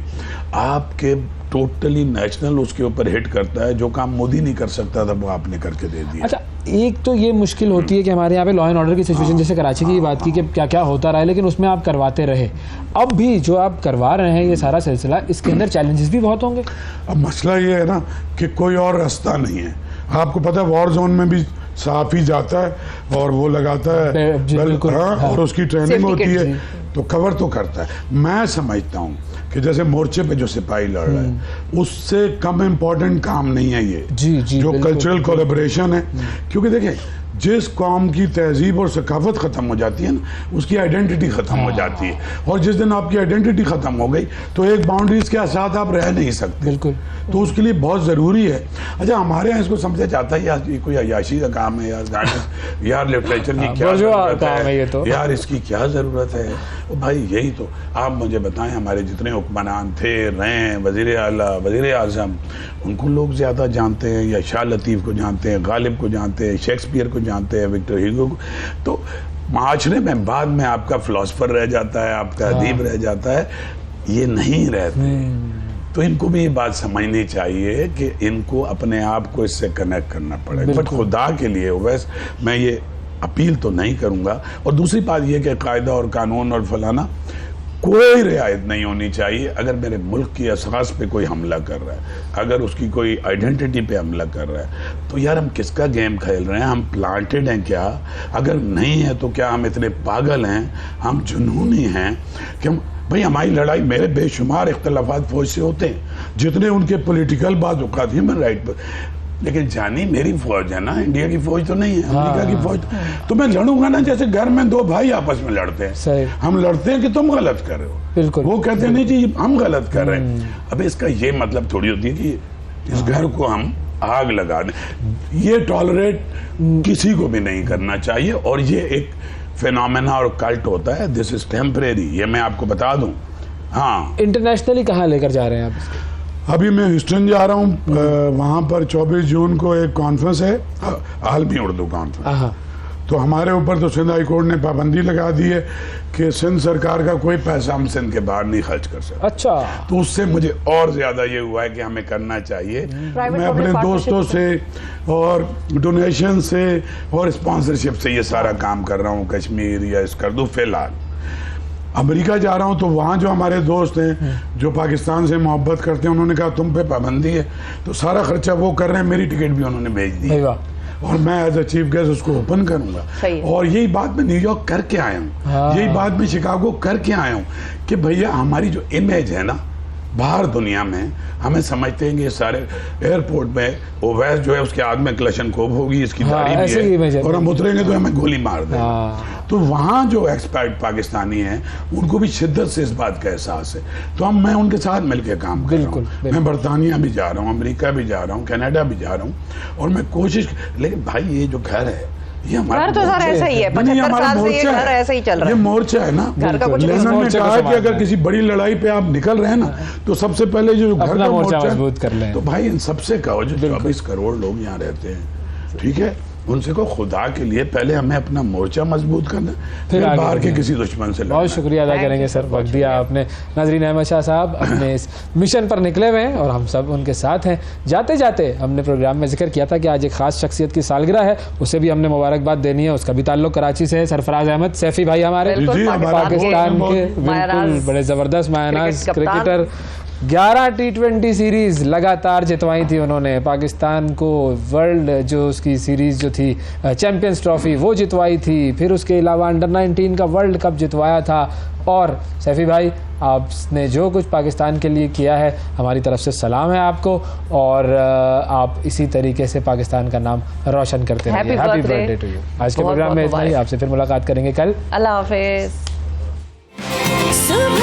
आपके टोटली नेशनल उसके ऊपर हिट करता है। जो काम मोदी नहीं कर सकता था वो आपने करके दे दिया। अच्छा, एक तो ये मुश्किल होती है कि हमारे यहाँ पे लॉ एंड ऑर्डर की सिचुएशन, जैसे कराची की बात की कि क्या क्या होता रहा है, लेकिन उसमें आप करवाते रहे। अब भी जो आप करवा रहे हैं ये सारा सिलसिला, इसके अंदर चैलेंजेस भी बहुत होंगे। अब मसला ये है ना कि कोई और रास्ता नहीं है। आपको पता है वॉर जोन में भी साफी जाता है और वो लगाता है, हाँ, और उसकी ट्रेनिंग होती है, तो कवर तो करता है। मैं समझता हूँ कि जैसे मोर्चे पे जो सिपाही लड़ रहा है, उससे कम इम्पोर्टेंट काम नहीं है ये जो कल्चरल कोलैबोरेशन है। क्योंकि देखिए, जिस कौम की तहजीब और सकाफत ख़त्म हो जाती है ना, उसकी आइडेंटिटी ख़त्म हो जाती है, और जिस दिन आपकी आइडेंटिटी ख़त्म हो गई तो एक बाउंड्रीज के साथ आप रह नहीं सकते। बिल्कुल। तो उसके लिए बहुत ज़रूरी है। अच्छा, हमारे यहाँ इसको समझा जाता है यार ये कोई अयाशी का काम है, यार लिटरेचर की क्या ज़रूरत है, ये तो यार इसकी क्या ज़रूरत है। तो भाई यही तो आप मुझे बताएं, हमारे जितने हुक्मरान थे, रहे, वज़ीर आला, वज़ीर आज़म, उनको लोग ज़्यादा जानते हैं, या शाह लतीफ़ को जानते हैं, गालिब को जानते हैं, शेक्सपियर को जानते हैं, विक्टर ह्यूगो को। तो माशरे में बाद में आपका फ़िलासफ़र रह जाता है, आपका अदीब रह जाता है, ये नहीं रहते। तो इनको भी ये बात समझनी चाहिए कि इनको अपने आप को इससे कनेक्ट करना पड़ेगा। बट खुदा के लिए वैसे मैं ये अपील तो नहीं करूँगा। और दूसरी बात ये कि कायदा और कानून और फलाना कोई रियायत नहीं होनी चाहिए। अगर मेरे मुल्क की असास पे कोई हमला कर रहा है, अगर उसकी कोई आइडेंटिटी पे हमला कर रहा है, तो यार हम किसका गेम खेल रहे हैं? हम प्लांटेड हैं क्या? अगर नहीं है तो क्या हम इतने पागल हैं, हम जुनूनी हैं कि हम, भाई हमारी लड़ाई, मेरे बेशुमार इख्तलाफात फौज से होते हैं, जितने उनके पॉलिटिकल बात औकात ह्यूमन राइट पर, लेकिन जानी मेरी फौज है ना, इंडिया की फौज तो नहीं है, अमेरिका की फौज। तो मैं लड़ूंगा ना, जैसे घर में दो भाई आपस में लड़ते हैं, हम लड़ते हैं कि तुम गलत कर रहे हो, बिल्कुल, वो कहते हैं नहीं जी हम गलत कर रहे हैं। अब इसका ये मतलब थोड़ी होती है कि इस घर को हम आग लगा दें। ये टॉलरेट किसी को भी नहीं करना चाहिए, और ये एक फिनोमेना और कल्ट होता है। दिस इज टेम्परेरी, ये मैं आपको बता दूं। हाँ, इंटरनेशनली कहाँ लेकर जा रहे हैं आप? अभी मैं ह्यूस्टन जा रहा हूँ, वहाँ पर 24 जून को एक कॉन्फ्रेंस है, आलमी उर्दू कॉन्फ्रेंस। तो हमारे ऊपर तो सिंध हाई कोर्ट ने पाबंदी लगा दी है कि सिंध सरकार का कोई पैसा हम सिंध के बाहर नहीं खर्च कर सकते। अच्छा। तो उससे मुझे और ज्यादा ये हुआ है कि हमें करना चाहिए। मैं अपने दोस्तों से और डोनेशन से और स्पॉन्सरशिप से ये सारा काम कर रहा हूँ, कश्मीर या स्कर्दू। फिलहाल अमेरिका जा रहा हूँ, तो वहाँ जो हमारे दोस्त हैं जो पाकिस्तान से मोहब्बत करते हैं, उन्होंने कहा तुम पे पाबंदी है, तो सारा खर्चा वो कर रहे हैं। मेरी टिकट भी उन्होंने भेज दी है, और मैं एज अ चीफ गेस्ट उसको ओपन करूंगा। और यही बात मैं न्यूयॉर्क करके आया हूँ, यही बात मैं शिकागो करके आया हूँ कि भैया हमारी जो इमेज है ना बाहर दुनिया में, हमें समझते हैं कि ये सारे एयरपोर्ट में ओवैस जो है उसके हाथ में क्लशनकोव होगी, इसकी दाढ़ी भी है, और हम उतरेंगे तो हमें गोली मार देंगे। तो वहाँ जो एक्सपर्ट पाकिस्तानी हैं उनको भी शिद्दत से इस बात का एहसास है। तो मैं उनके साथ मिलकर काम कर रहा हूँ। मैं बरतानिया भी जा रहा हूँ, अमेरिका भी जा रहा हूँ, कनाडा भी जा रहा हूँ, और मैं कोशिश, लेकिन भाई ये जो घर है ये हमारा घर तो सर ऐसा ही है, 75 साल से ये घर ऐसा ही चल रहा है। ये मोर्चा है ना, घर का कुछ लेनिन ने कहा कि अगर किसी बड़ी लड़ाई पे आप निकल रहे हैं ना, तो सबसे पहले जो घर का मोर्चा मजबूत कर लें। तो भाई इन सबसे कहो जो 24 करोड़ लोग यहाँ रहते हैं, ठीक है, उनसे को खुदा के लिए पहले हमें अपना मोर्चा मजबूत करना, फिर आगे बाहर के बढ़ना। किसी दुश्मन से लड़ना। बहुत शुक्रिया अदा करेंगे सर, वक्त दिया आपने। नाजरीन, अहमद शाह साहब अपने इस मिशन पर निकले हुए हैं और हम सब उनके साथ हैं। जाते जाते हमने प्रोग्राम में जिक्र किया था कि आज एक खास शख्सियत की सालगिरह है, उसे भी हमने मुबारकबाद देनी है। उसका भी ताल्लुक कराची से है। सरफराज अहमद सैफी भाई हमारे बिल्कुल, जी, हमारे पाकिस्तान बहुत- के मायानाज बिल्कुल बड़े ज़बरदस्त मायानाज क्रिकेट कप्तान। क्रिकेटर। 11 T20 सीरीज़ लगातार जितवाई थी उन्होंने। पाकिस्तान को वर्ल्ड जो उसकी सीरीज़ जो थी चैम्पियंस ट्रॉफी वो जितवाई थी। फिर उसके अलावा अंडर 19 का वर्ल्ड कप जितवाया था। और सैफी भाई, आपने जो कुछ पाकिस्तान के लिए किया है, हमारी तरफ से सलाम है आपको। और आप इसी तरीके से पाकिस्तान का नाम रोशन करते रहिए। Happy happy birthday। Birthday to you. आज के बहुत प्रोग्राम में बहुत इतना ही। आपसे फिर मुलाकात करेंगे कल। अल्लाह हाफिज। सुबह